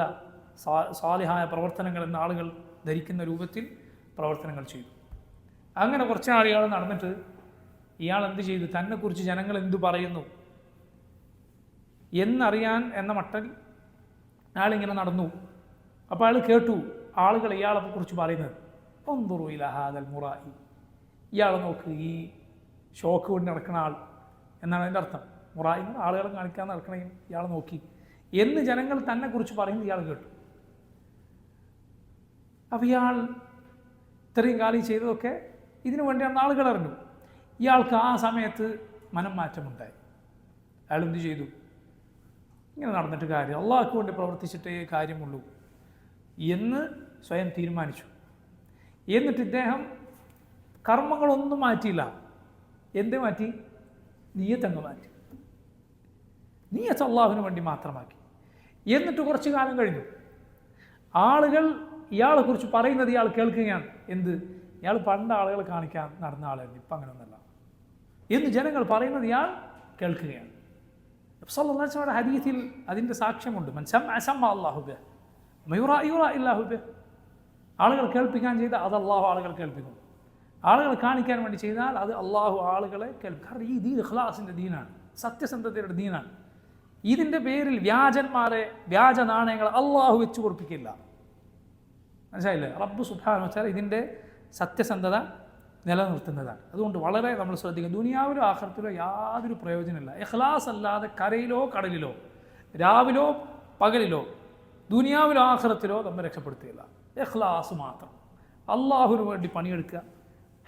സാലിഹായ പ്രവർത്തനങ്ങൾ എന്ന ആളുകൾ ധരിക്കുന്ന രൂപത്തിൽ പ്രവർത്തനങ്ങൾ ചെയ്തു. അങ്ങനെ കുറച്ച് ആളുകൾ നടന്നിട്ട് ഇയാൾ എന്ത് ചെയ്തു? തന്നെക്കുറിച്ച് ജനങ്ങൾ എന്തു പറയുന്നു എന്നറിയാൻ എന്ന മട്ടിൽ അയാളിങ്ങനെ നടന്നു. അപ്പോൾ അയാൾ കേട്ടു ആളുകൾ ഇയാളെ കുറിച്ച് പറയുന്നത്, ഉൻദുറു ഇലാ ഹാദൽ മുറാഇ, ഇയാളെ നോക്ക്, ഈ ഷോക്ക് കൊണ്ട് നടക്കുന്ന ആൾ എന്നാണ് അതിൻ്റെ അർത്ഥം. മുറായി ആളുകളെ കാണിക്കാൻ നടക്കണേ, ഇയാളെ നോക്കി എന്ന് ജനങ്ങൾ തന്നെക്കുറിച്ച് പറയുന്നത് ഇയാൾ കേട്ടു. അപ്പോൾ ഇയാൾ ഇത്രയും കാലം ചെയ്തതൊക്കെ ഇതിനു വേണ്ടിയാണ് ആളുകൾ അറിഞ്ഞു. ഇയാൾക്ക് ആ സമയത്ത് മനം മാറ്റമുണ്ടായി. അയാൾ എന്ത് ചെയ്തു? ഇങ്ങനെ നടന്നിട്ട് കാര്യം, അള്ളാഹ്ക്ക് വേണ്ടി പ്രവർത്തിച്ചിട്ടേ കാര്യമുള്ളൂ എന്ന് സ്വയം തീരുമാനിച്ചു. എന്നിട്ട് ഇദ്ദേഹം കർമ്മങ്ങളൊന്നും മാറ്റിയില്ല. എന്ത് മാറ്റി? നിയ്യത്തങ്ങ് മാറ്റി. നിയ്യത്ത് അള്ളാഹുവിന് വേണ്ടി മാത്രമാക്കി. എന്നിട്ട് കുറച്ച് കാലം കഴിഞ്ഞു, ആളുകൾ ഇയാളെക്കുറിച്ച് പറയുന്നത് ഇയാൾ കേൾക്കുകയാണ്. എന്ത്? ഇയാൾ പണ്ട് ആളുകൾ കാണിക്കാൻ നടന്ന ആളായിരുന്നു, ഇപ്പം അങ്ങനെയൊന്നല്ല എന്ന് ജനങ്ങൾ പറയുന്നത് ഇയാൾ കേൾക്കുകയാണ്. സല്ലല്ലാഹു അലൈഹി വസല്ലം ഹദീസിൽ അതിൻ്റെ സാക്ഷ്യമുണ്ട്. മൻ സമഅ സമഅ അല്ലാഹു ബിഹി വയുറാ യുറാ ഇല്ലാഹു ബിഹി. ആളുകൾ കേൾപ്പിക്കാൻ ചെയ്താൽ അത് അള്ളാഹു ആളുകൾ കേൾപ്പിക്കും, ആളുകൾ കാണിക്കാൻ വേണ്ടി ചെയ്താൽ അത് അള്ളാഹു ആളുകളെ കേൾപ്പിക്കും. കാരണം ഈ ദീൻ ഇഖ്ലാസിൻ്റെ ദീനാണ്, സത്യസന്ധതയുടെ ദീനാണ്. ഇതിൻ്റെ പേരിൽ വ്യാജന്മാരെ, വ്യാജ നാണയങ്ങൾ അള്ളാഹു വെച്ച് പൊറപ്പിക്കില്ല. മനസ്സിലായില്ലേ? റബ്ബ് സുബ്ഹാനഹു വ തആല ഇതിൻ്റെ സത്യസന്ധത നിലനിർത്തുന്നതാണ്. അതുകൊണ്ട് വളരെ നമ്മൾ ശ്രദ്ധിക്കുക. ദുനിയാവിലോ ആഖിറത്തിലോ യാതൊരു പ്രയോജനമില്ല ഇഖ്ലാസ് അല്ലാതെ. കരയിലോ കടലിലോ രാവിലോ പകലിലോ ദുനിയാവിലോ ആഖിറത്തിലോ നമ്മെ രക്ഷപ്പെടുത്തുകയില്ല. ഇഖ്ലാസ് മാത്രം. അള്ളാഹുവിന് വേണ്ടി പണിയെടുക്കുക.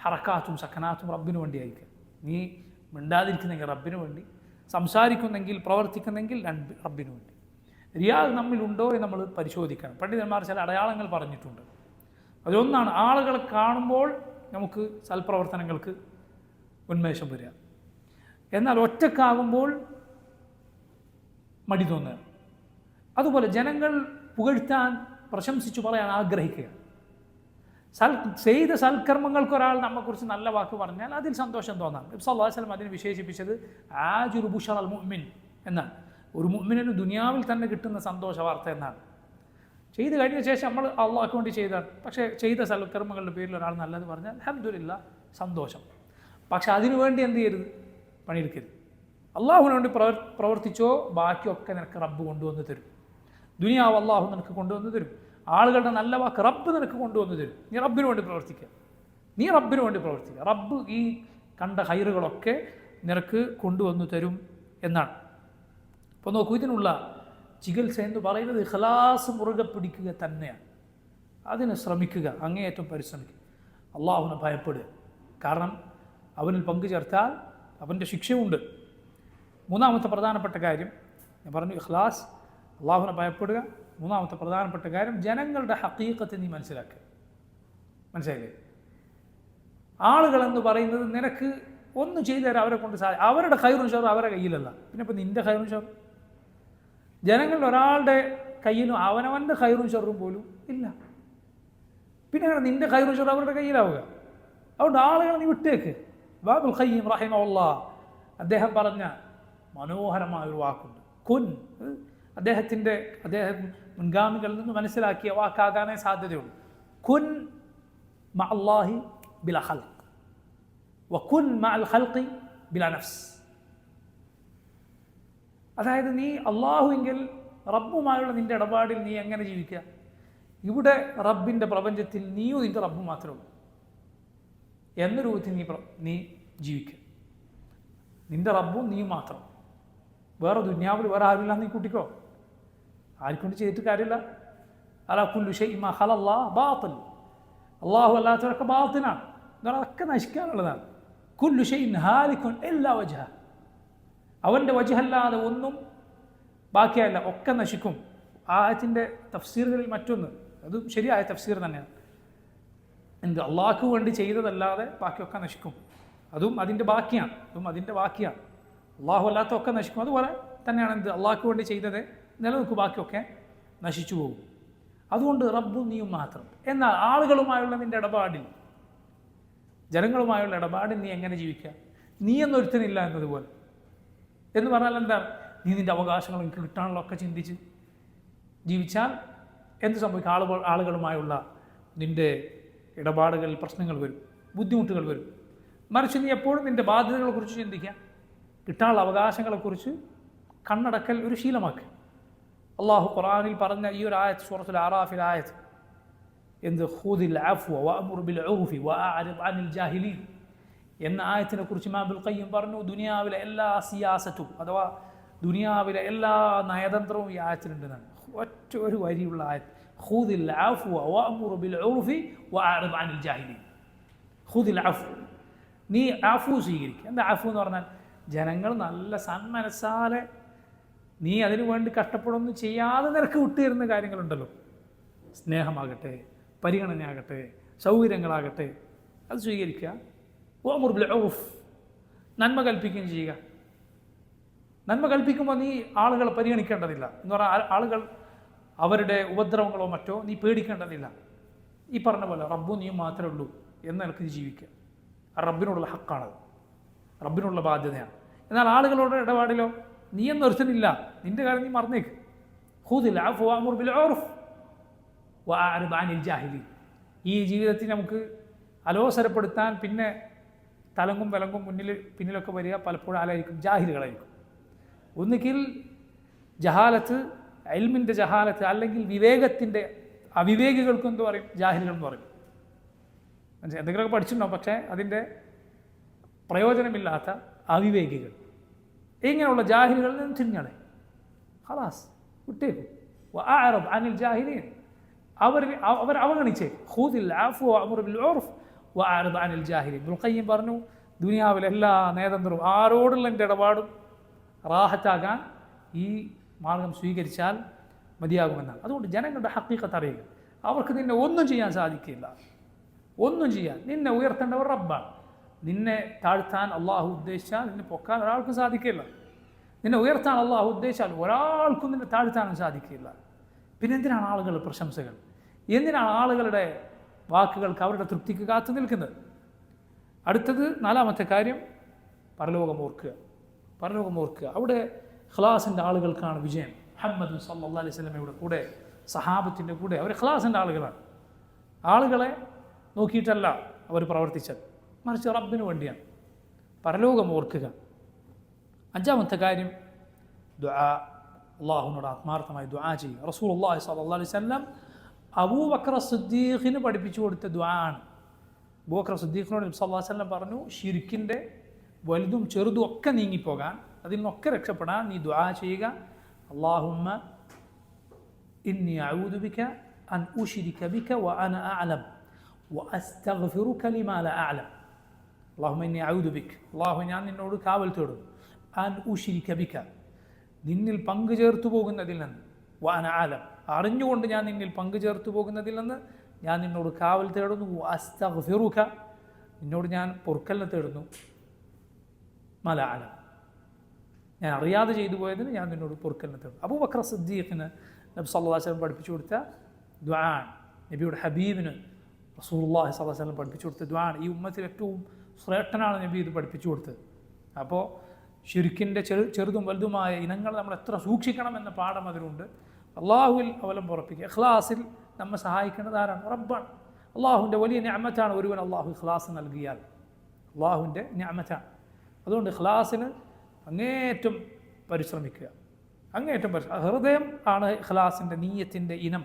ഹറക്കാത്തും സക്കനാത്തും റബ്ബിന് വേണ്ടി ആയിരിക്കുക. നീ മിണ്ടാതിരിക്കുന്നെങ്കിൽ റബ്ബിന് വേണ്ടി, സംസാരിക്കുന്നെങ്കിൽ പ്രവർത്തിക്കുന്നെങ്കിൽ റബ്ബിന് വേണ്ടി. റിയാ നമ്മിലുണ്ടോ എന്ന് നമ്മൾ പരിശോധിക്കണം. പണ്ഡിതന്മാർ ചില അടയാളങ്ങൾ പറഞ്ഞിട്ടുണ്ട്. അതിലൊന്നാണ് ആളുകളെ കാണുമ്പോൾ നമുക്ക് സൽപ്രവർത്തനങ്ങൾക്ക് ഉന്മേഷം വരിക, എന്നാൽ ഒറ്റക്കാകുമ്പോൾ മടി തോന്നുക. അതുപോലെ ജനങ്ങൾ പുകഴ്ത്താൻ, പ്രശംസിച്ചു പറയാൻ ആഗ്രഹിക്കുക. ചെയ്ത സൽക്കർമ്മങ്ങൾക്ക് ഒരാൾ നമ്മെക്കുറിച്ച് നല്ല വാക്ക് പറഞ്ഞാൽ അതിൽ സന്തോഷം തോന്നാം. നബി സല്ലല്ലാഹു അലൈഹി വസല്ലം അതിനെ വിശേഷിപ്പിച്ചത് ആജിറു ബുശറൽ മുഅ്മിൻ എന്നാണ്. ഒരു മുഅ്മിനിന് ദുനിയാവിൽ തന്നെ കിട്ടുന്ന സന്തോഷ വാർത്ത എന്നാണ്. ചെയ്ത് കഴിഞ്ഞ ശേഷം നമ്മൾ അള്ളാഹ്ക്ക് വേണ്ടി ചെയ്താണ്, പക്ഷേ ചെയ്ത സൽക്കർമ്മങ്ങളുടെ പേരിൽ ഒരാൾ നല്ലത് പറഞ്ഞാൽ അൽഹംദുലില്ലാഹ് സന്തോഷം. പക്ഷെ അതിനു വേണ്ടി എന്ത് ചെയ്യരുത്? പണിയെടുക്കരുത്. അള്ളാഹുവിന് വേണ്ടി പ്രവർത്തിച്ചോ, ബാക്കിയൊക്കെ നിനക്ക് റബ്ബ് കൊണ്ടുവന്ന് തരും. ദുനിയാവ് അള്ളാഹു നിനക്ക് കൊണ്ടുവന്ന് തരും. ആളുകളുടെ നല്ല വാക്ക് റബ്ബ് നിനക്ക് കൊണ്ടുവന്ന് തരും. നീ റബ്ബിന് വേണ്ടി പ്രവർത്തിക്കുക, നീ റബ്ബിന് വേണ്ടി പ്രവർത്തിക്കുക. റബ്ബ് ഈ കണ്ട ഹൈറുകളൊക്കെ നിനക്ക് കൊണ്ടുവന്ന് തരും എന്നാണ്. അപ്പോൾ നോക്കൂ, ഇതിനുള്ള ചികിത്സ എന്ന് പറയുന്നത് ഇഖ്ലാസ് മുറുകെ പിടിക്കുക തന്നെയാണ്. അതിന് ശ്രമിക്കുക, അങ്ങേയറ്റം പരിശ്രമിക്കുക. അള്ളാഹുവിനെ ഭയപ്പെടുക. കാരണം അവനിൽ പങ്കു ചേർത്താൽ അവൻ്റെ ശിക്ഷയുണ്ട്. മൂന്നാമത്തെ പ്രധാനപ്പെട്ട കാര്യം ഞാൻ പറഞ്ഞു, ഇഖ്ലാസ്, അള്ളാഹുവിനെ ഭയപ്പെടുക. മൂന്നാമത്തെ പ്രധാനപ്പെട്ട കാര്യം ജനങ്ങളുടെ ഹഖീഖത്ത് നീ മനസ്സിലാക്കുക. മനസ്സിലായില്ലേ? ആളുകളെന്ന് പറയുന്നത് നിനക്ക് ഒന്ന് ചെയ്തു തരാം, അവരെ കൊണ്ട് അവരുടെ ഖൈറും ഷർറും അവരുടെ കയ്യിലല്ല. പിന്നെ ഇപ്പം നിൻ്റെ ഖൈറും ഷർറും ജനങ്ങളുടെ ഒരാളുടെ കയ്യിലും അവനവൻ്റെ ഖൈറും ഷർറും പോലും ഇല്ല. പിന്നെ നിൻ്റെ ഖൈറും ഷർറും അവരുടെ കയ്യിലാവുക. അതുകൊണ്ട് ആളുകളെ നീ വിട്ടേക്ക്. ഇബ്നുൽ ഖയ്യിം റഹിമഹുല്ലാഹ് അദ്ദേഹം പറഞ്ഞ മനോഹരമായൊരു വാക്കുണ്ട്, കുൻ. അദ്ദേഹം മുൻഗാമികളിൽ നിന്ന് മനസ്സിലാക്കിയ വാക്കാകാനേ സാധ്യതയുള്ളൂ. കുൻ മഅല്ലാഹി ബിലാ ഖൽഖ് വകുൻ മഅൽ ഖൽഖി ബിലാ നഫ്സ്. അതായത് നീ അള്ളാഹുവെങ്കിൽ റബ്ബുമായുള്ള നിൻ്റെ ഇടപാടിൽ നീ എങ്ങനെ ജീവിക്കുക? ഇവിടെ റബ്ബിൻ്റെ പ്രപഞ്ചത്തിൽ നീയും നിൻ്റെ റബ്ബ് മാത്രമേ ഉള്ളൂ എന്ന രൂപത്തിൽ നീ ജീവിക്കുക. നിൻ്റെ റബ്ബും നീയും മാത്രം. വേറെ ദുനിയാവിൽ വേറെ ആരുമില്ല നീ കൂട്ടിക്കോ. ആർക്കൊണ്ട് ചെയ്തിട്ട് കാര്യമില്ല. അലാ കുല്ലു ശൈഇൻ മാ ഖലല്ലാഹ് ബാത്തിൽ. അള്ളാഹു അല്ലാത്തവരൊക്കെ ബാത്തിനാണ്, അതൊക്കെ നശിക്കാനുള്ളതാണ്. കുല്ലു ശൈഇൻ ഹാലികുൻ ഇല്ലാ വജ്ഹ. അവൻ്റെ വജ്ഹല്ലാതെ ഒന്നും ബാക്കിയല്ല, ഒക്കെ നശിക്കും. ആയത്തിൻ്റെ തഫ്സീറുകളിൽ മറ്റൊന്ന്, അതും ശരിയായ തഫ്സീർ തന്നെയാണ്. എന്ത് അള്ളാഹ്ക്ക് വേണ്ടി ചെയ്തതല്ലാതെ ബാക്കിയൊക്കെ നശിക്കും. അതും അതിൻ്റെ ബാക്കിയാണ്. അള്ളാഹു അല്ലാത്ത ഒക്കെ നശിക്കും. അതുപോലെ തന്നെയാണ് എന്ത് അള്ളാഹ്ക്ക് വേണ്ടി ചെയ്തത് നിലനിൽക്കും, ബാക്കിയൊക്കെ നശിച്ചു പോകും. അതുകൊണ്ട് റബ്ബും നീയും മാത്രം. എന്നാൽ ആളുകളുമായുള്ള നിൻ്റെ ഇടപാടിൽ, ജനങ്ങളുമായുള്ള ഇടപാടിൽ നീ എങ്ങനെ ജീവിക്കുക? നീ എന്നൊരുത്തനില്ല എന്നതുപോലെ. എന്ന് പറഞ്ഞാൽ എന്താണ്? നീ നിൻ്റെ അവകാശങ്ങൾ എനിക്ക് കിട്ടാനുള്ളതൊക്കെ ചിന്തിച്ച് ജീവിച്ചാൽ എന്ത് സംഭവിക്കും? ആളുകളുമായുള്ള നിൻ്റെ ഇടപാടുകളിൽ പ്രശ്നങ്ങൾ വരും, ബുദ്ധിമുട്ടുകൾ വരും. മറിച്ച് നീ എപ്പോഴും നിൻ്റെ ബാധ്യതകളെക്കുറിച്ച് ചിന്തിക്കുക, കിട്ടാനുള്ള അവകാശങ്ങളെക്കുറിച്ച് കണ്ണടക്കൽ ഒരു ശീലമാക്കുക. അള്ളാഹു ഖുർആനിൽ പറഞ്ഞ ഈ ഒരു ആയത്ത്, സൂറത്തുൽ അറാഫിൽ ആയത്ത്, എന്ത് ഖുദിൽ അഫ്വ വഅ്മുർ ബിൽ ഉർഫി വഅഅരിദ് അനിൽ ജാഹിലീൻ എന്ന ആയത്തിനെ കുറിച്ച് ഇബ്നുൽ ഖയ്യിം പറഞ്ഞു, ദുനിയാവിലെ എല്ലാ സിയാസത്തും അഥവാ ദുനിയാവിലെ എല്ലാ നയതന്ത്രവും ഈ ആയത്തിലുണ്ടെന്നാണ്. ഒറ്റ ഒരു വരിയുള്ള ആയത്ത്, ഖുദിൽ അഫ്വ വഅ്മുർ ബിൽ ഉർഫി വഅഅരിദ് അനിൽ ജാഹിലീൻ. ഖുദിൽ അഫ്വ, നീ അഫു സ്വീകരിക്കുക. എന്താ അഫു എന്ന് പറഞ്ഞാൽ? ജനങ്ങൾ നല്ല സന്മനസ്സാലെ നീ അതിനു വേണ്ടി കഷ്ടപ്പെടുന്നു ചെയ്യാതെ നിനക്ക് വിട്ടുതരുന്ന കാര്യങ്ങളുണ്ടല്ലോ, സ്നേഹമാകട്ടെ, പരിഗണനയാകട്ടെ, സൗകര്യങ്ങളാകട്ടെ, അത് സ്വീകരിക്കുക. വഅ്മുർ ബിൽ ഉർഫ്, നന്മ കൽപ്പിക്കുകയും ചെയ്യുക. നന്മ കൽപ്പിക്കുമ്പോൾ നീ ആളുകളെ പരിഗണിക്കേണ്ടതില്ല. എന്ന് പറഞ്ഞാൽ ആളുകൾ അവരുടെ ഉപദ്രവങ്ങളോ മറ്റോ നീ പേടിക്കേണ്ടതില്ല. ഈ പറഞ്ഞ പോലെ റബ്ബും നീയും മാത്രമേ ഉള്ളൂ എന്ന നിലക്ക് ജീവിക്കുക. റബ്ബിനോടുള്ള ഹക്കാണത്, റബ്ബിനുള്ള ബാധ്യതയാണ്. എന്നാൽ ആളുകളോട് ഇടപാടിലോ നീ എന്നൊരുത്തനില്ല, നിന്റെ കാര്യം നീ മറന്നേക്ക്. ഖുദിൽ അഫ്വ വഅ്മുർ ബിൽ ഉർഫ് വഅഅ്രിദ് അനിൽ ജാഹിലീൻ. ഈ ജീവിതത്തിൽ നമുക്ക് അലോസരപ്പെടുത്താൻ പിന്നെ തലങ്ങും വിലങ്ങും മുന്നിൽ പിന്നിലൊക്കെ വരിക പലപ്പോഴും ആരായിരിക്കും? ജാഹിലുകളായിരിക്കും. ഒന്നുകിൽ ജഹാലത്ത്, ഇൽമിൻ്റെ ജഹാലത്ത്, അല്ലെങ്കിൽ വിവേകത്തിൻ്റെ അവിവേകികൾക്ക് എന്ത് പറയും? ജാഹിലുകൾ എന്ന് പറയും. എന്തെങ്കിലുമൊക്കെ പഠിച്ചിട്ടുണ്ടാവും, പക്ഷേ അതിൻ്റെ പ്രയോജനമില്ലാത്ത അവിവേകികൾ. ഇങ്ങനെയുള്ള ജാഹിലുകളിൽ നിന്ന് തിരിഞ്ഞാണ് ഖലാസ് വിട്ടേക്കും. വഅഅ്രിദ് അനിൽ ജാഹിലീൻ, അവർ അവഗണിച്ചേ. ഖുദിൽ അഫ്വ വഅ്മുർ ബിൽ ഉർഫ് വഅഅ്രിദ് അനിൽ ജാഹിലീൻ. ഇബ്നുൽ ഖയ്യിം പറഞ്ഞു, ദുനിയാവിലെ എല്ലാ നേതന്ത്രവും ആരോടുള്ള എൻ്റെ ഇടപാടും റാഹത്താകാൻ ഈ മാർഗം സ്വീകരിച്ചാൽ മതിയാകുമെന്നാണ്. അതുകൊണ്ട് ജനങ്ങളുടെ ഹഖീഖത്ത് അറിയുക. അവർക്ക് നിന്നെ ഒന്നും ചെയ്യാൻ സാധിക്കില്ല, ഒന്നും ചെയ്യാൻ. നിന്നെ ഉയർത്തേണ്ടവർ റബ്ബാണ്. നിന്നെ താഴ്ത്താൻ അള്ളാഹു ഉദ്ദേശിച്ചാൽ നിന്നെ പൊക്കാൻ ഒരാൾക്കും സാധിക്കില്ല. നിന്നെ ഉയർത്താൻ അള്ളാഹു ഉദ്ദേശിച്ചാൽ ഒരാൾക്കും നിന്നെ താഴ്ത്താനും സാധിക്കില്ല. പിന്നെ എന്തിനാണ് ആളുകൾ പ്രശംസകൾ? എന്തിനാണ് ആളുകളുടെ വാക്കുകൾക്ക്, അവരുടെ തൃപ്തിക്ക് കാത്തു നിൽക്കുന്നത്? അടുത്തത് നാലാമത്തെ കാര്യം, പരലോകം ഓർക്കുക. പരലോകം ഓർക്കുക. അവിടെ ഖലാസിൻ്റെ ആളുകൾക്കാണ് വിജയം. മുഹമ്മദ് സല്ലല്ലാഹു അലൈഹി വസല്ലമയുടെ കൂടെ, സഹാബത്തിൻ്റെ കൂടെ അവർ ഖലാസിൻ്റെ ആളുകളാണ്. ആളുകളെ നോക്കിയിട്ടല്ല അവർ പ്രവർത്തിച്ചത്, മറിച്ച് റബ്ബിന് വേണ്ടിയാണ്. പരലോകം ഓർക്കുക. അഞ്ചാമത്തെ കാര്യം ദുആ. അള്ളാഹുവിനോട് ആത്മാർത്ഥമായി ദുആ ചെയ്യുക. റസൂലുള്ളാഹി സ്വല്ലല്ലാഹു അലൈഹി വസല്ലം അബൂബക്കർ സിദ്ദീഖിന് പഠിപ്പിച്ചു കൊടുത്ത ദുആ ആണ്. അബൂബക്കർ സിദ്ദീഖിനോട് നബി സല്ലല്ലാഹു അലൈഹി വസല്ലം പറഞ്ഞു, ശിർക്കിൻ്റെ വലുതും ചെറുതും ഒക്കെ നീങ്ങിപ്പോകാൻ, അതിൽ നിന്നൊക്കെ രക്ഷപ്പെടാൻ നീ ദുആ ചെയ്യുക. അല്ലാഹുമ്മ ഇന്നി അഊദു ബിക അൻ ഉശ്രിക ബിക വഅന അഅലം വഅസ്തഗ്ഫിറുക ലിമാ ലാ അഅലം. അല്ലാഹുമ്മ ഇന്നി അഊദു ബിക, അല്ലാഹു ഞാൻ നിന്നോട് കാവൽ തേടുന്നു. അൻ ഉശ്രിക ബിക, നിന്നിൽ പങ്കു ചേർത്തു പോകുന്നതിൽ നിന്ന്. വഅന അഅലം, അറിഞ്ഞുകൊണ്ട് ഞാൻ നിന്നിൽ പങ്കു ചേർത്തു പോകുന്നതിൽ നിന്ന് ഞാൻ നിന്നോട് കാവൽ തേടുന്നു. വഅസ്തഗ്ഫിറുക, നിന്നോട് ഞാൻ പൊറുക്കലിനെ തേടുന്നു. മാ ലാ അഅലം, ഞാൻ അറിയാതെ ചെയ്തു പോയതിന് ഞാൻ നിന്നോട് പൊറുക്കലിനെ തേടുന്നു. അബൂബക്കർ സിദ്ദീഖിന് നബി സല്ലല്ലാഹു അലൈഹി വസല്ലം പഠിപ്പിച്ചു കൊടുത്ത ദുആ, നബിയുടെ ഹബീബിന് റസൂലുള്ളാഹി സ്വല്ലല്ലാഹു അലൈഹി വസല്ലം പഠിപ്പിച്ചു കൊടുത്ത ദുആ. ഈ ഉമ്മത്തിൽ ഏറ്റവും ശ്രേഷ്ഠനാണ് നബി ഇത് പഠിപ്പിച്ചു കൊടുത്തത്. അപ്പോൾ ശിർക്കിൻ്റെ ചെറുതും വലുതുമായ ഇനങ്ങൾ നമ്മൾ എത്ര സൂക്ഷിക്കണം എന്ന പാഠം അതിലുണ്ട്. അള്ളാഹുവിൽ അവലംബുറപ്പിക്കുക. ഇഖ്ലാസിൽ നമ്മെ സഹായിക്കുന്നത് ആരാണ്? റബ്ബാണ്. അള്ളാഹുവിൻ്റെ വലിയ നിഅമത്താണ് ഒരുവൻ അള്ളാഹു ഇഖ്ലാസ് നൽകിയാൽ. അള്ളാഹുവിൻ്റെ നിഅമത്താണ്. അതുകൊണ്ട് ഇഖ്ലാസിന് അങ്ങേയറ്റം പരിശ്രമിക്കുക. അങ്ങേയറ്റം ഹൃദയം ആണ് ഇഖ്ലാസിൻ്റെ നീയത്തിൻ്റെ ഇനം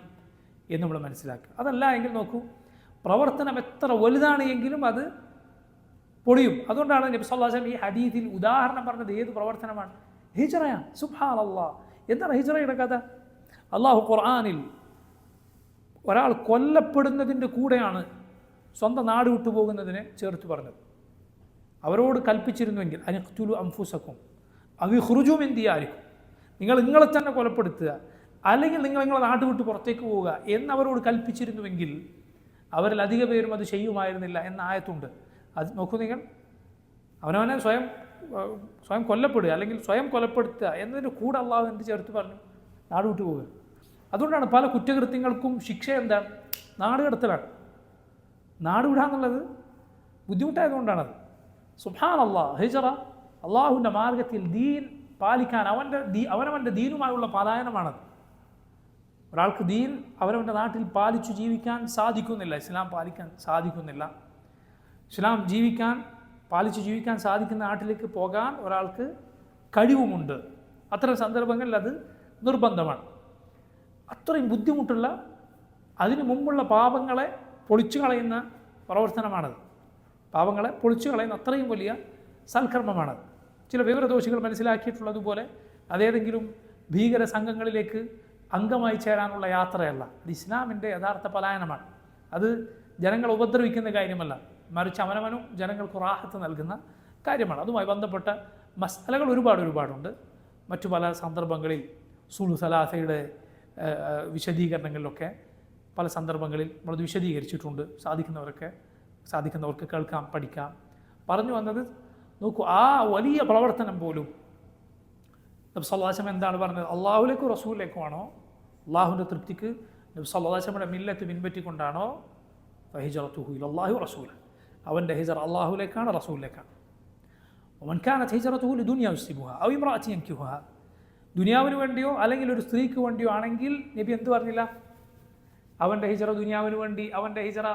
എന്ന് നമ്മൾ മനസ്സിലാക്കുക. അതല്ല എങ്കിൽ നോക്കൂ, പ്രവർത്തനം എത്ര വലുതാണ് എങ്കിലും അത് പൊളിയും. അതുകൊണ്ടാണ് നബി സല്ലല്ലാഹു അലൈഹി വസല്ലം ഈ ഹദീസിൽ ഉദാഹരണം പറഞ്ഞത് ഏത് പ്രവർത്തനമാണ്? ഹിജ്റയാണ്. സുബ്ഹാനല്ലാഹ്, എന്താണ് ഹിജ്റയുടെ കഥ? അള്ളാഹു ഖുർആനിൽ ഒരാൾ കൊല്ലപ്പെടുന്നതിൻ്റെ കൂടെയാണ് സ്വന്തം നാട് വിട്ടുപോകുന്നതിനെ ചേർത്ത് പറഞ്ഞത്. അവരോട് കൽപ്പിച്ചിരുന്നുവെങ്കിൽ അനിഖ്തുലു അൻഫുസക്കും അവി ഖുറുജു മിൻ ദിയാരിക്കും, നിങ്ങൾ നിങ്ങളെ തന്നെ കൊലപ്പെടുത്തുക, അല്ലെങ്കിൽ നിങ്ങൾ നിങ്ങളെ നാട് വിട്ട് പുറത്തേക്ക് പോവുക എന്നവരോട് കൽപ്പിച്ചിരുന്നുവെങ്കിൽ അവരിൽ അധിക പേരും അത് ചെയ്യുമായിരുന്നില്ല എന്ന ആയത്തുണ്ട്. അത് നോക്കൂ നിങ്ങൾ, അവനവനെ സ്വയം കൊല്ലപ്പെടുക അല്ലെങ്കിൽ സ്വയം കൊലപ്പെടുത്തുക എന്നതിൻ്റെ കൂടെ അള്ളാഹു എന്ത് ചേർത്ത് പറഞ്ഞു? നാട് വിട്ടു പോവുക. അതുകൊണ്ടാണ് പല കുറ്റകൃത്യങ്ങൾക്കും ശിക്ഷ എന്താണ്? നാട് കടത്തലാണ്. നാട് വിടാന്നുള്ളത് ബുദ്ധിമുട്ടായതുകൊണ്ടാണത്. സുബ്ഹാനല്ലാഹ്, ഹിജ്റ അള്ളാഹുവിൻ്റെ മാർഗത്തിൽ ദീൻ പാലിക്കാൻ അവനവൻ്റെ ദീനുമായുള്ള പലായനമാണത്. ഒരാൾക്ക് ദീൻ അവനവൻ്റെ നാട്ടിൽ പാലിച്ചു ജീവിക്കാൻ സാധിക്കുന്നില്ല, ഇസ്ലാം പാലിക്കാൻ സാധിക്കുന്നില്ല, ഇസ്ലാം പാലിച്ചു ജീവിക്കാൻ സാധിക്കുന്ന നാട്ടിലേക്ക് പോകാൻ ഒരാൾക്ക് കഴിവുമുണ്ട്. അത്തരം സന്ദർഭങ്ങളിൽ അത് നിർബന്ധമാണ്. അത്രയും ബുദ്ധിമുട്ടുള്ള, അതിനു മുമ്പുള്ള പാപങ്ങളെ പൊളിച്ചു കളയുന്ന പ്രവർത്തനമാണത്. പാപങ്ങളെ പൊളിച്ചു കളയുന്ന അത്രയും വലിയ സൽക്കർമ്മമാണത്. ചില വിവരദോഷികൾ മനസ്സിലാക്കിയിട്ടുള്ളതുപോലെ അതേതെങ്കിലും ഭീകര സംഘങ്ങളിലേക്ക് അംഗമായി ചേരാനുള്ള യാത്രയല്ല. ഇത് ഇസ്ലാമിൻ്റെ യഥാർത്ഥ പലായനമാണ്. അത് ജനങ്ങളെ ഉപദ്രവിക്കുന്ന കാര്യമല്ല, മറിച്ച് അവനവനും ജനങ്ങൾക്ക് റാഹത്ത് നൽകുന്ന കാര്യമാണ്. അതുമായി ബന്ധപ്പെട്ട മസലകൾ ഒരുപാടുണ്ട്. മറ്റു പല സന്ദർഭങ്ങളിൽ സുലു സലാസയുടെ വിശദീകരണങ്ങളിലൊക്കെ പല സന്ദർഭങ്ങളിൽ നമ്മളത് വിശദീകരിച്ചിട്ടുണ്ട്. സാധിക്കുന്നവർക്ക് കേൾക്കാം, പഠിക്കാം. പറഞ്ഞു വന്നത് നോക്കൂ, ആ വലിയ പ്രവർത്തനം പോലും നബി സല്ലല്ലാഹു അലൈഹി വസല്ലം എന്താണ് പറഞ്ഞത്? അള്ളാഹുലേക്കും റസൂലിലേക്കുമാണോ, അള്ളാഹുവിൻ്റെ തൃപ്തിക്ക് നബി സല്ലല്ലാഹു അലൈഹി വസല്ലമയുടെ മില്ലത്ത് പിൻപറ്റിക്കൊണ്ടാണോ? ഫഹിജ്റതുഹു ഇലല്ലാഹി വറസൂലിഹി, അവൻ്റെ ഹിജറ അള്ളാഹുലേക്കാണ്, റസൂലിലേക്കാണ്. വമൻ കാനത് ഹിജ്റതുഹു ലിദുനിയ യുസിബുഹാ ഔ ഇംറഅത്തിൻ യൻകിഹുഹാ, ദുനിയാവിന് വേണ്ടിയോ അല്ലെങ്കിൽ ഒരു സ്ത്രീക്ക് വേണ്ടിയോ ആണെങ്കിൽ നബി എന്ത് പറഞ്ഞില്ല? അവൻ്റെ ഹിജറ ദുനിയാവിന് വേണ്ടി, അവൻ്റെ ഹിജറ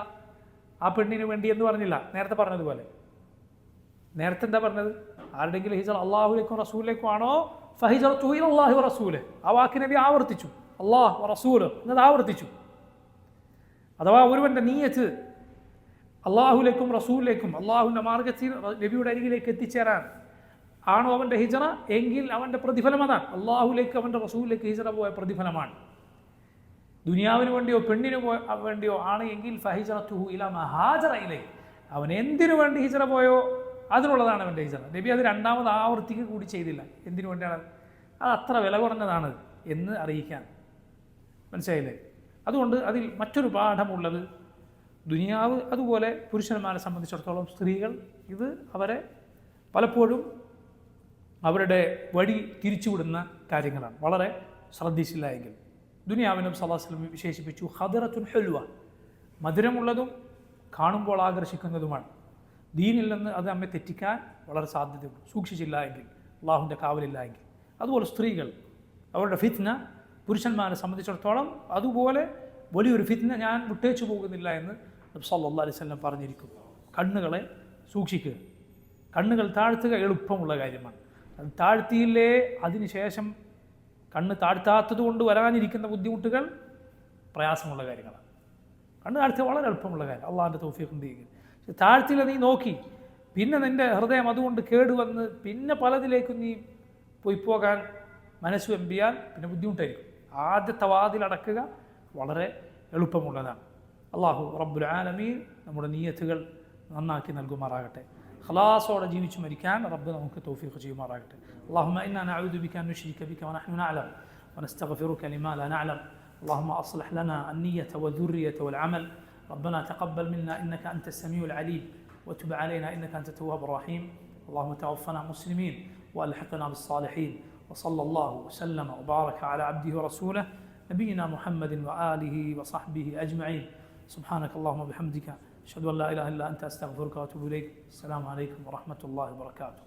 ആ പെണ്ണിന് വേണ്ടി എന്ന് പറഞ്ഞില്ല. നേരത്തെ പറഞ്ഞതുപോലെ, നേരത്തെ എന്താ പറഞ്ഞത്? ആരുടെങ്കിലും ഹിജറ അള്ളാഹുലേക്കും റസൂലിലേക്കും ആണോ, ഫഹിജറതുഹു ഇലല്ലാഹി വറസൂലിഹി, ആ വാക്ക് നബി ആവർത്തിച്ചു. അള്ളാഹ് വറസൂല് എന്നത് ആവർത്തിച്ചു. അഥവാ ഒരുവൻ്റെ നീയത്ത് അള്ളാഹുലേക്കും റസൂലിലേക്കും, അള്ളാഹുവിൻ്റെ മാർഗത്തിൽ നബിയുടെ അരികിലേക്ക് എത്തിച്ചേരാൻ ആണോ അവൻ്റെ ഹിജറ, എങ്കിൽ അവൻ്റെ പ്രതിഫലം അതാണ്. അള്ളാഹുലേക്ക് അവൻ്റെ റസൂലിലേക്ക് ഹിജറ പോയ പ്രതിഫലമാണ്. ദുനിയാവിന് വേണ്ടിയോ പെണ്ണിന് വേണ്ടിയോ ആണ് എങ്കിൽ ഫഹിജറതുഹു ഇലാ മാ ഹാജറ ഇലൈഹി, അവൻ എന്തിനു വേണ്ടി ഹിജറ പോയോ അതിനുള്ളതാണ് അവൻ്റെ ഹിജറ. നബി അത് രണ്ടാമത് ആവർത്തിക്ക് കൂടി ചെയ്തില്ല. എന്തിനു വേണ്ടിയാണ്? അത് അത്ര വില കുറഞ്ഞതാണ് എന്ന് അറിയിക്കാൻ. മനസ്സിലായില്ലേ? അതുകൊണ്ട് അതിൽ മറ്റൊരു പാഠമുള്ളത്, ദുനിയാവ് അതുപോലെ പുരുഷന്മാരെ സംബന്ധിച്ചിടത്തോളം സ്ത്രീകൾ ഇത് അവരെ പലപ്പോഴും അവരുടെ വഴി തിരിച്ചുവിടുന്ന കാര്യങ്ങളാണ്. വളരെ ശ്രദ്ധിച്ചില്ല എങ്കിൽ ദുനിയാവിനും സല്ലല്ലാഹു അലൈഹി വസല്ലം വിശേഷിപ്പിച്ചു ഖദറത്തുൻ ഹുൽവ, മധുരമുള്ളതും കാണുമ്പോൾ ആകർഷിക്കുന്നതുമാണ്. ദീനിൽ നിന്ന് അത് നമ്മെ തെറ്റിക്കാൻ വളരെ സാധ്യതയുണ്ട്, സൂക്ഷിച്ചില്ല എങ്കിൽ, അള്ളാഹുവിൻ്റെ കാവലില്ല എങ്കിൽ. അതുപോലെ സ്ത്രീകൾ, അവരുടെ ഫിത്ന പുരുഷന്മാരെ സംബന്ധിച്ചിടത്തോളം അതുപോലെ വലിയൊരു ഫിത്ന ഞാൻ വിട്ടേച്ചു പോകുന്നില്ല എന്ന് നബി സല്ലല്ലാഹു അലൈഹി വസല്ലം പറഞ്ഞിരിക്കുന്നു. കണ്ണുകളെ സൂക്ഷിക്കുക. കണ്ണുകൾ താഴ്ത്തുക എളുപ്പമുള്ള കാര്യമാണ്. അത് താഴ്ത്തിയില്ലേ അതിനുശേഷം കണ്ണ് താഴ്ത്താത്തത് കൊണ്ട് വരാനിരിക്കുന്ന ബുദ്ധിമുട്ടുകൾ പ്രയാസമുള്ള കാര്യങ്ങളാണ്. കണ്ണ് താഴ്ത്തുക വളരെ എളുപ്പമുള്ള കാര്യം, അള്ളാഹിൻ്റെ തൗഫീഖ് ചെയ്യുക. പക്ഷെ താഴ്ത്തിയില്ല നീ നോക്കി, പിന്നെ നിൻ്റെ ഹൃദയം അതുകൊണ്ട് കേടുവന്ന് പിന്നെ പലതിലേക്കും നീ പോകാൻ മനസ്സ് വെമ്പിയാൽ പിന്നെ ബുദ്ധിമുട്ടായിരിക്കും. ആദ്യത്തെ വാതിലടക്കുക വളരെ എളുപ്പമുള്ളതാണ്. അള്ളാഹു റബ്ബുൽ ആലമീൻ നമ്മുടെ നിയ്യത്തുകൾ നന്നാക്കി നൽകുമാറാകട്ടെ. ഖലാസോടെ ജീവിച്ചു മരിക്കാൻ റബ്ബ് നമുക്ക് തൗഫീഖ് ചെയ്യുമാറാകട്ടെ. اللهم إنا نعوذ بك أن نشرك بك ونحن نعلم ونستغفرك لما لا نعلم. اللهم أصلح لنا النية والذرية والعمل. ربنا تقبل منا إنك أنت السميع العليم وتب علينا إنك أنت التواب الرحيم. اللهم توفنا مسلمين وألحقنا بالصالحين. وصلى الله وسلم وبارك على عبده ورسوله نبينا محمد وآله وصحبه أجمعين. سبحانك اللهم وبحمدك أشهد أن لا إله إلا أنت أستغفرك وأتوب إليك. السلام عليكم ورحمة الله وبركاته.